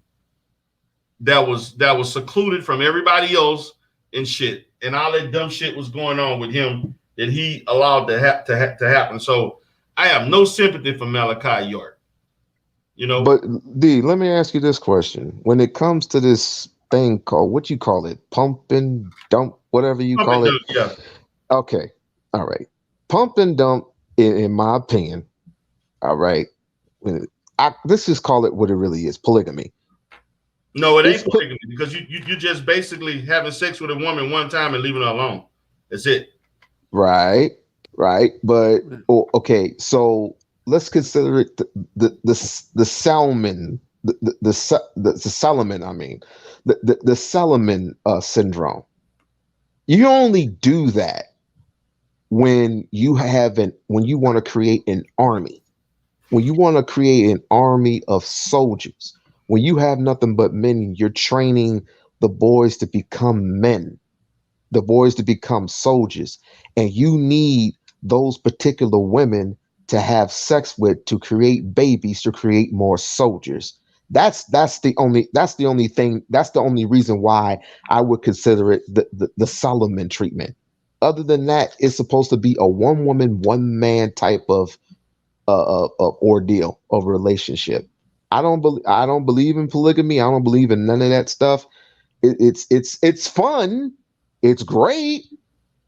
that was secluded from everybody else and shit. And all that dumb shit was going on with him that he allowed to happen. So I have no sympathy for Malachi York. But D, let me ask you this question: when it comes to this thing called what you call it, pump and dump, whatever you call it, yeah. Okay, all right. Pump and dump, in my opinion, all right. Let's just call it what it really is: polygamy. No, it ain't polygamy because you just basically having sex with a woman one time and leaving her alone. That's it. Right. But okay, so let's consider it the Salmon, the Solomon. I mean, the Solomon syndrome. You only do that when you want to create an army. when you want to create an army of soldiers, when you have nothing but men, you're training the boys to become men, the boys to become soldiers, and you need those particular women to have sex with to create babies to create more soldiers. That's the only reason why I would consider it the Solomon treatment. Other than that, it's supposed to be a one woman, one man type of ordeal of relationship. I don't believe in polygamy. I don't believe in none of that stuff. It's fun. It's great.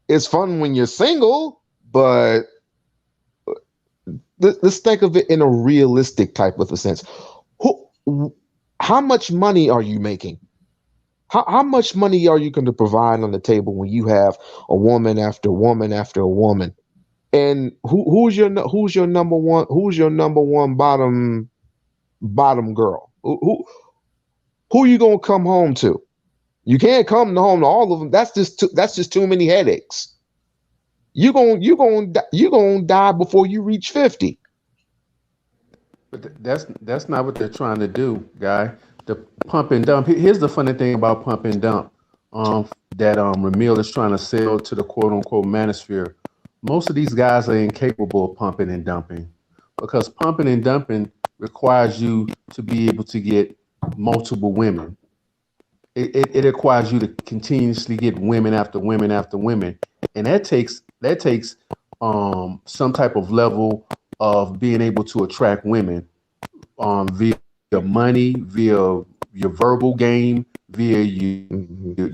It's fun when you're single, but let's think of it in a realistic type of a sense. How much money are you making? How much money are you going to provide on the table when you have a woman after woman after a woman? And who's your number one bottom girl? Who you gonna come home to? You can't come home to all of them. That's just too many headaches. You gonna die before you reach 50. But that's not what they're trying to do, guy. The pump and dump. Here's the funny thing about pump and dump. That Ramil is trying to sell to the quote unquote manosphere. Most of these guys are incapable of pumping and dumping because pumping and dumping requires you to be able to get multiple women. It requires you to continuously get women after women after women, and that takes some type of level of being able to attract women via money, via your verbal game, via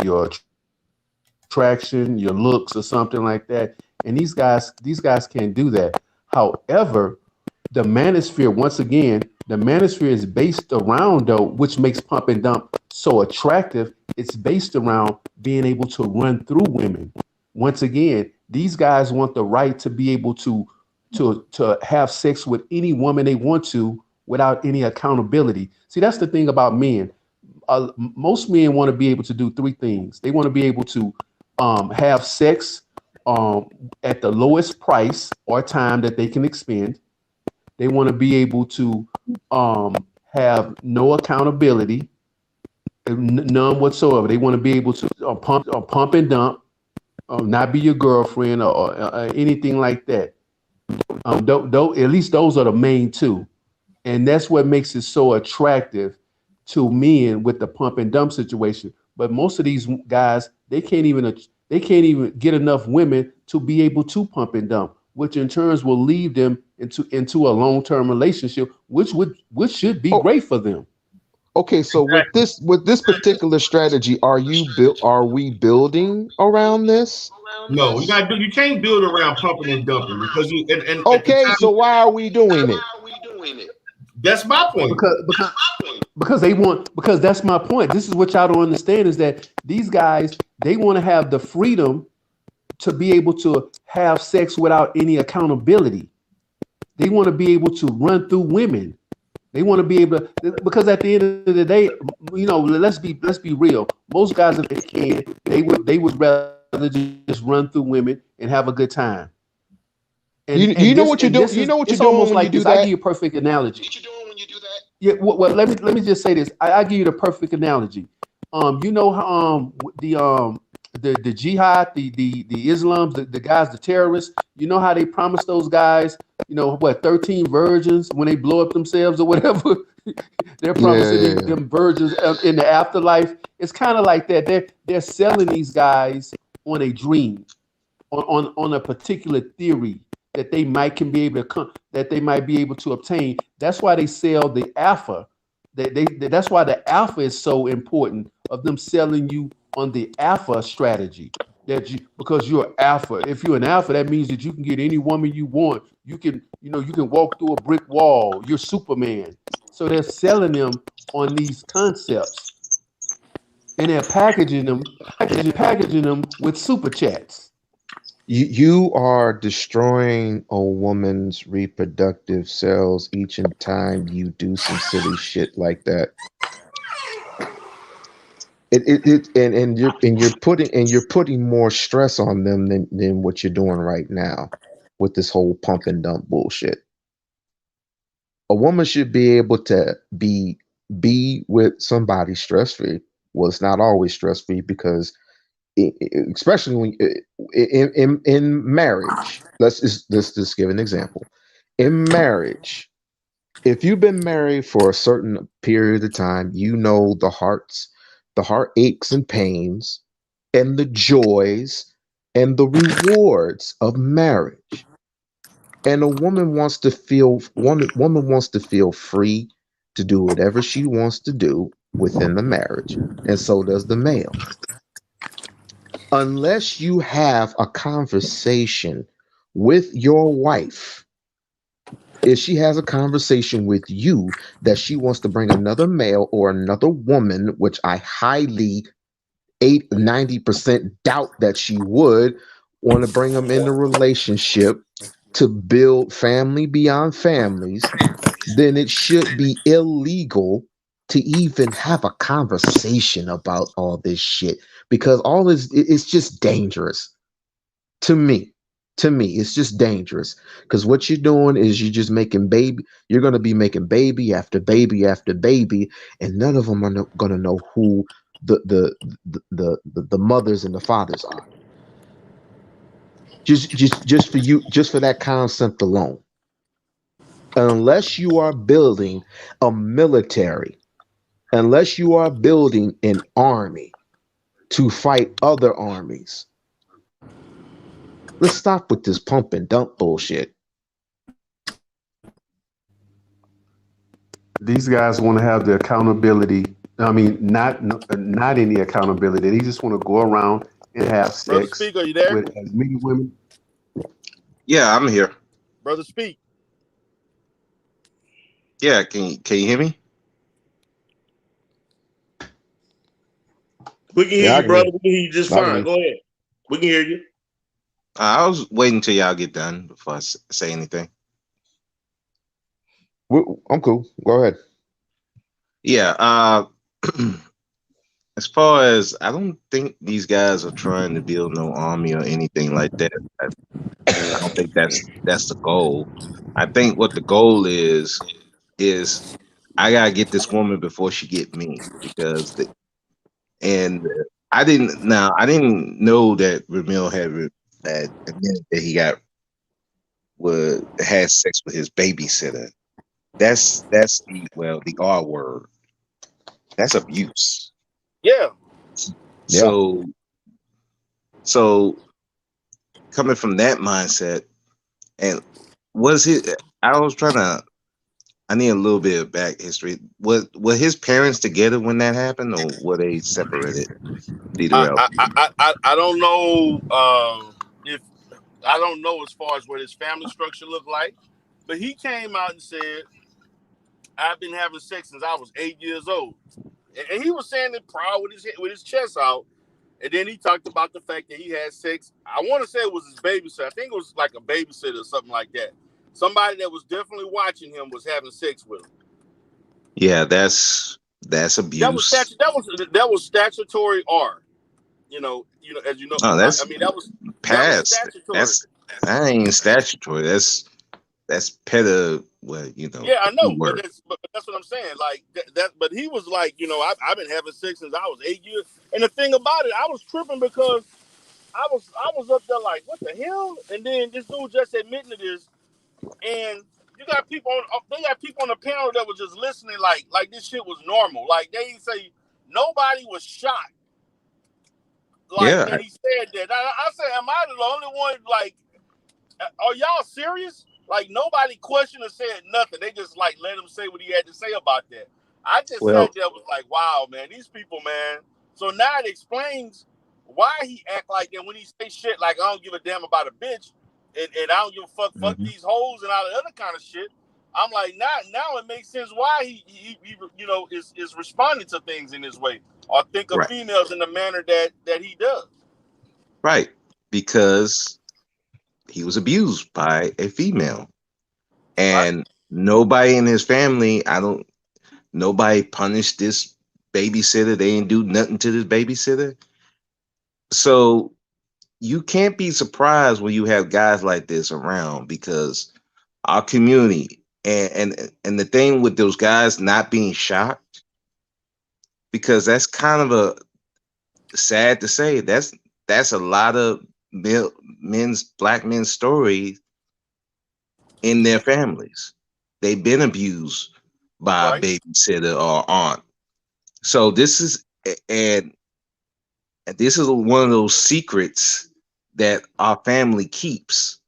your attraction, your looks, or something like that. And these guys can't do that. However, the manosphere, once again, the manosphere is based around though, which makes pump and dump so attractive. It's based around being able to run through women. Once again, these guys want the right to be able to have sex with any woman they want to without any accountability. See, that's the thing about men. Most men want to be able to do three things. They want to be able to have sex at the lowest price or time that they can expend. They want to be able to have no accountability, none whatsoever. They want to be able to pump and dump, not be your girlfriend or anything like that. At least those are the main two, and that's what makes it so attractive to men with the pump and dump situation. But most of these guys, they can't even get enough women to be able to pump and dump, which in turns will lead them into a long-term relationship, which should be great for them. Okay, so with this particular strategy, are we building around this? No, you can't build around pumping and dumping because you and okay, so why are we doing it? That's my point. Because that's my point. This is what y'all don't understand is that these guys, they want to have the freedom to be able to have sex without any accountability. They want to be able to run through women. They want to be able to, because at the end of the day, let's be real. Most guys, if they can, they would rather just run through women and have a good time. You know what you're doing. You know what you're doing when you do that. I give you a perfect analogy. What you doing when you do that? Yeah. Well, let me just say this. I give you the perfect analogy. You know how the jihad, the Islam, the guys, the terrorists. You know how they promise those guys, 13 virgins when they blow up themselves or whatever. They're promising them virgins in the afterlife. It's kind of like that. They're selling these guys on a dream, on a particular theory that they might be able to obtain. That's why they sell the alpha. That's why the alpha is so important of them selling you on the alpha strategy. Because you're alpha. If you're an alpha, that means that you can get any woman you want. You can walk through a brick wall. You're Superman. So they're selling them on these concepts, and they're packaging them with super chats. You are destroying a woman's reproductive cells each and time you do some silly shit like that. You're putting more stress on them than what you're doing right now with this whole pump and dump bullshit. A woman should be able to be with somebody stress free. Well, it's not always stress free because, especially when in marriage. Let's just give an example. In marriage, if you've been married for a certain period of time, you know the heartaches and pains, and the joys and the rewards of marriage. And a woman wants to feel woman wants to feel free to do whatever she wants to do within the marriage, and so does the male. Unless you have a conversation with your wife, if she has a conversation with you that she wants to bring another male or another woman, which I highly 90% doubt that she would want to bring them in a relationship to build family beyond families, then it should be illegal to even have a conversation about all this shit, because all this it's just dangerous to me. To me, it's just dangerous because what you're doing is you're just making baby. You're going to be making baby after baby after baby, and none of them are going to know who the mothers and the fathers are. Just for you, just for that concept alone. Unless you are building a military, unless you are building an army to fight other armies, let's stop with this pump and dump bullshit. These guys want to have the accountability. I mean, not any accountability. They just want to go around and have Brother sex Speak, are you there? with as many women. Yeah, I'm here. Brother Speak. Yeah, can you hear me? We can hear Yeah, I you, can brother. hear We can hear you just I can fine. hear. Go ahead. We can hear you. I was waiting till y'all get done before I say anything. I'm cool. Go ahead. Yeah. As far as I don't think these guys are trying to build no army or anything like that. I don't think that's the goal. I think what the goal is I gotta get this woman before she get me, because and I didn't know that Ramil had admitted that he had sex with his babysitter. That's the R word. That's abuse. Yeah. Yeah. So coming from that mindset, and was it? I need a little bit of back history. Were his parents together when that happened, or were they separated? I don't know if I don't know as far as what his family structure looked like, but he came out and said, "I've been having sex since I was 8 years old," and he was saying it proud with his chest out. And then he talked about the fact that he had sex. I want to say it was his babysitter. I think it was like a babysitter or something like that. Somebody that was definitely watching him was having sex with him. Yeah, that's abuse. That was statutory R. As you know. Oh, that's I mean, that was past. statutory. That ain't statutory. That's peta. Well, Yeah, I know, but word. that's what I'm saying. Like that. But he was like, I've been having sex since I was 8 years. And the thing about it, I was tripping because I was up there like, what the hell? And then this dude just admitting to this, and they got people on the panel that were just listening like this shit was normal. Like they say nobody was shot. Like, Yeah. and he said that. I said, am I the only one? Like, are y'all serious? Like nobody questioned or said nothing. They just like let him say what he had to say about that. I just Well, sat there was like, wow, man, these people, man. So now it explains why he act like that when he say shit like I don't give a damn about a bitch and I don't give a fuck these hoes and all the other kind of shit. I'm like, now it makes sense why he is responding to things in this way or think of right, females in the manner that he does. right, because he was abused by a female, and nobody in his family, nobody punished this babysitter. They didn't do nothing to this babysitter. So you can't be surprised when you have guys like this around, because our community, And the thing with those guys not being shocked, because that's kind of a sad to say, that's a lot of black men's stories in their families. They've been abused by a babysitter or aunt. So this is and this is one of those secrets that our family keeps.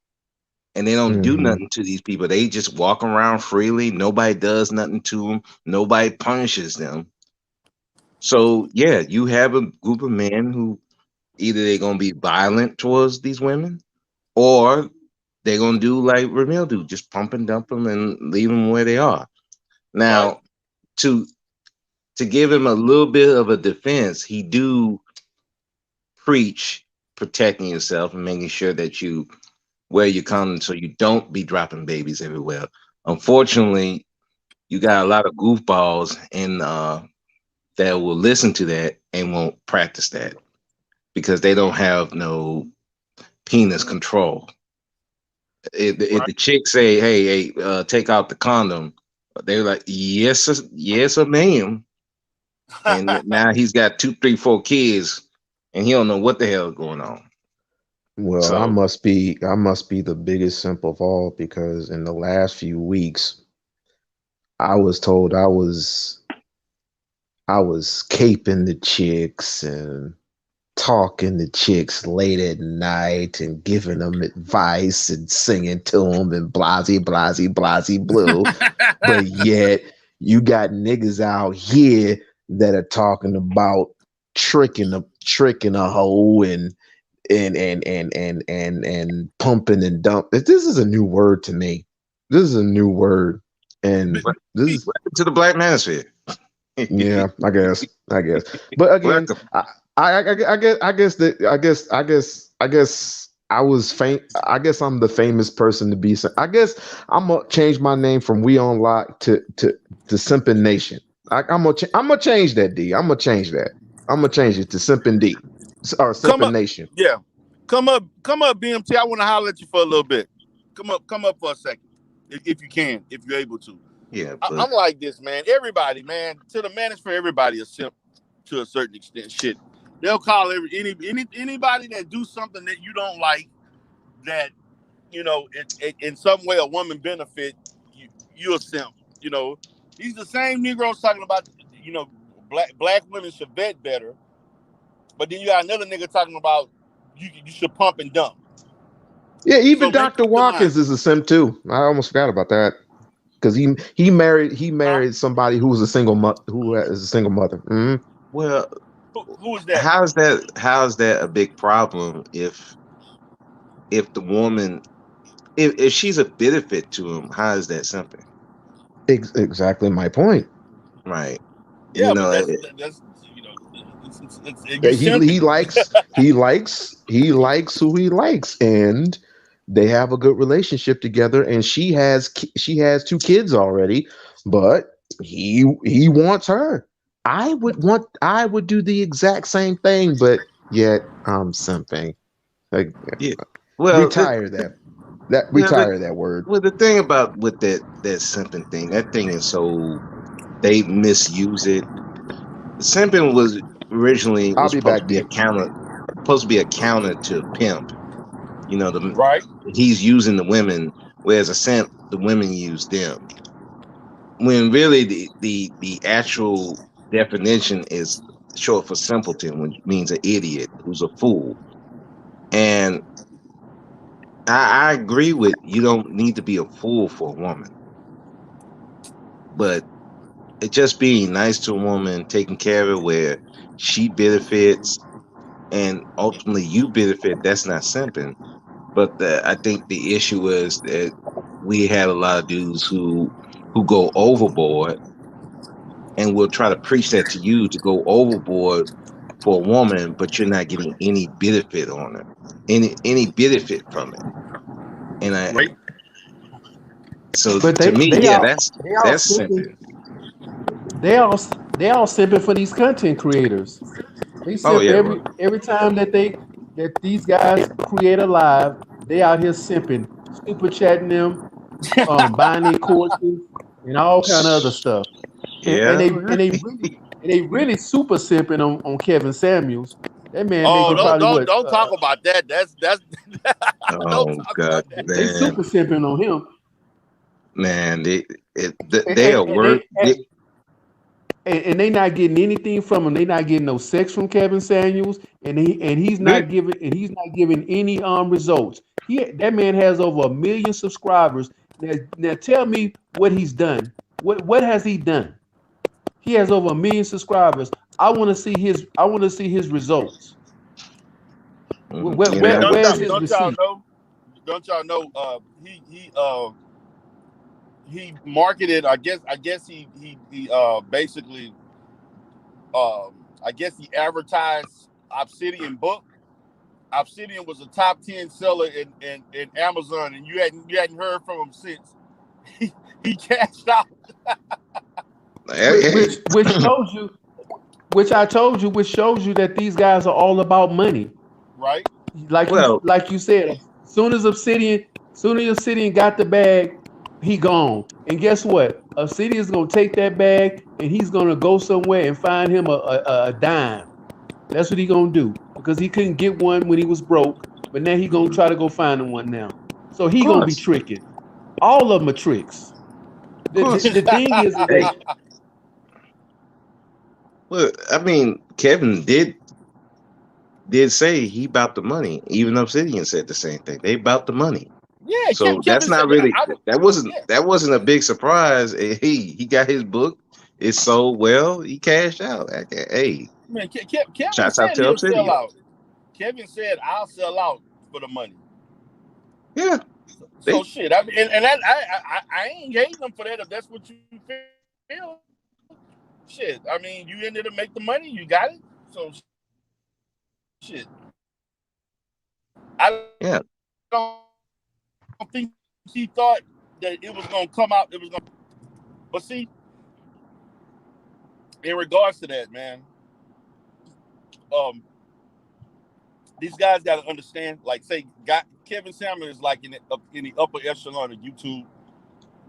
And they don't do nothing to these people. They just walk around freely. Nobody does nothing to them. Nobody punishes them. So yeah, you have a group of men who either they're gonna be violent towards these women, or they're gonna do like Ramil do, just pump and dump them and leave them where they are. Now, to give him a little bit of a defense, he do preach protecting yourself and making sure that you wear your condom so you don't be dropping babies everywhere. Unfortunately, you got a lot of goofballs in that will listen to that and won't practice that because they don't have no penis control. If the chick say, "Hey, take out the condom," they're like, "Yes, sir, ma'am." And now he's got 2, 3, 4 kids, and he don't know what the hell is going on. Well, So- I must be the biggest simp of all, because in the last few weeks, I was told I was caping the chicks and talking to chicks late at night and giving them advice and singing to them and blasey blue. But yet you got niggas out here that are talking about tricking a hoe and pumping and dump. This is a new word to me. This is a new word, and this is to the black manosphere. Yeah, I guess. But again, I guess I was I guess I'm the famous person to be. I guess I'm gonna change my name from We On Lock to Simpin Nation. I'm gonna change that, D. I'm gonna change that. I'm gonna change it to Simpin D or Simpin Nation. Yeah, come up, BMT. I want to holler at you for a little bit. Come up for a second, if you can, if you're able to. Yeah, I'm like this, man. Everybody, man, to the manosphere, everybody is simp to a certain extent. Shit, they'll call anybody that do something that you don't like, that in some way a woman benefit, you're a simp. These the same Negroes talking about black women should vet better, but then you got another nigga talking about you should pump and dump. Yeah, even Dr. Watkins is a simp too. I almost forgot about that. Because he married somebody who was a single mother. Mm-hmm. Well, who is that? How is that a big problem if the woman, if she's a benefit to him? How is that something? Exactly my point. Right. Yeah, but that's he likes who he likes, and they have a good relationship together, and she has 2 kids already, but he wants her. I would do the exact same thing, but yet I'm simping. Like, yeah. Well, retire that word. Well, the thing about with that simping thing, that thing is so they misuse it. Simping was originally supposed to be a counter to pimp. He's using the women, whereas a simp, the women use them. When really the actual definition is short for simpleton, which means an idiot who's a fool. And I agree with you don't need to be a fool for a woman, but it just being nice to a woman, taking care of her where she benefits and ultimately you benefit, that's not simping. But I think the issue is that we had a lot of dudes who go overboard, and will try to preach that to you to go overboard for a woman, but you're not getting any benefit on it, any benefit from it. And so But to me, that's simping. They all simping for these content creators. They simp every time that these guys create a live, they out here simping, super chatting them, buying their courses and all kind of other stuff. And they really super simping on Kevin Samuels. That man making probably what? Don't talk about that. That's Oh God, they super simping on him. Man, they are worth. And they not getting anything from him. They not getting no sex from Kevin Samuels, and he's not giving any results. That man has over 1 million subscribers. Now tell me what he's done. What has he done? He has over 1 million subscribers. I want to see his results. Where's his receipt? Don't y'all know? He marketed. I guess he basically. I guess he advertised Obsidian book. Obsidian was a top 10 seller in Amazon, and you hadn't heard from him since. He cashed out. which shows you, which I told you, which shows you that these guys are all about money, right? Like you said, soon as Obsidian got the bag, he gone. And guess what? Obsidian's gonna take that bag and he's gonna go somewhere and find him a dime. That's what he gonna do, because he couldn't get one when he was broke, but now he gonna try to go find him one now. So he gonna be tricking. All of them are tricks. The thing is that, well, I mean, Kevin did say he about the money. Even Obsidian said the same thing. They about the money. Yeah, so that's not really that wasn't a big surprise. He got his book. It sold well. He cashed out. Hey, man, Kevin shouts said out to he'll Obsidian. sell out. Kevin said, "I'll sell out for the money." Yeah. So shit. I mean, I ain't hating them for that. If that's what you feel, shit. I mean, you ended up make the money. You got it. So shit. I don't think he thought that it was gonna come out. But see, in regards to that, man, these guys got to understand. Like, say, Kevin Samuels is like in the upper echelon of YouTube,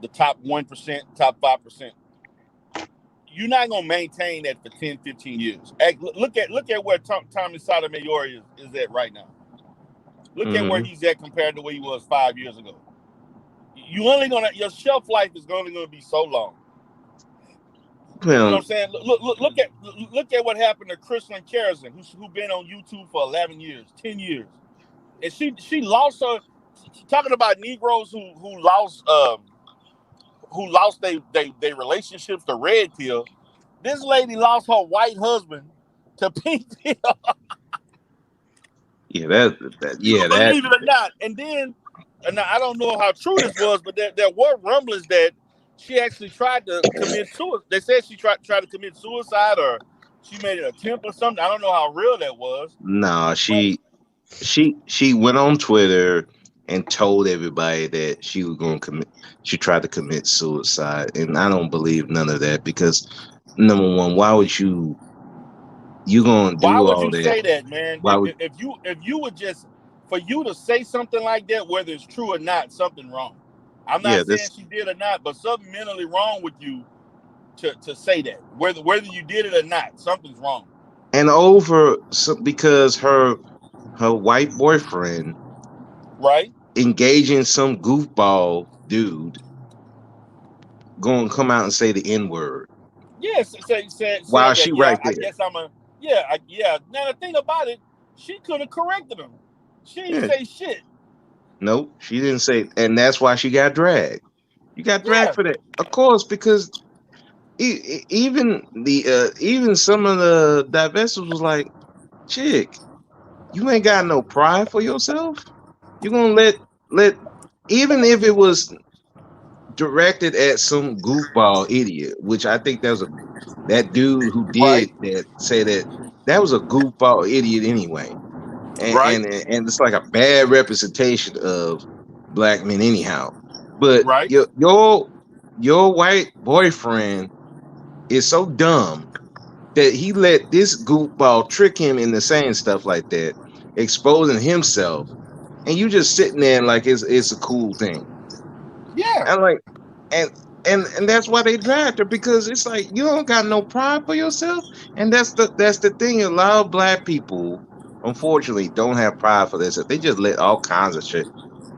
the top 1%, top 5%. You're not gonna maintain that for 10, 15 years. Look at where Tommy Sotomayor is at right now. Look at where he's at compared to where he was 5 years ago. Your shelf life is only gonna be so long. You know what I'm saying? Look at what happened to Kristen Kerrison, who been on YouTube for 11 years, 10 years, and she lost her. Talking about Negroes who lost their relationships to red pill. This lady lost her white husband to pink pill. Yeah, believe it or not. And then, and I don't know how true this was, but there were rumblings that she actually tried to commit suicide. They said she tried to commit suicide, or she made an attempt or something. I don't know how real that was. No, she went on Twitter and told everybody that she was going to commit. She tried to commit suicide, and I don't believe none of that, because number one, why would you? You gonna do all that? Why would you say that, man? If you would just, for you to say something like that, whether it's true or not, something wrong. I'm not saying she did or not, but something mentally wrong with you to say that. Whether you did it or not, something's wrong. And because her white boyfriend, right, engaging some goofball dude, gonna come out and say the N-word. Yes, while she right there. I guess I'm a yeah. Now the thing about it, she could have corrected him. She didn't say shit. Nope, she didn't say, and that's why she got dragged. You got dragged for that, of course, because even some of the divestors was like, "Chick, you ain't got no pride for yourself. You gonna let even if it was directed at some goofball idiot, which I think that dude who did that said that was a goofball idiot anyway." And it's like a bad representation of black men anyhow. But your white boyfriend is so dumb that he let this goofball trick him into saying stuff like that, exposing himself, and you just sitting there like it's a cool thing. Yeah. And like, and that's why they dragged her, because it's like you don't got no pride for yourself. And that's the thing. A lot of black people, unfortunately, don't have pride for themselves. They just let all kinds of shit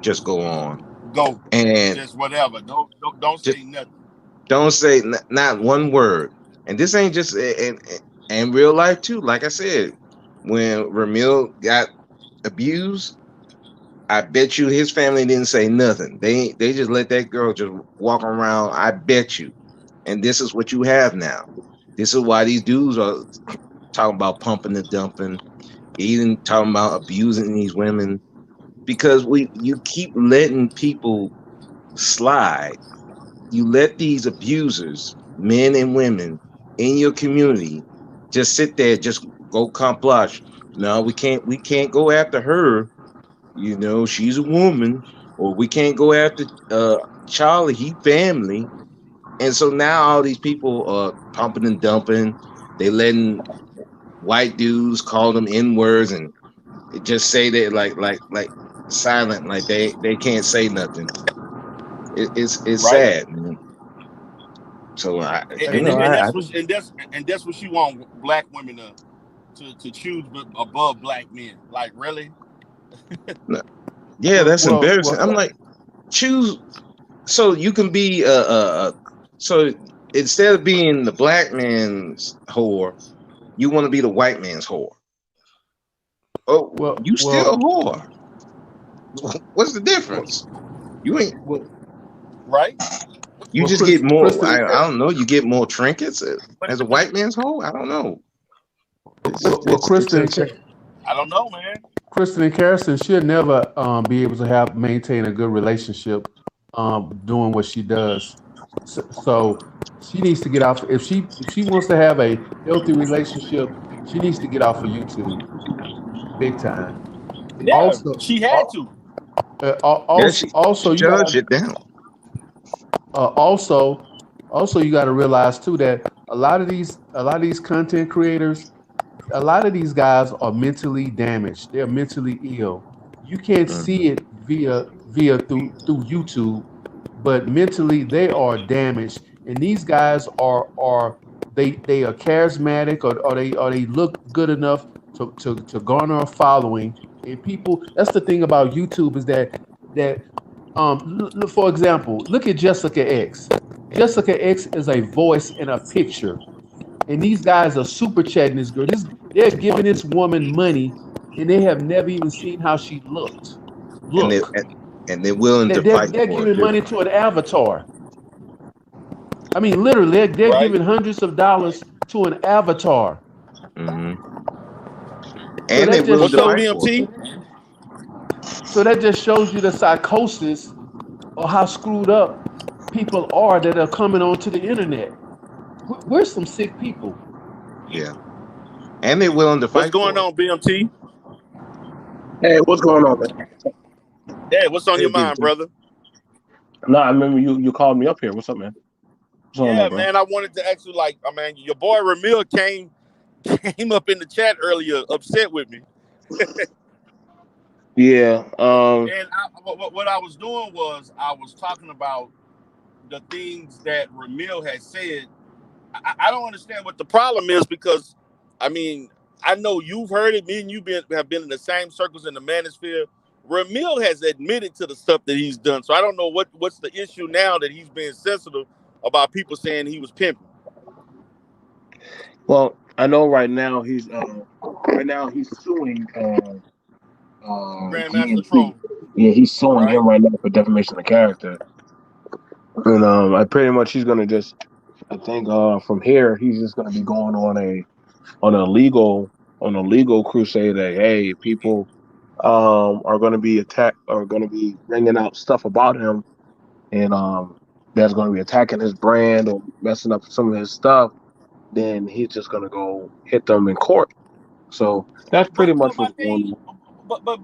just go on. Go. And Just whatever. Don't just say nothing. don't say not one word. And this ain't just in real life too. Like I said, when Ramil got abused, I bet you his family didn't say nothing. They just let that girl just walk around. I bet you. And this is what you have now. This is why these dudes are talking about pumping and dumping, even talking about abusing these women, because you keep letting people slide. You let these abusers, men and women, in your community just sit there, just go complosh. No, we can't go after her. She's a woman. Or we can't go after Charlie, he family. And so now all these people are pumping and dumping. They letting white dudes call them N words and just say that like silent, like they can't say nothing. It's Right. sad, man. So I And that's what she want black women to choose above black men. Like, really? yeah, that's embarrassing. I'm Well, like, choose so you can be so instead of being the black man's whore, you want to be the white man's whore. Oh, you still a whore. What's the difference? You ain't. Right. You just get more. I don't know. You get more trinkets as a white man's whore. I don't know. It's just. I don't know, man. Kristen and Harrison should never be able to maintain a good relationship doing what she does. So she needs to get off. If she wants to have a healthy relationship, she needs to get off of YouTube, big time. Yeah, Also, she had to. Also, you judge got it down. Also, you got to realize too that a lot of these content creators, a lot of these guys are mentally damaged. They're mentally ill. You can't see it via through YouTube, but mentally they are damaged. And these guys they are charismatic, or they look good enough to garner a following. And people, that's the thing about YouTube, is that for example, look at Jessica X. Jessica X is a voice in a picture, and these guys are super chatting this girl. They're giving this woman money, and they have never even seen how she looked. Look, and they're willing to fight they're for it giving money too. to an avatar. I mean, literally, they're giving hundreds of dollars to an avatar. Mm-hmm. So And they're willing to fight for it. So that just shows you the psychosis or how screwed up people are that are coming onto the internet. We're some sick people. Yeah. And they're willing to fight. What's going on, BMT? Hey, what's going on, man? Hey, what's on your mind, brother? No, I remember you called me up here. What's up, man? Yeah, man. I wanted to ask you, your boy Ramil came up in the chat earlier, upset with me. Yeah. And what I was doing was I was talking about the things that Ramil had said. I don't understand what the problem is, because, I mean, I know you've heard it. Me and you have been in the same circles in the manosphere. Ramil has admitted to the stuff that he's done. So I don't know what's the issue now that he's being sensitive about people saying he was pimping. Well, I know right now he's suing Grandmaster Troll. Yeah, he's suing him right now for defamation of character. And I pretty much he's gonna just, I think from here he's just gonna be going on a legal crusade that, hey, people are gonna be bringing out stuff about him, and that's gonna be attacking his brand or messing up some of his stuff. Then he's just gonna go hit them in court. So that's pretty much what's going on. But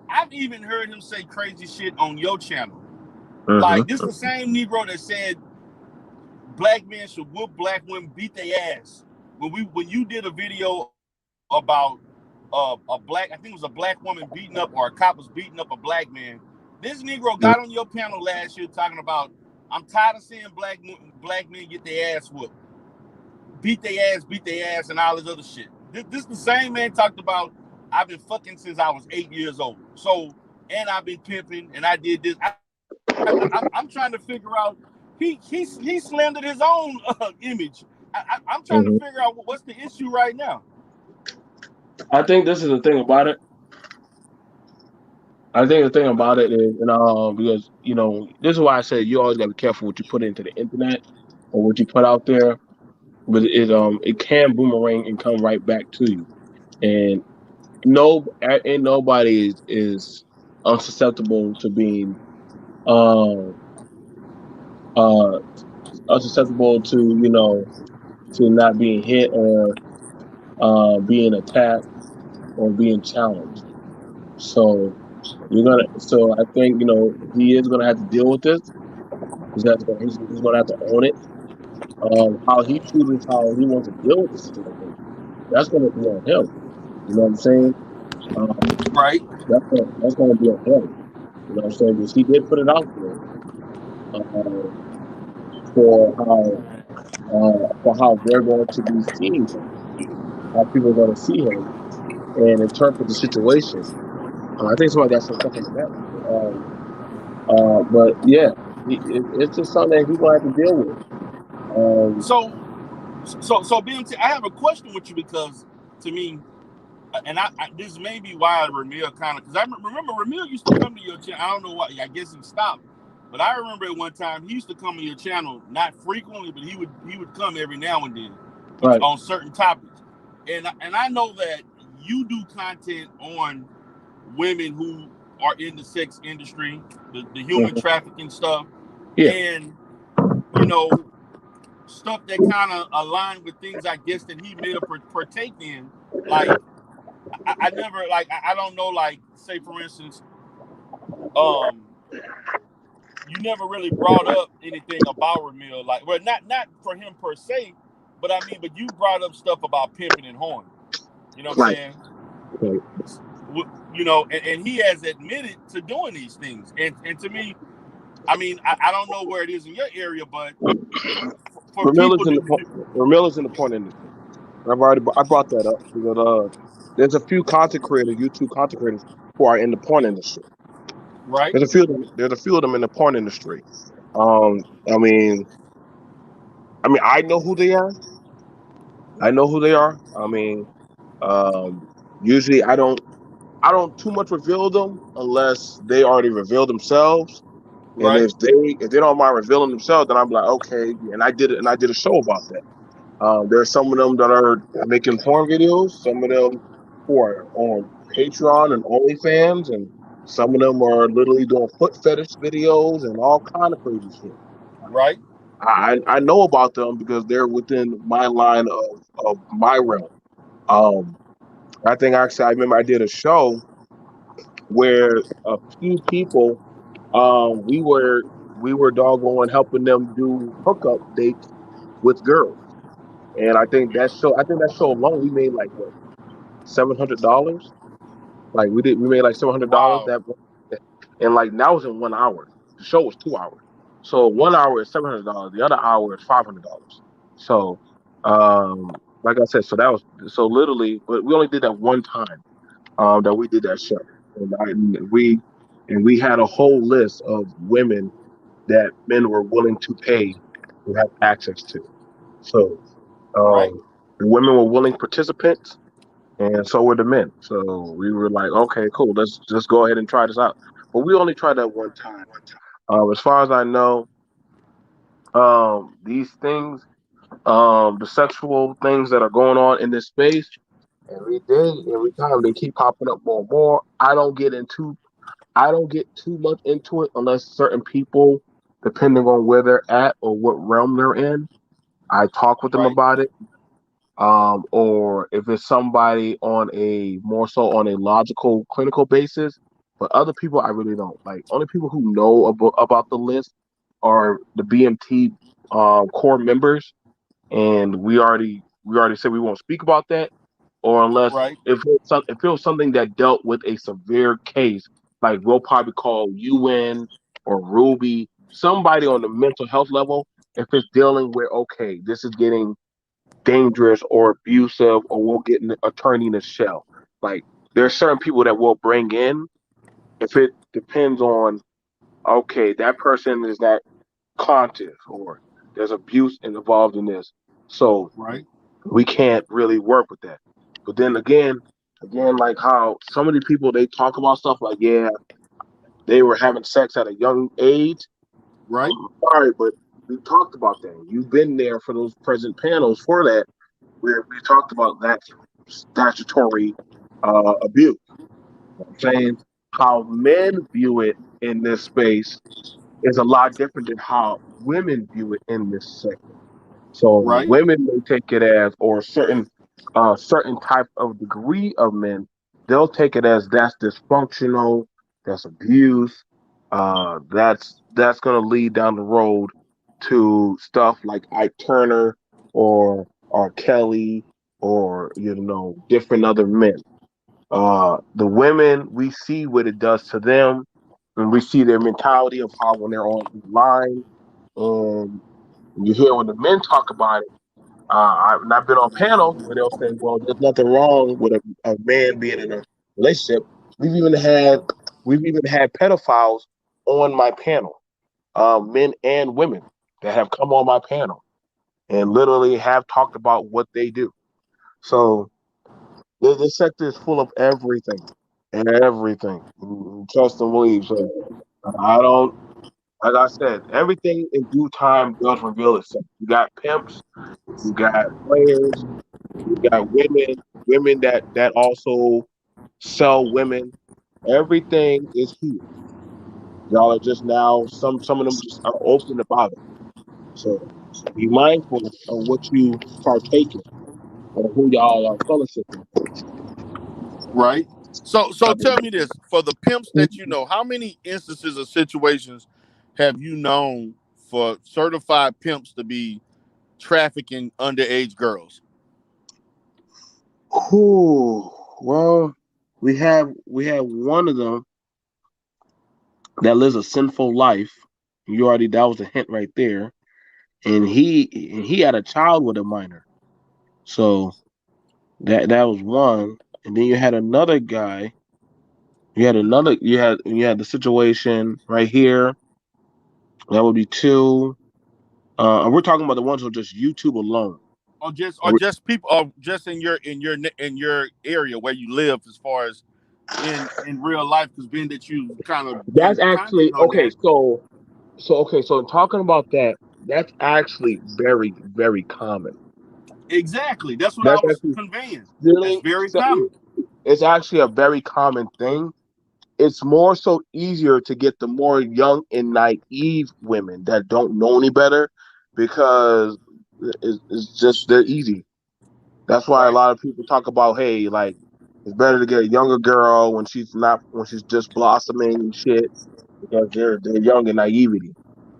I've even heard him say crazy shit on your channel. Mm-hmm. Like, this is the same Negro that said black men should whoop black women, beat their ass. When you did a video about a black, I think it was a black woman beating up, or a cop was beating up a black man, This Negro got on your panel last year talking about, I'm tired of seeing black men get their ass whooped, beat their ass, and all this other shit. This the same man talked about, I've been fucking since I was 8 years old. So, and I've been pimping, and I did this. I'm trying to figure out. He slandered his own image. I'm trying to figure out what's the issue right now. I think this is the thing about it. I think the thing about it is, because this is why I say you always got to be careful what you put into the internet or what you put out there, but it can boomerang and come right back to you. And ain't nobody is unsusceptible to being unsusceptible to not being hit or being attacked or being challenged. So I think he is gonna have to deal with this. He's gonna have to own it. How he chooses how he wants to deal with the situation, that's gonna be on him. You know what I'm saying? Right. That's gonna be on him. You know what I'm saying? Because he did put it out there for how they're going to be seeing him, how people are going to see him and interpret the situation. I think somebody got some stuff in the back. But yeah, it's just something that he's gonna have to deal with. So BMT, I have a question with you because to me, and I this may be why Ramil kind of, because I remember Ramil used to come to your channel. I don't know why. I guess he stopped, but I remember at one time he used to come to your channel, not frequently, but he would come every now and then, right, on certain topics. And I know that you do content on women who are in the sex industry, the human trafficking stuff, and stuff that kind of align with things I guess that he may have partaken in. Like I never, like, I don't know, like, say for instance, you never really brought up anything about Ramil, like, well, not for him per se, but I mean, but you brought up stuff about pimping and horn. You know what I'm saying? Right. And he has admitted to doing these things. And to me, I mean, I don't know where it is in your area, but for Ramil people is in the porn industry. I brought that up because there's a few content creators, YouTube content creators, who are in the porn industry. Right. There's a few of them in the porn industry. I mean, I know who they are. I mean, usually I don't too much reveal them unless they already revealed themselves. And right. if they don't mind revealing themselves, then I'm like, okay. And I did a show about that. There are some of them that are making porn videos, some of them who are on Patreon and OnlyFans, and some of them are literally doing foot fetish videos and all kind of crazy shit. Right. I know about them because they're within my line of my realm. I think actually I remember I did a show where a few people we were doggone helping them do hookup dates with girls. And I think that show alone we made like what $700. Like we made like $700 Wow. and like that was in 1 hour. The show was 2 hours. So 1 hour is $700, the other hour is $500. So like I said, so literally, but we only did that one time that we did that show. And we had a whole list of women that men were willing to pay to have access to. So Right. the women were willing participants, and so were the men. So we were like, okay, cool, let's just go ahead and try this out. But we only tried that one time. As far as I know, these things, the sexual things that are going on in this space, every day, every time they keep popping up more and more. I don't get too much into it unless certain people, depending on where they're at or what realm they're in, I talk with them Right. about it. Or if it's somebody on a more so on a logical, clinical basis. But other people, I really don't like. Only people who know about the list are the BMT core members, and we already said we won't speak about that, or unless Right. if it was something that dealt with a severe case like we'll probably call UN or Ruby, somebody on the mental health level, if it's dealing with, okay, this is getting dangerous or abusive, or we'll get an attorney in a shell. Like there are certain people that we'll bring in if it depends on, okay, that person is that conscious or there's abuse involved in this. So Right. we can't really work with that. But then again, like how some of the people they talk about stuff like, yeah, they were having sex at a young age. Right. Sorry, but we talked about that. You've been there for those present panels for that, where we talked about that statutory abuse. I'm saying how men view it in this space is a lot different than how women view it in this segment. So Right. women may take it as, or certain type of degree of men, they'll take it as that's dysfunctional, that's abuse, that's going to lead down the road to stuff like Ike Turner or R. Kelly or different other men. The women, we see what it does to them, and we see their mentality of how when they're online, and you hear when the men talk about it. I've been on panels where they'll say, "Well, there's nothing wrong with a man being in a relationship." We've even had pedophiles on my panel, men and women that have come on my panel and literally have talked about what they do. So this sector is full of everything and everything. Trust and believe. So I don't, like I said, everything in due time does reveal itself. You got pimps, you got players, you got women that also sell women. Everything is here. Y'all are just now some of them just are open about it. So be mindful of what you partake in or who y'all are fellowshipping. Right. So tell me this: for the pimps that you know, how many instances or situations have you known for certified pimps to be trafficking underage girls? Ooh, well, we have one of them that lives a sinful life. That was a hint right there. And he had a child with a minor. So that was one. And then you had another guy. You had the situation right here. That would be two. And we're talking about the ones who are just YouTube alone. Or And we- just people, or just in your area where you live, as far as in real life, because being that you kind of that's been actually commenting on okay. that. So talking about that, that's actually very, very common. Exactly, that's what I That's was actually conveying. That's really very common. it's actually a very common thing. It's more so easier to get the more young and naive women that don't know any better because it's just they're easy. That's why a Right. lot of people talk about, hey, like it's better to get a younger girl when she's just blossoming and shit because they're young and naivety.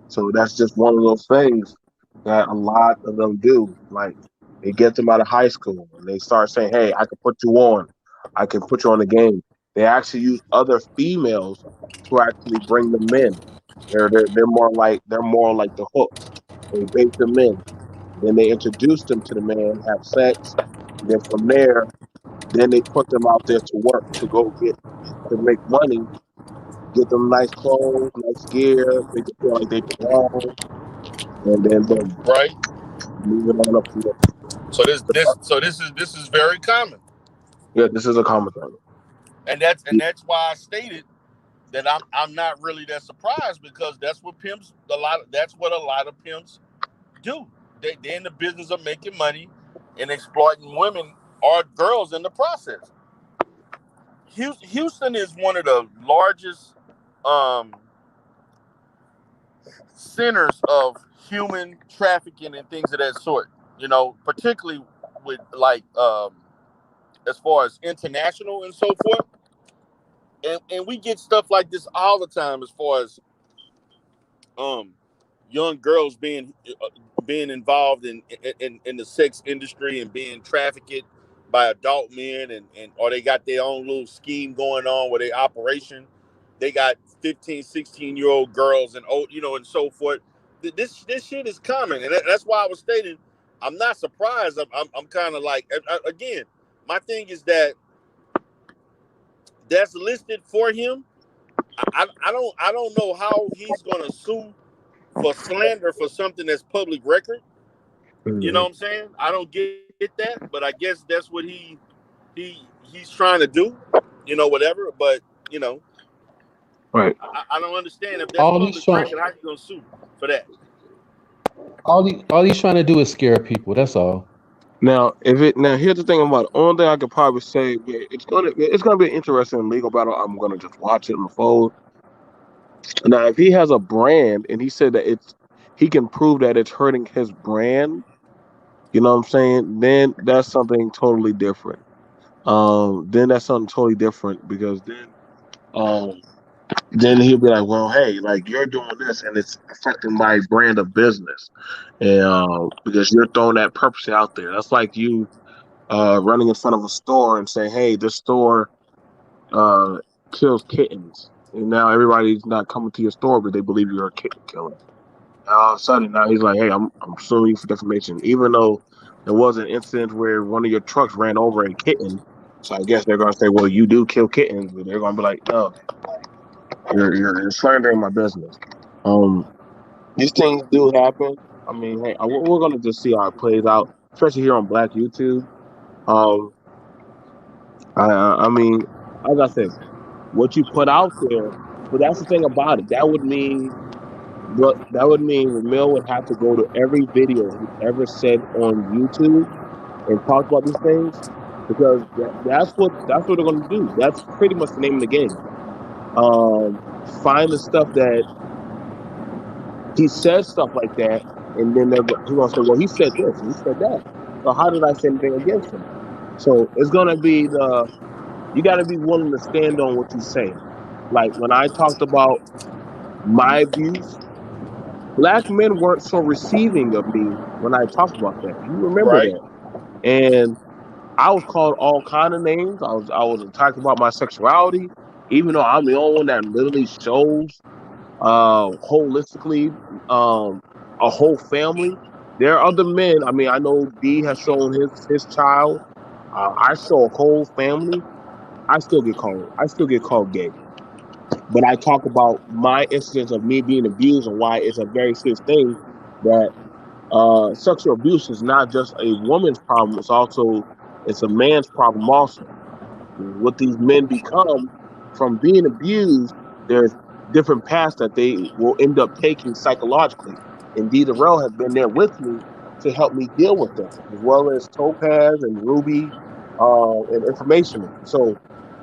So that's just one of those things that a lot of them do. Like they get them out of high school and they start saying, "Hey, I can put you on. I can put you on the game." They actually use other females to actually bring them in. They're more like the hook. They bait them in. Then they introduce them to the man, have sex. And then from there, then they put them out there to work to make money, get them nice clothes, nice gear, make them feel like they belong, and then boom, Right. move it on up from there. So this is very common, Yeah, this is a common thing. and that's why I stated that I'm not really that surprised, because that's what a lot of pimps do. They're in the business of making money and exploiting women or girls in the process. Houston is one of the largest um, centers of human trafficking and things of that sort. Particularly with as far as international and so forth. And we get stuff like this all the time, as far as um young girls being involved in the sex industry and being trafficked by adult men, and or they got their own little scheme going on with their operation. they got 15, 16-year-old girls and and so forth. This shit is common, and that's why I was stating I'm not surprised. I'm kind of like, again, my thing is that's listed for him. I don't know how he's gonna sue for slander for something that's public record. You know what I'm saying? I don't get that, but I guess that's what he's trying to do. Whatever. But Right. I don't understand if that's All he's public trying, record. How you gonna sue for that? all he's trying to do is scare people. That's all. Now, here's the thing about it. Only thing I could probably say, it's gonna be an interesting legal battle. I'm gonna just watch it unfold. Now, if he has a brand and he said that he can prove that it's hurting his brand, you know what I'm saying? Then that's something totally different. Then that's something totally different because then he'll be like, well, hey, like you're doing this and it's affecting my brand of business, and because you're throwing that purposely out there. That's like you running in front of a store and saying, hey, this store kills kittens, and now everybody's not coming to your store because they believe you're a kitten killer. And all of a sudden, now he's like, hey, I'm suing you for defamation, even though there was an incident where one of your trucks ran over a kitten. So I guess they're gonna say, well, you do kill kittens, but they're gonna be like, no, you're slandering my business. These things do happen. I mean, hey, we're gonna just see how it plays out, especially here on Black YouTube. Um, I mean, like I said, what you put out there, but that's the thing about it. That would mean Ramil would have to go to every video he ever said on YouTube and talk about these things because that's what they're going to do. That's pretty much the name of the game. Find the stuff that he says stuff like that, and then he's going to say, well, he said this and he said that. So how did I say anything against him? So it's going to be you got to be willing to stand on what you say. Like when I talked about my views, Black men weren't so receiving of me when I talked about that. You remember Right. that? And I was called all kind of names. I was attacked about my sexuality, even though I'm the only one that literally shows holistically a whole family. There are other men. I mean, I know D has shown his child. I show a whole family. I still get called gay. But I talk about my incidents of me being abused and why it's a very serious thing that sexual abuse is not just a woman's problem, it's a man's problem also. What these men become from being abused, there's different paths that they will end up taking psychologically. Indeed, Darrell has been there with me to help me deal with that, as well as Topaz and Ruby and Information. So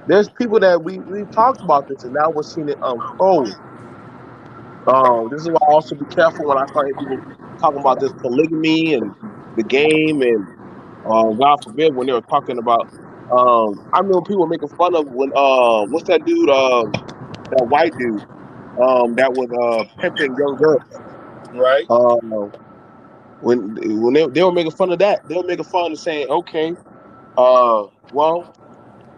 there's people that we've talked about this, and now we're seeing it unfold. This is why I also be careful when I start hearing people talking about this polygamy and the game, and God forbid when they were talking about. I remember people were making fun of when what's that dude? That white dude that was pimping young girls. Right. When they were making fun of that, they were making fun of saying, okay, well,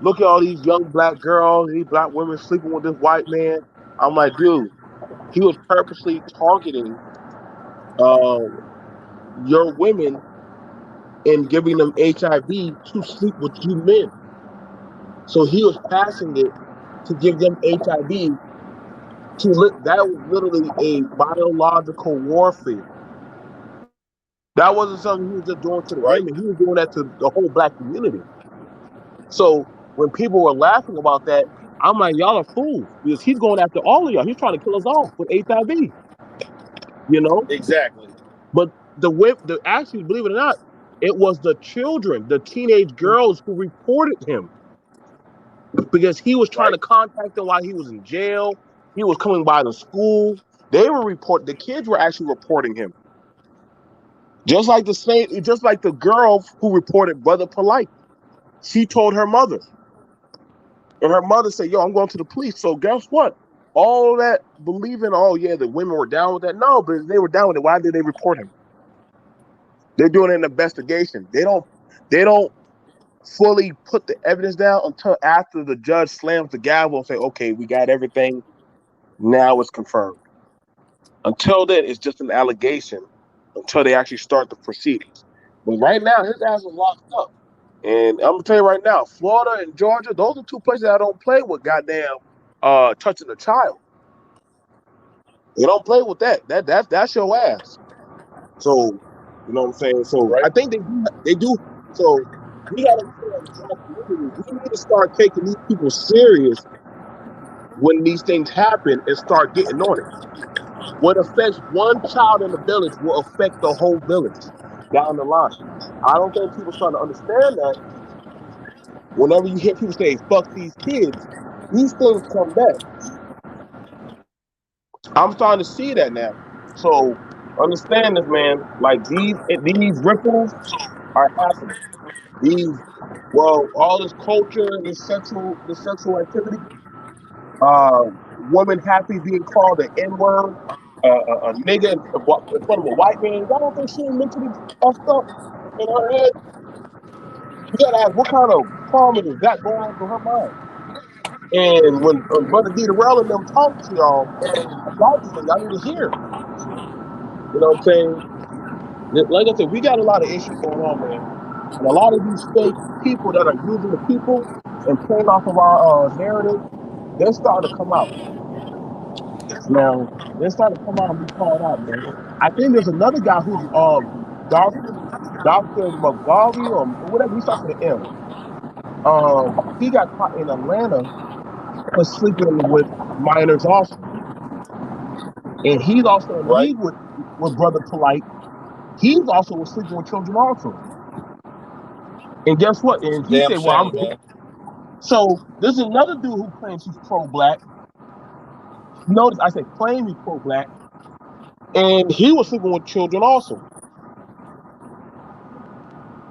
look at all these young black girls, these black women sleeping with this white man. I'm like, dude, he was purposely targeting your women and giving them HIV to sleep with you men. So he was passing it to give them HIV that was literally a biological warfare. That wasn't something he was just doing to the Right. women. He was doing that to the whole black community. So when people were laughing about that, I'm like, y'all are fools because he's going after all of y'all. He's trying to kill us all with HIV. You know? Exactly. But actually, believe it or not, it was the children, the teenage girls who reported him because he was trying to contact them while he was in jail. He was coming by the school. The kids were actually reporting him. Just like the girl who reported Brother Polight. She told her mother. And her mother said, yo, I'm going to the police. So guess what? All that believing, oh yeah, the women were down with that. No, but if they were down with it, why did they report him? They're doing an investigation. They don't fully put the evidence down until after the judge slams the gavel and say, okay, we got everything. Now it's confirmed. Until then, it's just an allegation until they actually start the proceedings. But right now, his ass is locked up. And I'm gonna tell you right now, Florida and Georgia, those are two places I don't play with goddamn touching a child. You don't play with that. That's your ass. So, you know what I'm saying? So Right. I think they do. So we gotta we need to start taking these people serious when these things happen and start getting on it. What affects one child in the village will affect the whole village down the line. I don't think people starting to understand that. Whenever you hear people say "fuck these kids," these things come back. I'm starting to see that now. So understand this, man. Like these ripples are happening. These all this culture, this sexual activity, women happy being called an N-word, a nigga in front of a white man. Y'all don't think she ain't mentally effed up in her head? You gotta ask what kind of trauma is that going on through her mind? And when Brother D. Darrell and them talk to y'all about this thing, y'all need to hear. You know what I'm saying? Like I said, we got a lot of issues going on, man. And a lot of these fake people that are using the people and playing off of our narrative, they're starting to come out. Now, they're starting to come out and be called out, man. I think there's another guy who's Dr. McGarvey or whatever, he starts with an M. He got caught in Atlanta for sleeping with minors also. And he's also in league with Brother Polight. He's also sleeping with children also. And guess what? And he said, well, man. So there's another dude who claims he's pro-black. Notice I said claim he's pro-black. And he was sleeping with children also.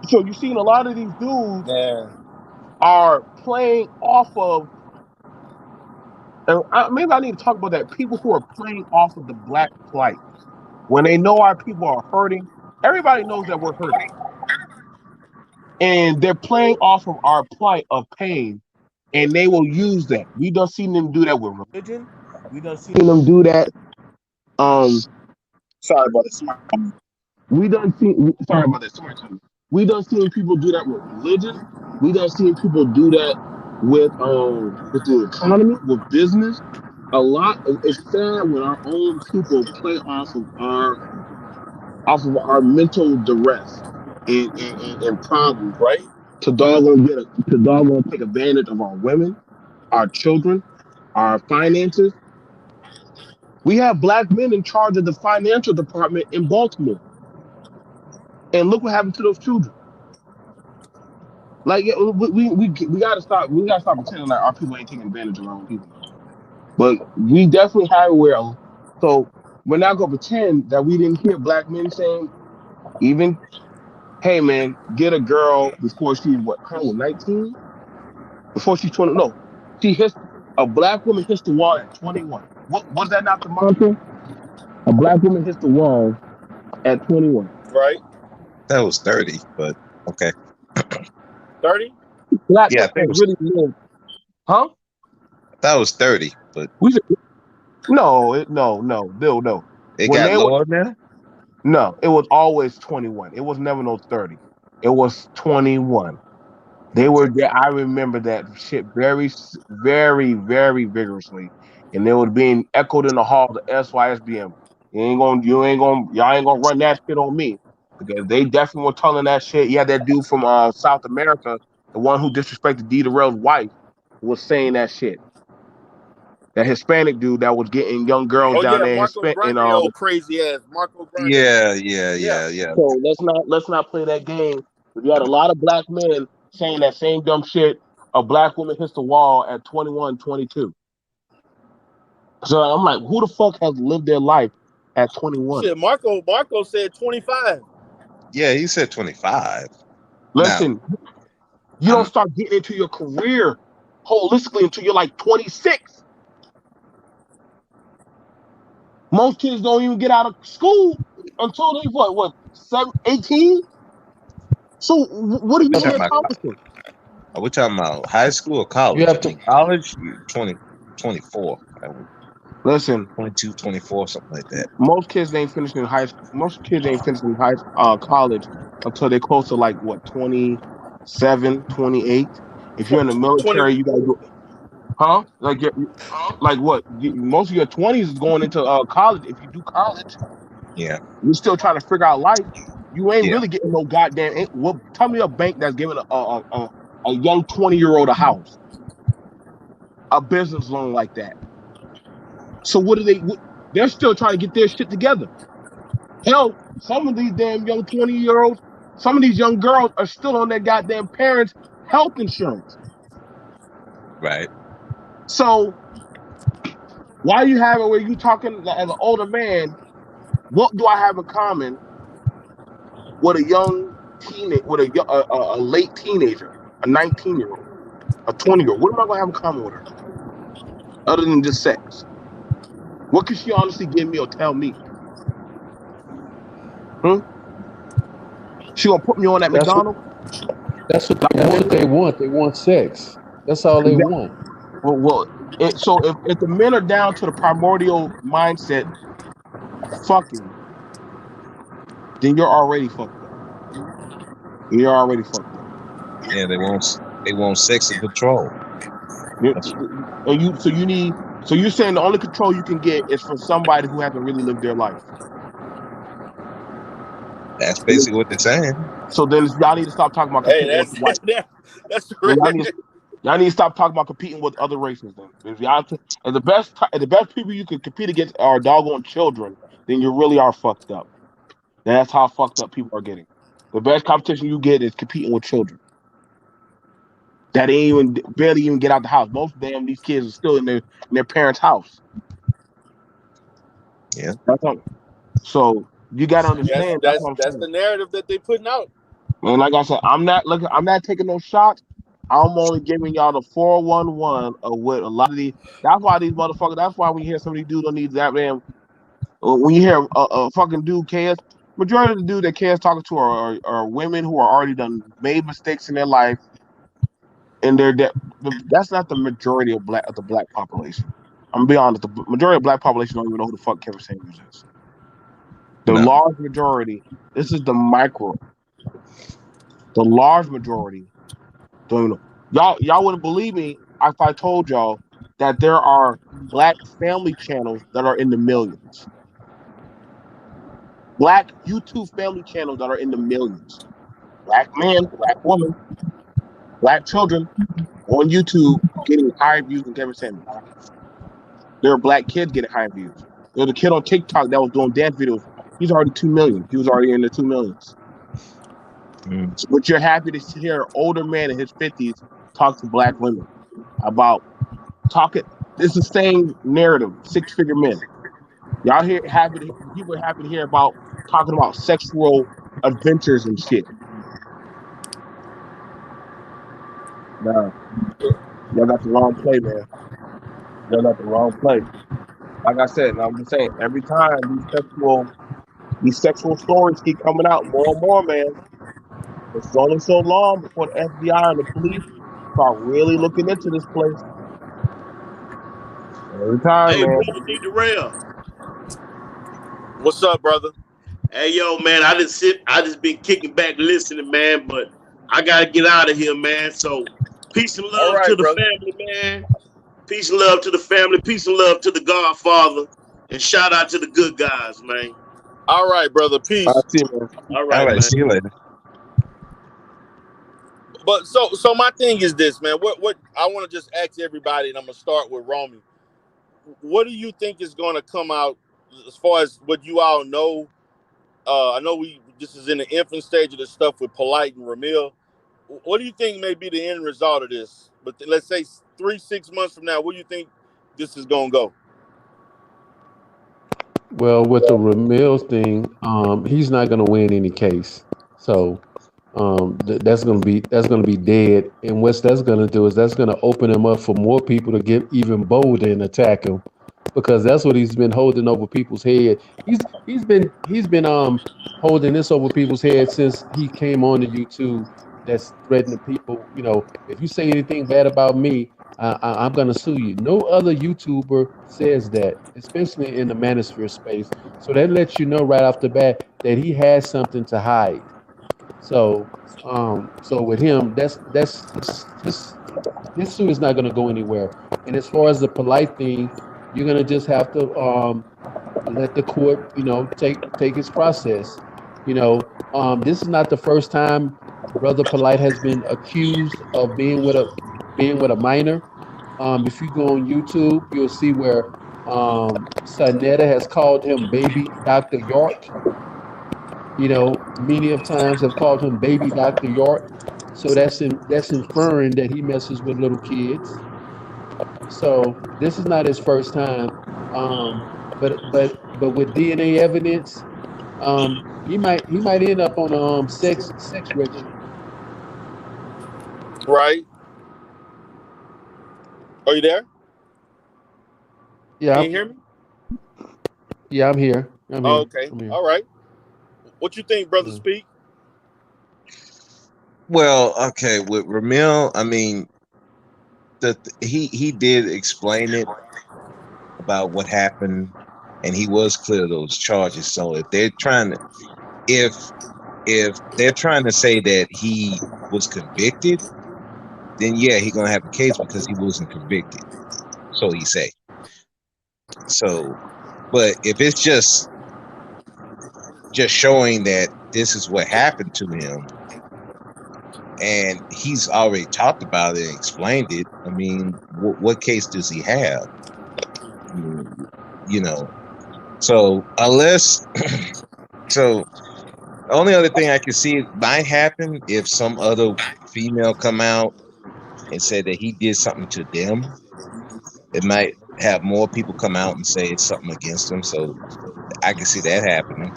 So you've seen a lot of these dudes are playing off of, and maybe I need to talk about that, people who are playing off of the black plight. When they know our people are hurting, everybody knows that we're hurting. And they're playing off of our plight of pain, and they will use that. We done seen them do that with religion. We done seen them do that. Sorry about this. We done seen. Sorry about that. We done seen people do that with religion. We done seen people do that with the economy, with business. A lot. It's sad when our own people play off of our mental duress and problems, Right. To doggone take advantage of our women, our children, our finances. We have black men in charge of the financial department in Baltimore. And look what happened to those children. Like we gotta stop. We gotta stop pretending like our people ain't taking advantage of our own people, man. But we definitely have where. So we're not gonna pretend that we didn't hear black men saying, even, hey man, get a girl before she's 19, before she's 20. No, a black woman hits the wall at 21. What was that not the mantra? A black woman hits the wall at 21. Right. That was 30, but okay. 30? Black Yeah, I men think it was, really lived. Huh? that was 30, but no. it When got they were, lower now. no, it was always 21. It was never no 30. It was 21. They were there. I remember that shit very, very, very vigorously, and they were being echoed in the halls of SYSBM. Y'all ain't gonna run that shit on me, because they definitely were telling that shit. Yeah, that dude from South America, the one who disrespected D. Darrell's wife, was saying that shit. That Hispanic dude that was getting young girls Oh down yeah, there Marco Grande, old crazy ass Marco Grande. Yeah. So let's not play that game. We got a lot of black men saying that same dumb shit. A black woman hits the wall at 21, 22. So I'm like, who the fuck has lived their life at 21? Shit, Marco said 25. Yeah, he said 25. Listen, you don't start getting into your career holistically until you're like 26. Most kids don't even get out of school until they 18? So what are you really accomplishing? Are we talking about high school or college? You have I to. think college, 20, 24. Listen, 22, 24, something like that. most kids ain't finishing high school. Most kids ain't finishing college until they're close to like what 27, 28. If you're in the 20. military, you gotta do, huh? Like like what? Most of your 20s is going into college. If you do college, Yeah, you're still trying to figure out life. You ain't yeah, really getting no goddamn. Well, tell me a bank that's giving a young 20-year-old a house, a business loan like that. So what do they? They're still trying to get their shit together. Hell, some of these damn young 20-year-olds, some of these young girls are still on their goddamn parents' health insurance. right. So why you have it where you talking as an older man? What do I have in common with a young teenage, with a late teenager, a 19-year-old, a 20-year-old? What am I gonna have in common with her other than just sex? What can she honestly give me or tell me? Hmm? She gonna put me on that That's what. McDonald's? That's what they want. They want sex. That's all they want. Well, so if the men are down to the primordial mindset fucking, then you're already fucked up. You're already fucked up. Yeah, they want sex and control. And so you're saying the only control you can get is from somebody who hasn't really lived their life. That's basically what they're saying. So then y'all need to stop talking about Hey, competing with the white. that's Well, right. y'all need to stop talking about competing with other races. Then, if and the best people you can compete against are doggone children, then you really are fucked up. That's how fucked up people are getting. The best competition you get is competing with children that ain't even barely even get out the house. Most damn these kids are still in their parents' house. Yeah. So you got to understand. That's what I'm That's saying. the narrative that they putting out. And like I said, I'm not taking no shots. I'm only giving y'all the 411 of what a lot of these. That's why these motherfuckers. That's why when you hear some of these dudes on these that damn. When you hear a fucking dude cares, majority of the dude that cares talking to are women who are already done made mistakes in their life, and that's not the majority of the black population. I'm gonna be honest. The majority of black population don't even know who the fuck Kevin Samuels is. The No. large majority. This is the micro. The large majority don't even know. Y'all wouldn't believe me if I told y'all that there are black family channels that are in the millions. Black YouTube family channels that are in the millions. Black man, black woman, black children on YouTube getting higher views than Kevin Samuels. There are black kids getting higher views. There's a kid on TikTok that was doing dance videos. He's already 2 million. He was already in the 2 millions. But you're happy to hear an older man in his 50s talk to black women about talking. It's the same narrative, 6-figure men. Y'all people are happy to hear about talking about sexual adventures and shit. Nah, y'all got the wrong play, man. Y'all got the wrong play. Like I said, and I'm just saying, every time these sexual stories keep coming out more and more, man. It's only so long before the FBI and the police start really looking into this place. Every time, Hey, man. brother D. Darrell. What's up, brother? Hey, yo, man, I just been kicking back listening, man, but I gotta get out of here, man. So peace and love to the family, man. Peace and love to the family. Peace and love to the Godfather. And shout out to the good guys, man. All right, brother. Peace. See you, man. All right, man. See you later. But so my thing is this, man. What I want to just ask everybody, and I'm gonna start with Romy. What do you think is going to come out as far as what you all know? I know this is in the infant stage of the stuff with Polight and Ramil. What do you think may be the end result of this? But let's say 3-6 months from now, where do you think this is going to go? Well, with the Ramil thing, he's not going to win any case, so that's going to be dead. And what that's going to do is that's going to open him up for more people to get even bolder and attack him, because that's what he's been holding over people's head. He's been holding this over people's head since he came on to YouTube that's threatening people. If you say anything bad about me, I'm gonna sue you. No other YouTuber says that, especially in the manosphere space. So that lets you know right off the bat that he has something to hide. So with him, that's his suit is not going to go anywhere. And as far as the polite thing, you're going to just have to let the court, take its process. This is not the first time Brother Polite has been accused of being with a minor. If you go on YouTube, you'll see where Sanetta has called him baby Dr. York. Many of times have called him baby Dr. York. So that's inferring that he messes with little kids. So this is not his first time. But with DNA evidence, he might end up on a sex regimen. Right? Are you there? Yeah, Can you hear me? yeah, I'm here. I'm Oh, here. okay. I'm here. All right. What you think, brother? Yeah. Speak. Well, okay, with Ramil, I mean, he did explain it about what happened, and he was clear of those charges. So if they're trying to say that he was convicted, then yeah, he's gonna have a case because he wasn't convicted. So he say. So, but if it's just showing that this is what happened to him, and he's already talked about it and explained it, I mean, what case does he have? I mean, you know. So unless, so the only other thing I can see might happen if some other female come out and say that he did something to them. It might have more people come out and say it's something against him. So I can see that happening.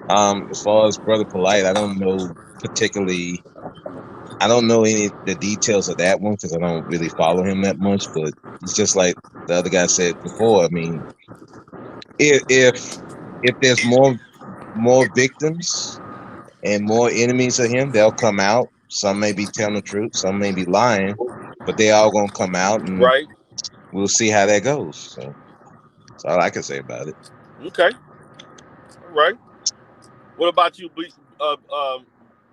As far as Brother Polite, I don't know particularly. I don't know any of the details of that one because I don't really follow him that much. But it's just like the other guy said before. I mean, if there's more victims and more enemies of him, they'll come out. Some may be telling the truth, some may be lying, but they all gonna come out, and Right. we'll see how that goes. So that's all I can say about it. Okay. All right. What about you,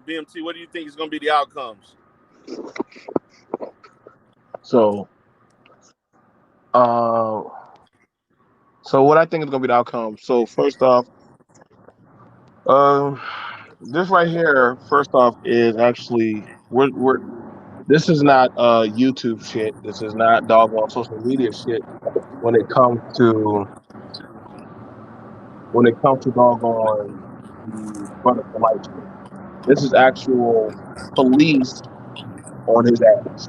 BMT? What do you think is going to be the outcomes? So, so what I think is gonna be the outcome. So first off, this right here, first off, is actually we're this is not YouTube shit. This is not doggone social media shit. When it comes to doggone the Brother Polite shit, this is actual police on his ass.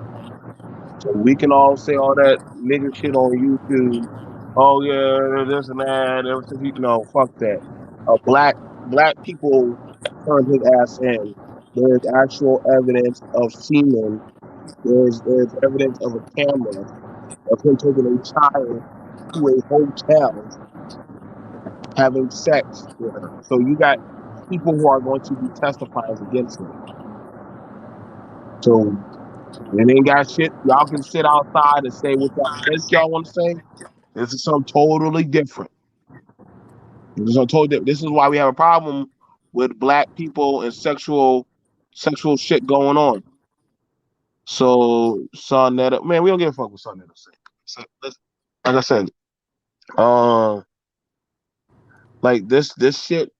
So we can all say all that nigga shit on YouTube. Oh yeah, this and that. Everything, fuck that. Black people turned his ass in. There's actual evidence of semen. There's evidence of a camera of him taking a child to a hotel having sex with her. So you got people who are going to be testifying against him. So it ain't got shit. Y'all can sit outside and say what y'all think y'all want to say. This is something totally different. This is why we have a problem with black people and sexual shit going on. So Sonetta, man, we don't give a fuck what Sonetta say. So like I said, like this shit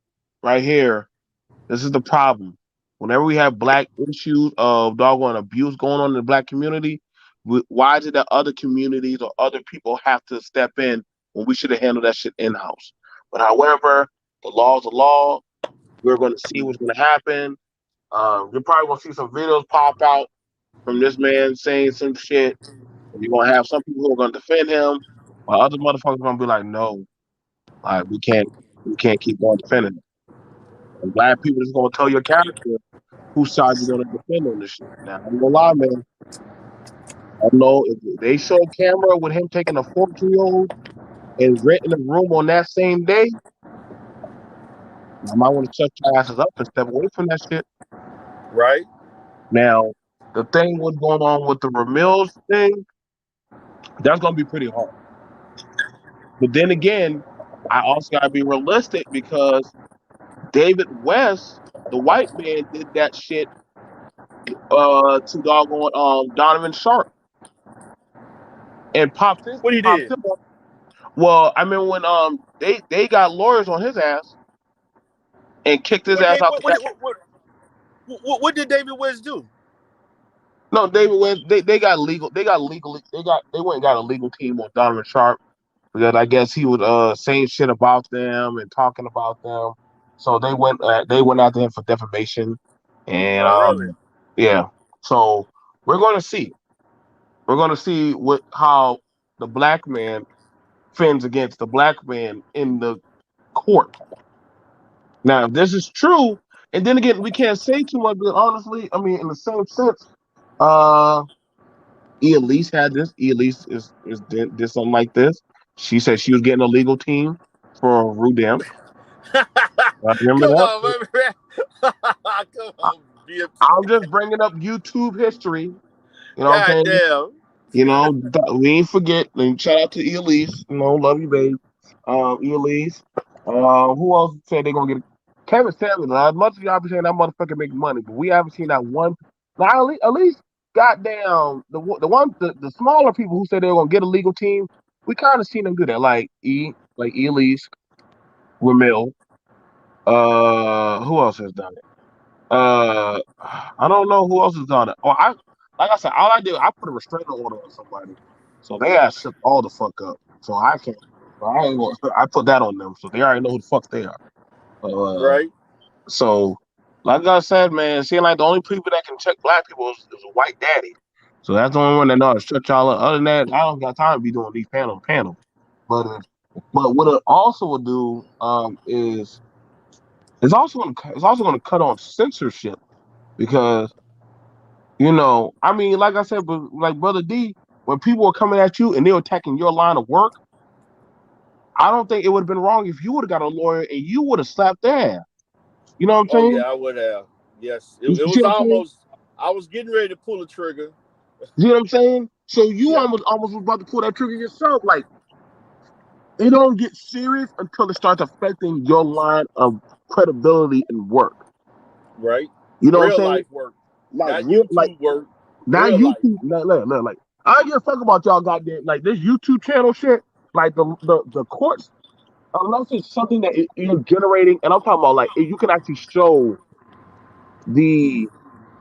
right here, this is the problem. Whenever we have black issues of doggone abuse going on in the black community, why is it that other communities or other people have to step in when we should have handled that shit in house? But however, the law is the law. We're going to see what's going to happen. You're probably going to see some videos pop out from this man saying some shit. You're going to have some people who are going to defend him, while other motherfuckers are going to be like, no, like we can't keep on defending him. And black people is going to tell your character whose side you're going to defend on this shit. Now, I'm going to lie, man. I don't know if they show a camera with him taking a 14-year-old and renting a room on that same day. I might want to shut your asses up and step away from that shit. Right. Now, the thing what's going on with the Ramil thing, that's gonna be pretty hard. But then again, I also gotta be realistic because David West, the white man, did that shit to doggone Donovan Sharp and popped What he him did? up. Well, I mean when they got lawyers on his ass and kicked his ass out the back. What did David West do? No, David West, they went and got a legal team on Donovan Sharp because I guess he was saying shit about them and talking about them. So they went after him for defamation. And Oh, really? yeah. So we're gonna see. We're gonna see how the black man fends against the black man in the court. Now, if this is true, and then again, we can't say too much, but honestly, I mean, in the same sense, Elise had this. Elise did something like this. She said she was getting a legal team for Rudam. Remember Come that? on, man. Come on, BFT. I'm just bringing up YouTube history. You know what I'm saying? Damn. You know, we ain't forget. And shout out to Elise. You know, love you, babe. Elise. Who else said they're gonna get Kevin Samuels? As much as y'all be saying that motherfucker make money, but we haven't seen that one. Now, at least goddamn the smaller people who said they were gonna get a legal team. We kind of seen them do that, like Elise, Ramil. Who else has done it? I don't know who else has done it. Like I said, all I did, I put a restraining order on somebody, so they got shipped all the fuck up. So I can't. I put that on them, so they already know who the fuck they are. Right. So, like I said, man, it seems like the only people that can check black people is a white daddy. So that's the only one that knows how to stretch y'all up. Other than that, I don't got time to be doing these panels. But what it also will do is it's also going to cut on censorship because I mean, like I said, but like Brother D, when people were coming at you and they were attacking your line of work, I don't think it would have been wrong if you would have got a lawyer and you would have slapped their ass. You know what I'm saying? Oh yeah, I would have. Yes, it was almost. I was getting ready to pull the trigger. You know what I'm saying? So you almost was about to pull that trigger yourself. Like, it don't get serious until it starts affecting your line of credibility and work. Right. You know real what I'm saying? Life work. Like not YouTube work. Not real YouTube. Life. Like I don't give a fuck about y'all goddamn like this YouTube channel shit. Like the courts, unless it's something that you're generating, and I'm talking about like you can actually show the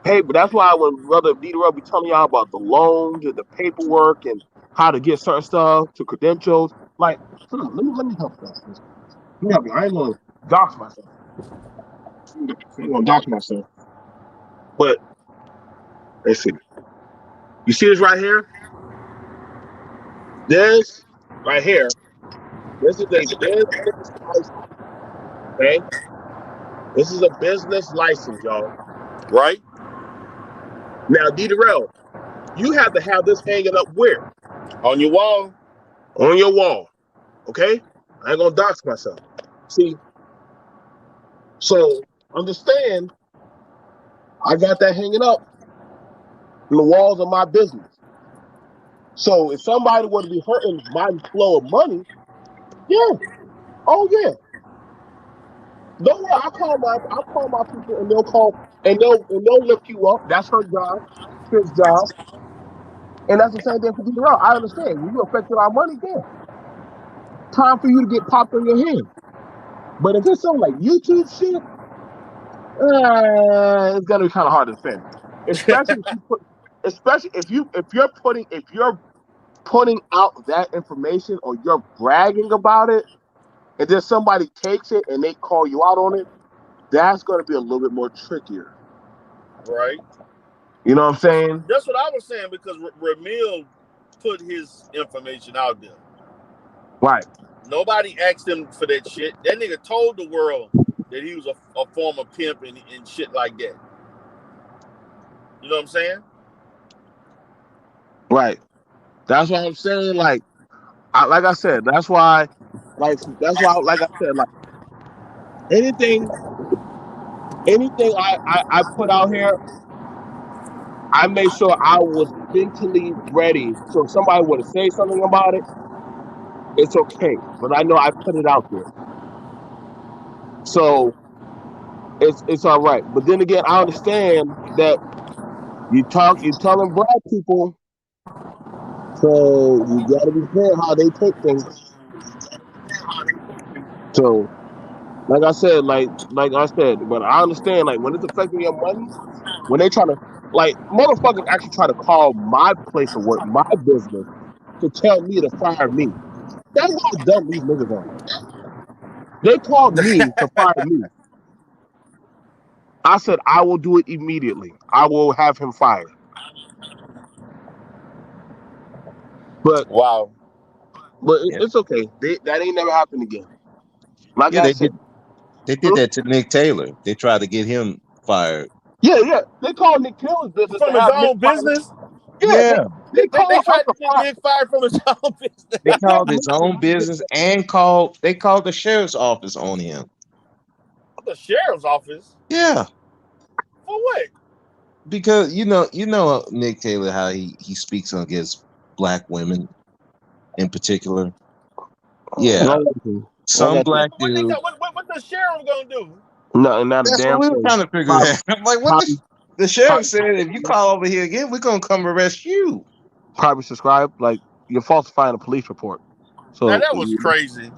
paper. That's why when Brother D-Rub be telling y'all about the loans and the paperwork and how to get certain stuff to credentials. Like, hold on, let me help you. Let me help you. I ain't gonna dox myself. I'm gonna dox myself. But let's see. You see this right here? This right here. This is a business license. Okay? This is a business license, y'all. Right. Now, D-Darrell, you have to have this hanging up where? On your wall. On your wall. Okay? I ain't gonna dox myself. See? So understand, I got that hanging up in the walls of my business. So if somebody were to be hurting my flow of money, yeah. Oh yeah. Don't worry, I'll call my people and they'll lift you up. That's her job, his job. And that's the same thing for D-Darrell. I understand. When you affected our money, yeah. Time for you to get popped on your head. But if it's something like YouTube shit, it's gonna be kind of hard to defend. Especially if you're putting out that information or you're bragging about it, and then somebody takes it and they call you out on it, that's gonna be a little bit more trickier. Right. You know what I'm saying? That's what I was saying because Ramil put his information out there. Right. Nobody asked him for that shit. That nigga told the world that he was a former pimp and shit like that. You know what I'm saying? Right. That's what I'm saying. Like I said, that's why, like I said, like anything anything I put out here, I made sure I was mentally ready. So if somebody were to say something about it, it's okay. But I know I put it out there. So it's all right. But then again, I understand that you're telling black people, so you gotta be fair how they take things. So like I said, but I understand like when it's affecting your money, when they try to like motherfuckers actually try to call my place of work, my business, to tell me to fire me. That's how dumb these niggas are. They called me to fire me. I said I will do it immediately. I will have him fired. But wow. It's okay. That ain't never happened again. Like Yeah, I they said. did. They did that to Nick Taylor. They tried to get him fired. Yeah. They called Nick Taylor's business to From his have Nick own fired. business? Yeah, Yeah, they They called us tried to to get fire. Nick fired from his own business. they They called called his Nick own business and called the sheriff's office on him. The sheriff's office? Yeah, For what? because Nick Taylor, how he speaks against black women in particular. Yeah, Like some I said, black dude. What the sheriff gonna do? no, not a That's what damn we were thing. trying to figure Probably, out. I'm like, what probably, the sheriff probably, said? If you call over here again, we're gonna come arrest you. probably subscribe. Like you're falsifying a police report. Now So, that was crazy.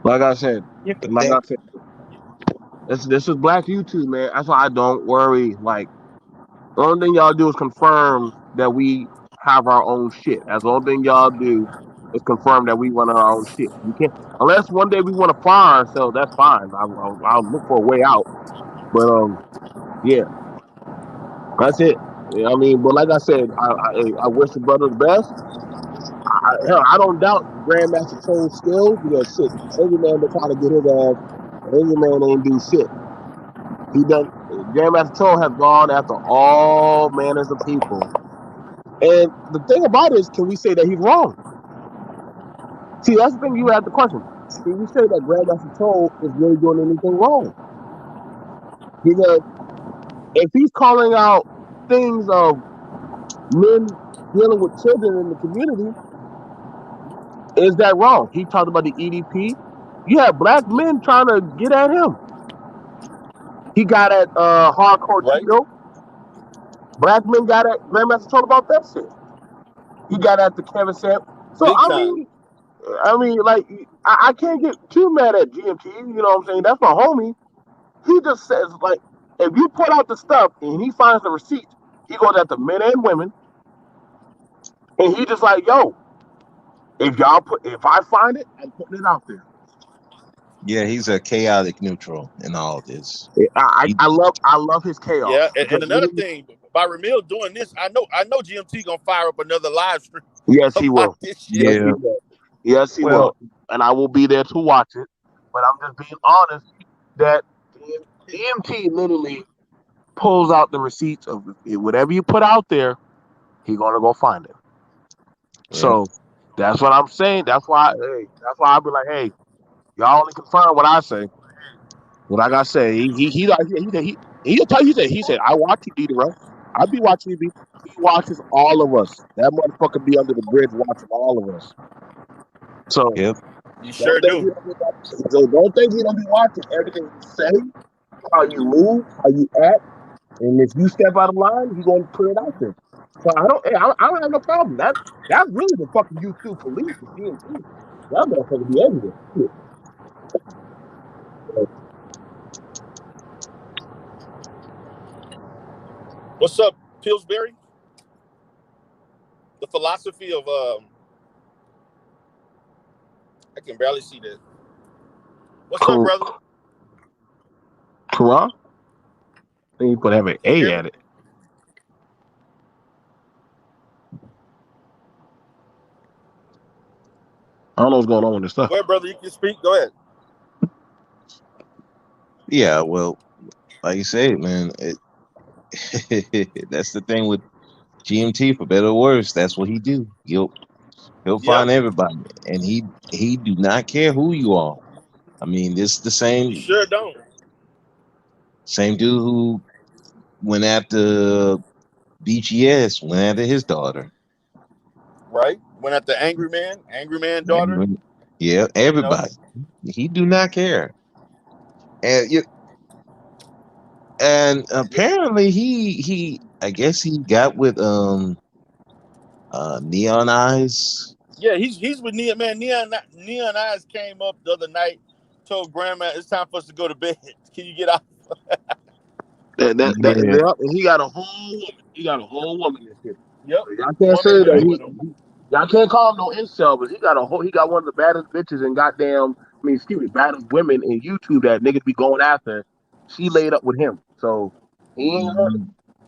like I said, Yeah, but like I said, this is black YouTube, man. That's why I don't worry. Like the only thing y'all do is confirm that we have our own shit. That's the only thing y'all do is confirm that we run our own shit. You can't unless one day we want to fire ourselves. That's fine. I'll look for a way out. But yeah, that's it. Yeah, I mean, but like I said, I wish the brother the best. Hell, I don't doubt Grandmaster Troll's skills because shit, Angry Man been trying to get his ass. Angry Man ain't do shit. He done. Grandmaster Troll has gone after all manners of people. And the thing about it is, can we say that he's wrong? See, that's the thing you have to question. Can you say that Grandmaster Troll is really doing anything wrong? Because if he's calling out things of men dealing with children in the community, is that wrong? He talked about the EDP. You have black men trying to get at him. He got at Hardcore Right. Tito. Black men got at Grandmaster Troll about that shit. He got at the Kevin Sam. So Big time. like I can't get too mad at GMT. You know what I'm saying? That's my homie. He just says like, if you put out the stuff and he finds the receipts, he goes at the men and women, and he just like, yo, if I find it, I'm putting it out there. Yeah, he's a chaotic neutral in all this. I love his chaos. Yeah, and another thing, by Ramil doing this, I know GMT gonna fire up another live stream. Yes, he will. This shit. Yes, he will. Yes, he will. And I will be there to watch it. But I'm just being honest that DMT literally pulls out the receipts of whatever you put out there, he's gonna go find it. Yeah. So that's what I'm saying. That's why I'll be like, hey, y'all only confirm what I say. What I gotta say, he said, I watch you, D-Ro. I be watching you. He watches all of us. That motherfucker be under the bridge watching all of us. So yep. You sure do. So don't think he don't be watching everything you say, how you move, how you act, and if you step out of line, he's gonna put it out there. So I don't have no problem. That's really the fucking YouTube police, the GMT. That motherfucker be everywhere. What's up, Pillsbury? The philosophy of I can barely see that. What's up, brother? Quran? I think you could have an A at it. I don't know what's going on with this stuff. Go ahead, brother. You can speak. Go ahead. Yeah, well, like you said, man, that's the thing with GMT, for better or worse. That's what he do. He'll find everybody, and he do not care who you are. I mean, this the same. You sure don't. Same dude who went after BGS, went after his daughter. Right? Went after Angry Man daughter. Yeah, You know, everybody. He do not care. And apparently he I guess he got with Neon Eyes. yeah, he's with Neon Man. Neon Eyes came up the other night, told Grandma it's time for us to go to bed. Can you get out? Yeah. He got a whole woman. He got a whole woman in here. Yep. Y'all can't Woman say that living with him. y'all can't call him no incel, but he got one of the baddest bitches and goddamn, baddest women in YouTube that niggas be going after. She laid up with him, so he ain't hurt.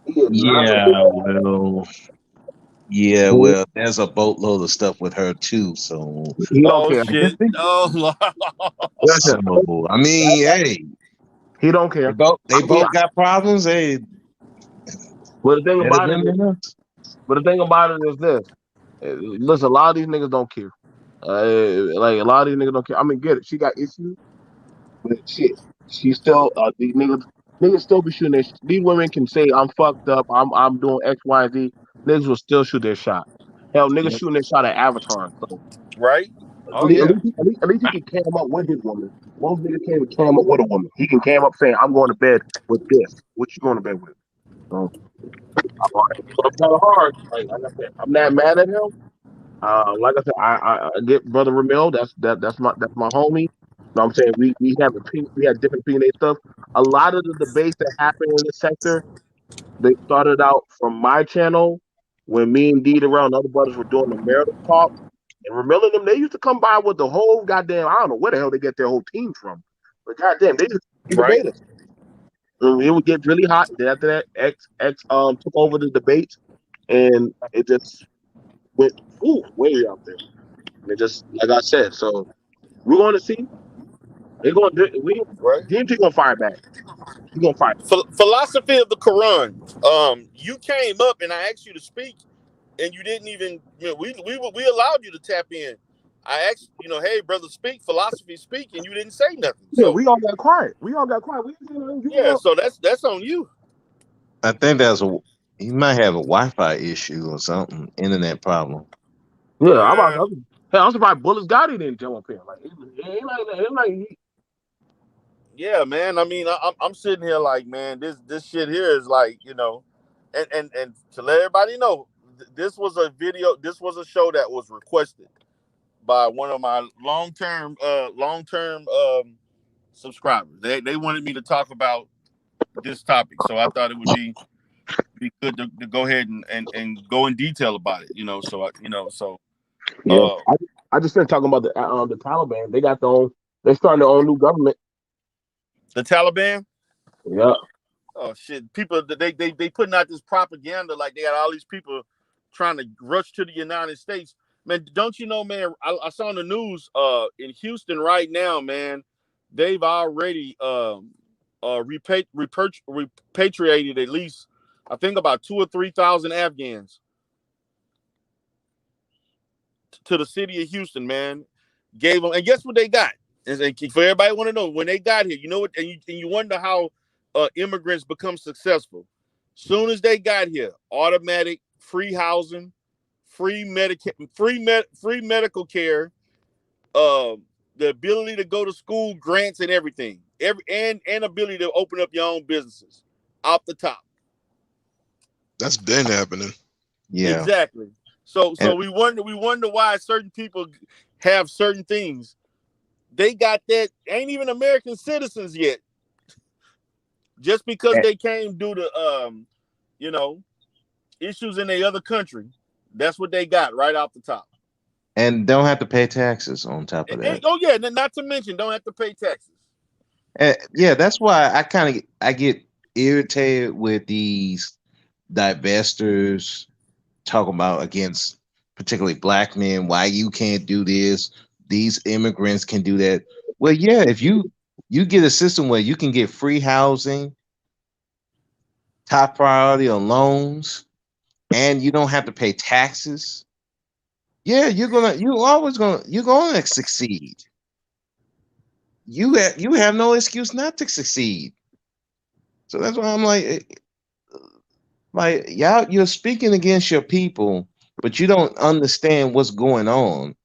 He is not a Yeah, well, yeah, big. well, there's a boatload of stuff with her too. So, He don't Oh care. I guess shit. Oh Lord. Listen, so. I mean, hey, he don't care. they both got problems. Hey, But the thing better about it them is, than us. this. Listen, a lot of these niggas don't care. Like a lot of these niggas don't care. I mean, get it. She got issues, but shit, she still these niggas still be shooting. These women can say I'm fucked up. I'm doing X, Y, and Z. Niggas will still shoot their shot. Hell, niggas Yep. shooting their shot at Avatar. So Right? at Oh least, yeah. at least he can cam up with his woman. Most niggas can't even cam up with a woman. He can cam up saying I'm going to bed with this. What you going to bed with? So I'm kind of hard. Like I said, I'm not mad at him. Like I said, I get brother Ramil. That's my homie. You know what I'm saying? We had different opinion stuff. A lot of the debates that happen in this sector, they started out from my channel when me and Deed around other brothers were doing the marital talk. And Ramil and them, they used to come by with the whole goddamn, I don't know where the hell they get their whole team from. But goddamn, they just be Right? debaters. And it would get really hot. Then after that, X took over the debates and it just went way out there. And it just like I said, so we're going to see. They're going to we Right. DMT gonna fire back. He gonna fire. Philosophy of the Quran. You came up and I asked you to speak, and you didn't even. You know, we allowed you to tap in. I asked, hey, brother, speak philosophy, speak, and you didn't say nothing. Yeah, So we all got quiet. We yeah, so that's on you. I think he might have a Wi-Fi issue or something, internet problem. Yeah, I'm surprised Bullets Gotti didn't jump up here. Like it ain't like Yeah, man. I mean, I'm sitting here like, man, this shit here is like, and to let everybody know, this was a video, this was a show that was requested by one of my long-term subscribers. They wanted me to talk about this topic, so I thought it would be good to go ahead and go in detail about it. yeah. I just been talking about the Taliban. They starting their own new government. The Taliban. Yeah. Oh shit! People they putting out this propaganda like they got all these people trying to rush to the United States. Man, don't you know, man? I saw on the news in Houston right now, man. They've already repatriated at least, I think, about 2,000 or 3,000 Afghans to the city of Houston, man. Gave them, and guess what they got? And for everybody want to know, when they got here, you know what? And you wonder how immigrants become successful. Soon as they got here, automatic free housing, free medical care, the ability to go to school, grants, and everything, and ability to open up your own businesses off the top. That's been happening. Yeah. Exactly. So we wonder why certain people have certain things. They got that, ain't even American citizens yet. Just because they came due to issues in their other country, that's what they got right off the top. And don't have to pay taxes on top of that. Oh yeah, not to mention don't have to pay taxes. Yeah, that's why I get irritated with these divestors talking about against particularly black men, why you can't do this, these immigrants can do that. Well, yeah, if you get a system where you can get free housing, top priority on loans, and you don't have to pay taxes, yeah, you're gonna succeed. You have no excuse not to succeed. So that's why I'm like y'all, you're speaking against your people, but you don't understand what's going on,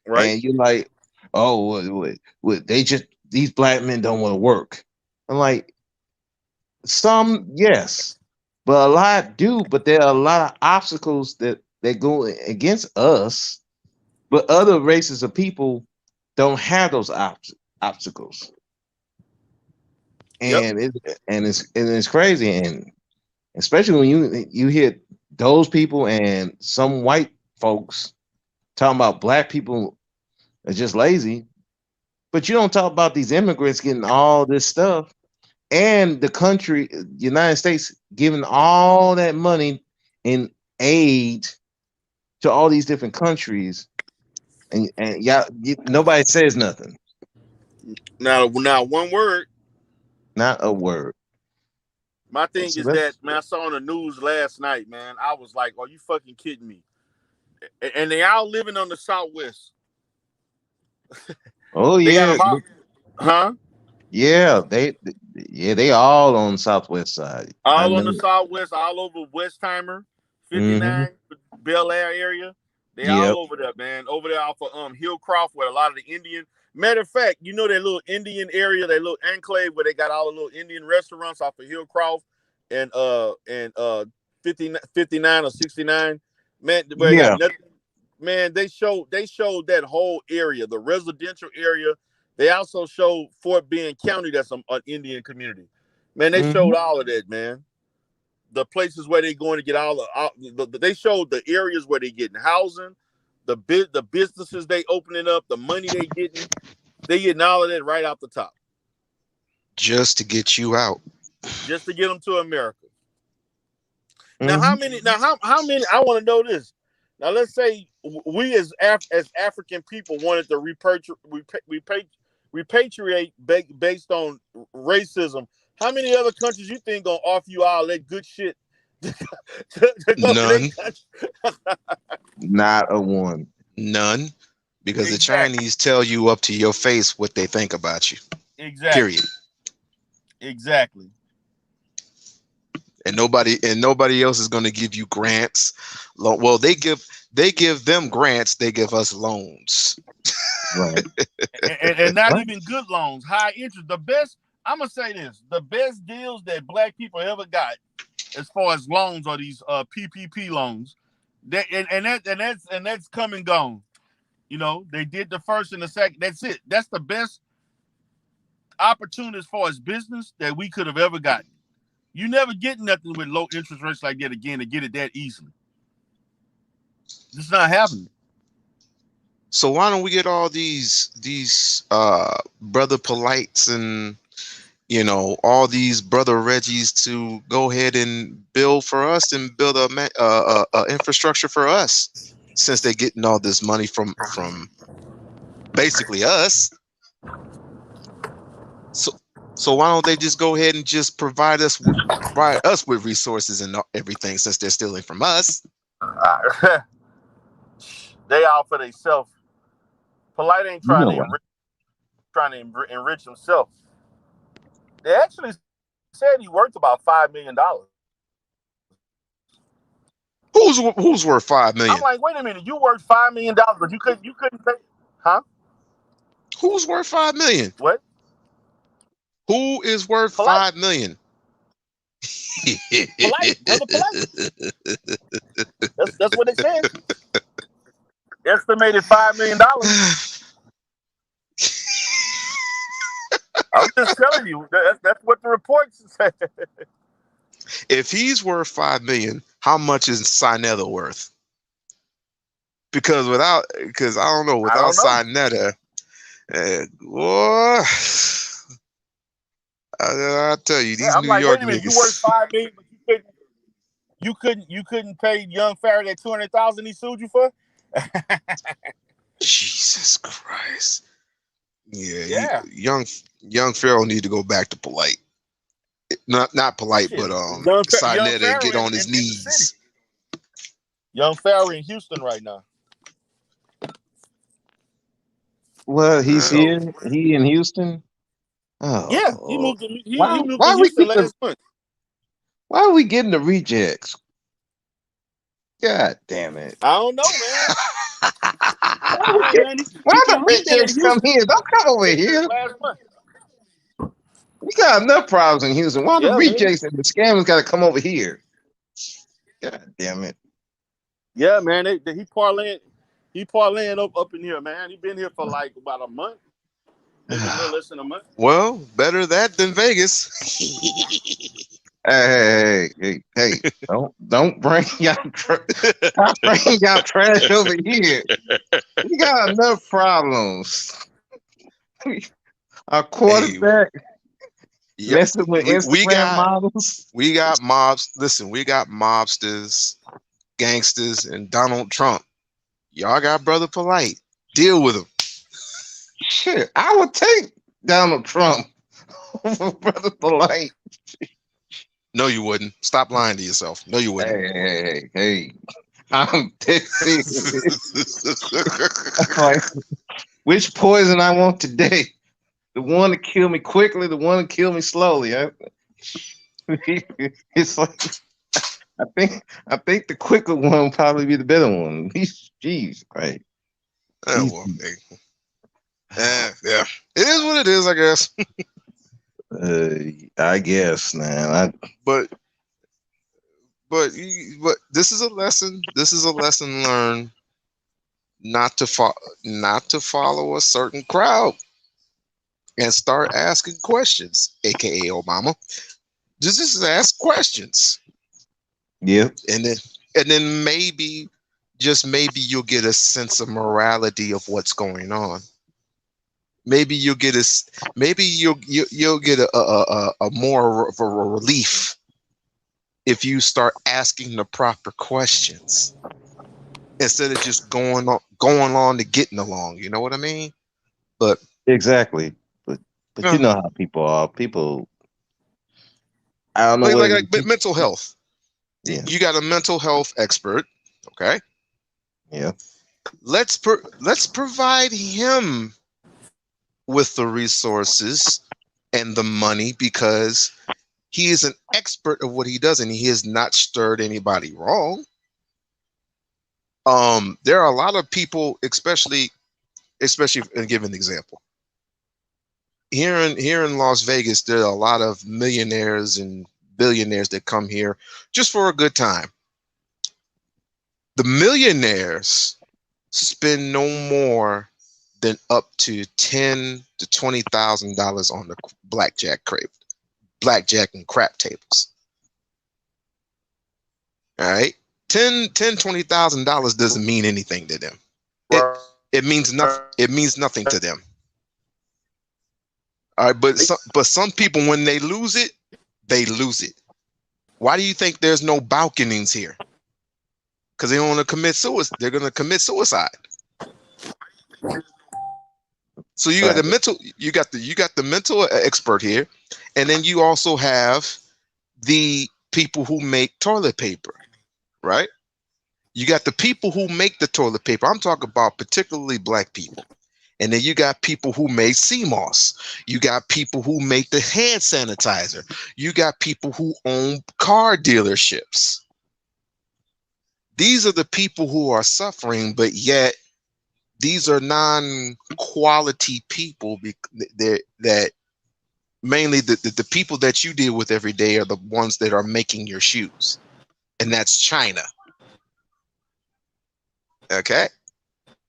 Right. and you're like, oh, they just these black men don't want to work. I'm like, some yes, but a lot do. But there are a lot of obstacles that go against us. But other races of people don't have those obstacles, Yep. and it's crazy, and especially when you hear those people and some white folks talking about black people are just lazy, but you don't talk about these immigrants getting all this stuff and the country, United States, giving all that money in aid to all these different countries, and nobody says nothing. Now one word. Not a word. My thing So is that, man, I saw on the news last night, man. I was like, "Are you fucking kidding me?" And they all living on the Southwest. oh They got yeah, them out, huh? yeah, they all on the Southwest side. I All on know. the Southwest, all over Westheimer, Mm-hmm. 59, Bel Air area. They Yep. all over there, man. Over there off of Hillcroft, where a lot of the Indian. Matter of fact, you know that little Indian area, that little enclave where they got all the little Indian restaurants off of Hillcroft and 59 or 69. Man, where they got Yeah. nothing. Man, they showed that whole area, the residential area. They also showed Fort Bend County, that's an Indian community. Man, they Mm-hmm. showed all of that, man. The places where they going to get they showed the areas where they getting housing, the businesses they opening up, the money they getting all of that right off the top, Just to get you out. just to get them to America. Now, Mm-hmm. how many? I want to know this. Now, let's say we as African people wanted to repatriate based on racism. How many other countries you think gonna offer you all that good shit to go to their None. country? Not a one. None. Because the Exactly. Chinese tell you up to your face what they think about you. Exactly. Period. Exactly. And nobody else is going to give you grants. Well, they give them grants, they give us loans. Right. and not Right. even good loans, high interest. The best, I'm gonna say this: the best deals that black people ever got, as far as loans, are these PPP loans. That's come and gone. You know, they did the first and the second. That's it. That's the best opportunity as far as business that we could have ever gotten. You never get nothing with low interest rates like that again to get it that easily. It's not happening. So why don't we get all these brother Polights and all these brother Reggies to go ahead and build for us and build a infrastructure for us, since they're getting all this money from basically us. So why don't they just go ahead and just provide us with resources and everything, since they're stealing from us? They all for themselves. Polight ain't You trying know to what? enrich himself. They actually said he worth about $5 million. Who's worth $5 million? I'm like, wait a minute, you worth $5 million, but you couldn't pay, huh? Who's worth $5 million? What? Who is worth Polight. $5 million? Polight, brother Polight. That's what they said. Estimated $5 million. I'm just telling you, that's what the reports say. If he's worth $5 million, how much is Sinetta worth? Because I don't know, without Sinetta, boy, I tell you, these I'm New like, York wait a minute, you worth niggas. $5 million, but you couldn't pay young Farrah that $200,000 he sued you for? Jesus Christ. Yeah. Young Pharaoh need to go back to Polight. Not Polight, Shit. but Young Sinetta, and Farrah get on his in the knees. city. Young Farrah in Houston right now. Well, he's here. He in Houston. Yeah, he Oh, moved to Houston why we last keep the month. Why are we getting the rejects? God damn it. I don't know, man. Why the rejects come here? Don't come over here. Last month. We got enough problems in Houston. Why the Yeah, man. rejects and the scammers got to come over here? God damn it. Yeah, man. He parlaying up in here, man. He been here for like about a month. Maybe a little less than a month. Well, better that than Vegas. Hey, don't bring stop bringing y'all trash over here. We got enough problems. Our quarterback messing with Instagram models. We got mobs. Listen, we got mobsters, gangsters, and Donald Trump. Y'all got Brother Polight. Deal with him. Shit, I would take Donald Trump over Brother Polight. No, you wouldn't. Stop lying to yourself. No, you wouldn't. Hey. I'm tipsy. Like, which poison I want today? The one to kill me quickly, the one to kill me slowly. It's like I think the quicker one will probably be the better one. Jeez, right? Well, yeah. It is what it is, I guess. I guess, man. But this is a lesson. This is a lesson learned not to follow a certain crowd and start asking questions, aka Obama. Just ask questions. Yeah. And then maybe, just maybe, you'll get a sense of morality of what's going on. Maybe you'll get you'll get a more of a relief if you start asking the proper questions instead of just going on to getting along. You know what I mean? But exactly. But you know how people are. People, I don't know. Like mental health. Yeah. You got a mental health expert, okay? Yeah. Let's provide him with the resources and the money, because he is an expert of what he does and he has not stirred anybody wrong. There are a lot of people, especially and give an example. Here in Las Vegas, there are a lot of millionaires and billionaires that come here just for a good time. The millionaires spend no more than up to $10,000 to $20,000 on the blackjack and crap tables. All right, $20,000 doesn't mean anything to them. It means nothing. It means nothing to them. All right, but some people, when they lose it, they lose it. Why do you think there's no balconies here? Because they want to commit suicide. They're going to commit suicide. So you got the mental, you got the mental expert here, and then you also have the people who make toilet paper, right? You got the people who make the toilet paper. I'm talking about particularly black people. And then you got people who make CMOS. You got people who make the hand sanitizer. You got people who own car dealerships. These are the people who are suffering, but yet these are non-quality people that mainly the people that you deal with every day are the ones that are making your shoes. And that's China. Okay?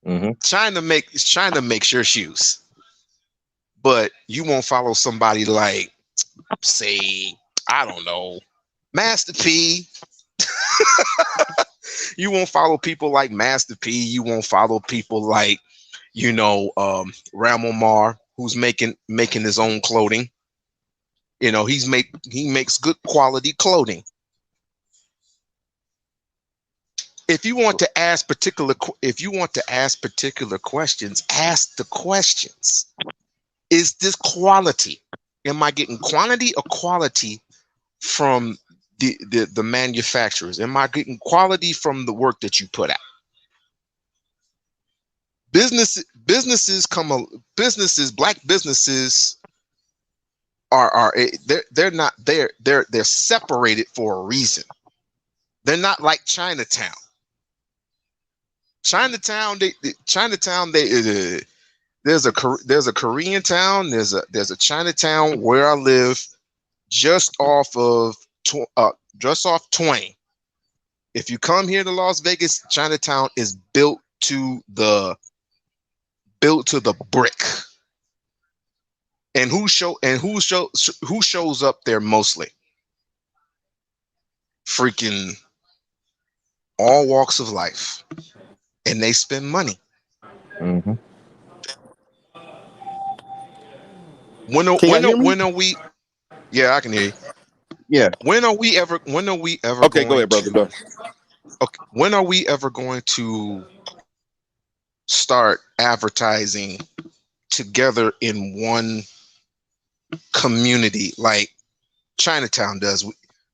Mm-hmm. China makes your shoes, but you won't follow somebody like, say, I don't know, Master P. You won't follow people like Master P. You won't follow people like, Ramil, who's making his own clothing. He makes good quality clothing. If you want to ask particular questions, ask the questions. Is this quality? Am I getting quantity or quality from the manufacturers? Am I getting quality from the work that you put out? Black businesses they're not they're separated for a reason. They're not like Chinatown. Chinatown, there's a Korean town, there's a Chinatown where I live, just off 20. If you come here to Las Vegas, Chinatown is built to the brick. And who shows up there mostly? Freaking all walks of life, and they spend money. Mm-hmm. When are we? Yeah, I can hear you. Yeah. When are we ever? Okay, go ahead, brother. Go. Okay. When are we ever going to start advertising together in one community like Chinatown does?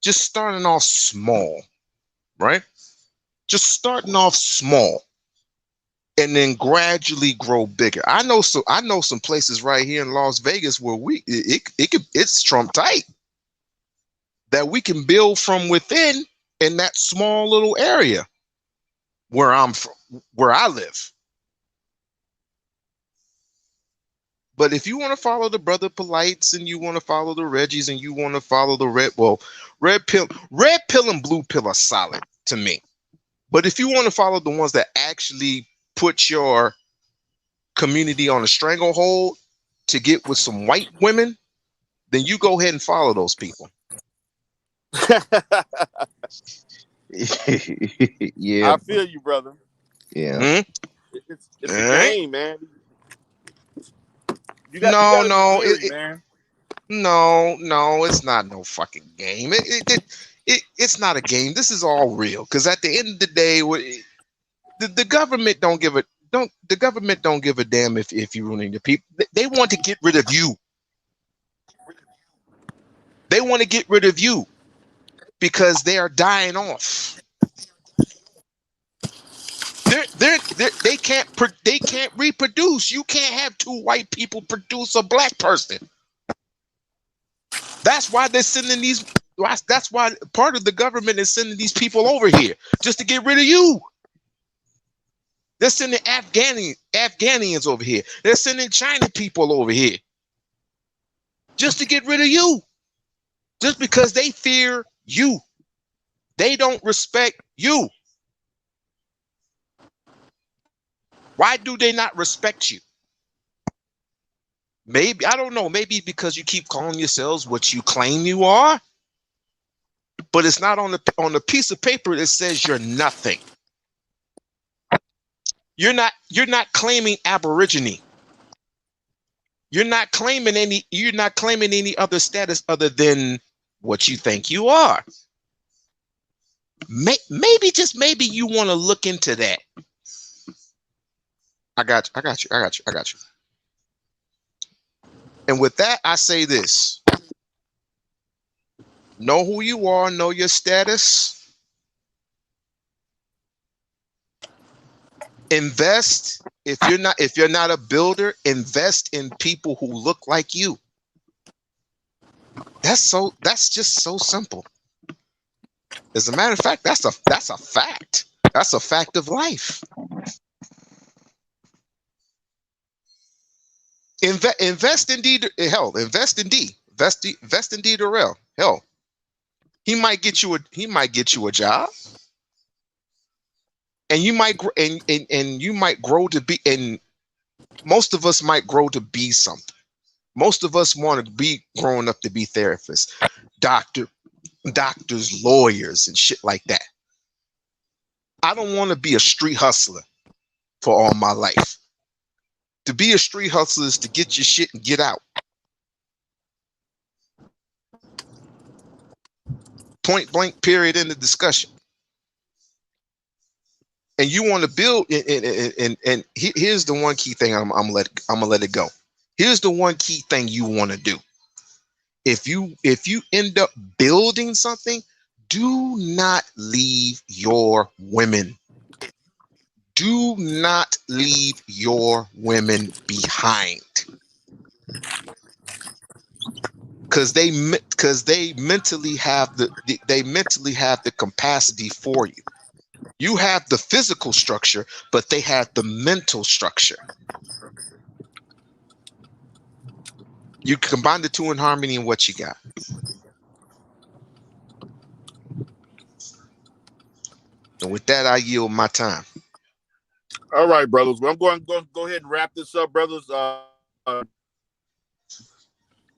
Just starting off small, right? Just starting off small, and then gradually grow bigger. I know some places right here in Las Vegas where it's Trump tight, that we can build from within in that small little area where I live. But if you want to follow the brother Polights, and you want to follow the Reggies, and you want to follow the red pill and blue pill are solid to me. But if you want to follow the ones that actually put your community on a stranglehold to get with some white women, then you go ahead and follow those people. Yeah. I feel you, brother. Yeah. Mm-hmm. It's a game, man. No, it's it's not no fucking game. It's not a game. This is all real. Because at the end of the day, the government don't give a damn if you're ruining the people. They want to get rid of you. They want to get rid of you because they are dying off. They can't reproduce. You can't have two white people produce a black person. That's why they're sending these. That's why part of the government is sending these people over here, just to get rid of you. They're sending Afghanians over here. They're sending China people over here, just to get rid of you. Just because they fear you. They don't respect you. Why do they not respect you? Maybe, I don't know, maybe because you keep calling yourselves what you claim you are, but it's not on the piece of paper that says you're nothing. You're not claiming Aborigine. You're not claiming any other status other than what you think you are. Maybe, just maybe, you want to look into that. I got you. And with that, I say this. Know who you are, know your status. Invest. If you're not a builder, invest in people who look like you. That's just so simple. As a matter of fact, that's a fact. That's a fact of life. Invest in D. Hell, invest in D. Invest in D. Darrell. Hell, he might get you a job, and you might grow to be. And most of us might grow to be something. Most of us want to be growing up to be therapists, doctors, lawyers, and shit like that. I don't want to be a street hustler for all my life. To be a street hustler is to get your shit and get out. Point blank, period, in the discussion. And you want to build, and here's the one key thing I'm gonna let it go. Here's the one key thing you want to do. If you end up building something, do not leave your women. Do not leave your women behind. because they mentally have the capacity for you. You have the physical structure, but they have the mental structure. You combine the two in harmony, and what you got. And with that, I yield my time. All right, brothers. Well, I'm going to go ahead and wrap this up, brothers.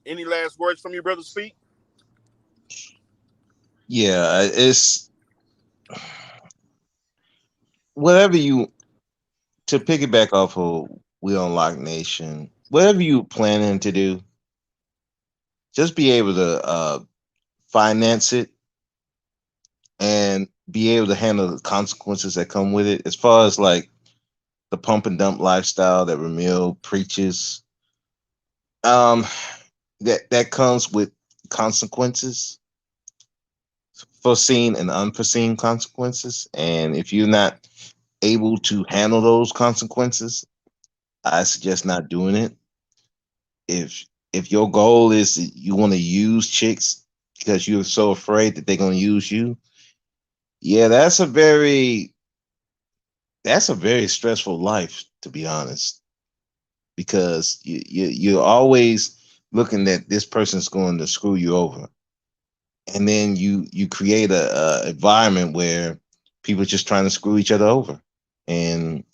Any last words from you, brother? Speak. Yeah, it's whatever you to piggyback off of We Unlock Nation. Whatever you planning to do, just be able to finance it and be able to handle the consequences that come with it. As far as like the pump and dump lifestyle that Ramil preaches, that comes with consequences, foreseen and unforeseen consequences. And if you're not able to handle those consequences, I suggest not doing it. If your goal is you want to use chicks because you're so afraid that they're going to use you, yeah, that's a very stressful life, to be honest, because you're always looking that this person's going to screw you over, and then you create a environment where people are just trying to screw each other over, and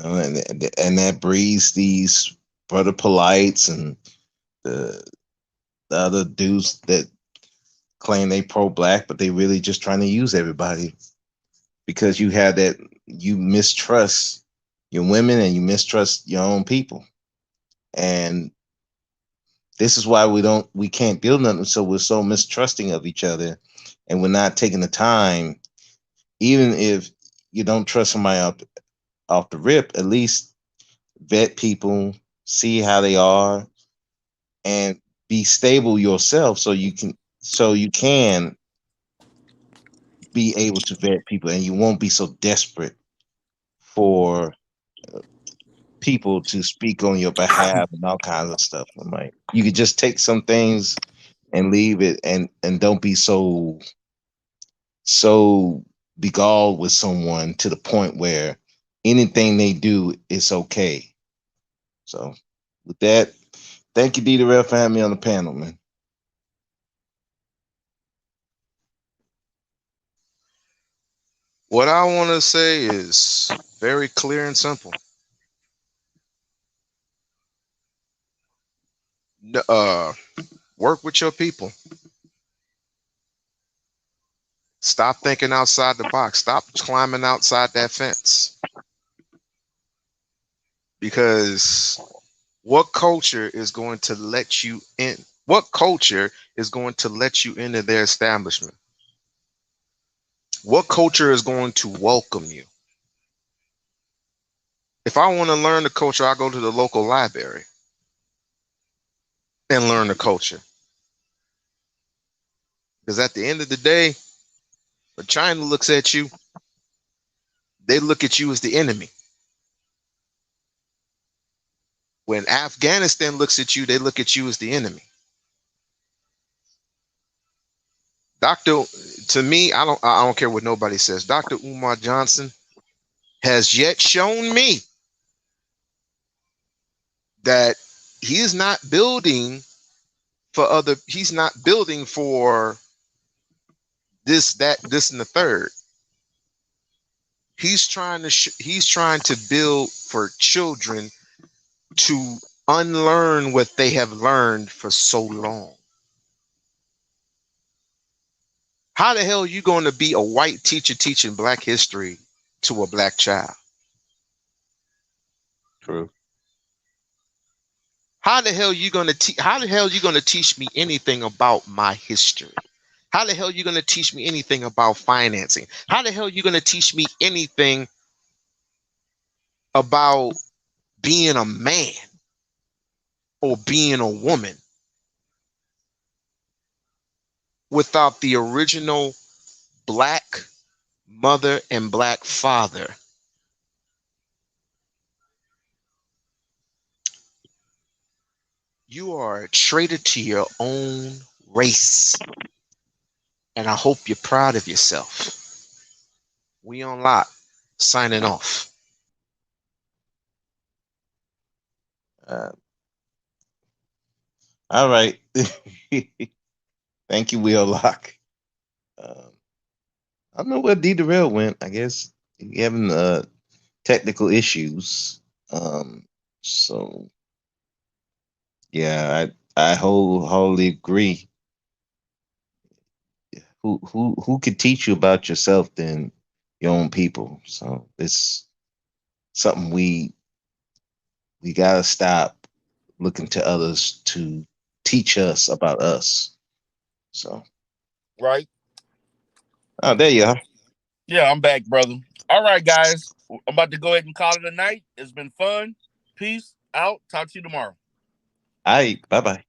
and that breeds these brother polites and the other dudes that claim they pro black, but they really just trying to use everybody, because you mistrust your women and you mistrust your own people. And this is why we can't build nothing. So we're so mistrusting of each other, and we're not taking the time, even if you don't trust somebody off the rip, at least vet people, see how they are, and be stable yourself so you can be able to vet people, and you won't be so desperate for people to speak on your behalf and all kinds of stuff. I'm like, you could just take some things and leave it, and don't be so beguiled with someone to the point where anything they do is okay. So with that, thank you, D Darrell, for having me on the panel, man. What I want to say is very clear and simple. Work with your people. Stop thinking outside the box. Stop climbing outside that fence. Because what culture is going to let you in? What culture is going to let you into their establishment? What culture is going to welcome you? If I want to learn the culture, I go to the local library and learn the culture. Because at the end of the day, when China looks at you, they look at you as the enemy. When Afghanistan looks at you, they look at you as the enemy. To me, I don't care what nobody says. Dr. Umar Johnson has yet shown me that he is not building he's not building for this, that, this, and the third. He's trying to build for children to unlearn what they have learned for so long. How the hell are you going to be a white teacher teaching black history to a black child? True. How the hell are you going to teach me anything about my history? How the hell are you going to teach me anything about financing? How the hell are you going to teach me anything about being a man or being a woman without the original black mother and black father? You are a traitor to your own race. And I hope you're proud of yourself. We on lock, signing off. All right. Thank you, Will Lock. I don't know where D Darrell went. I guess he having technical issues. So yeah, I wholly agree. Who could teach you about yourself than your own people? So it's something we gotta stop looking to others to teach us about us. So Right. oh, there you are. Yeah, I'm back, brother. All right, guys. I'm about to go ahead and call it a night. It's been fun. Peace out. Talk to you tomorrow. All right, bye bye.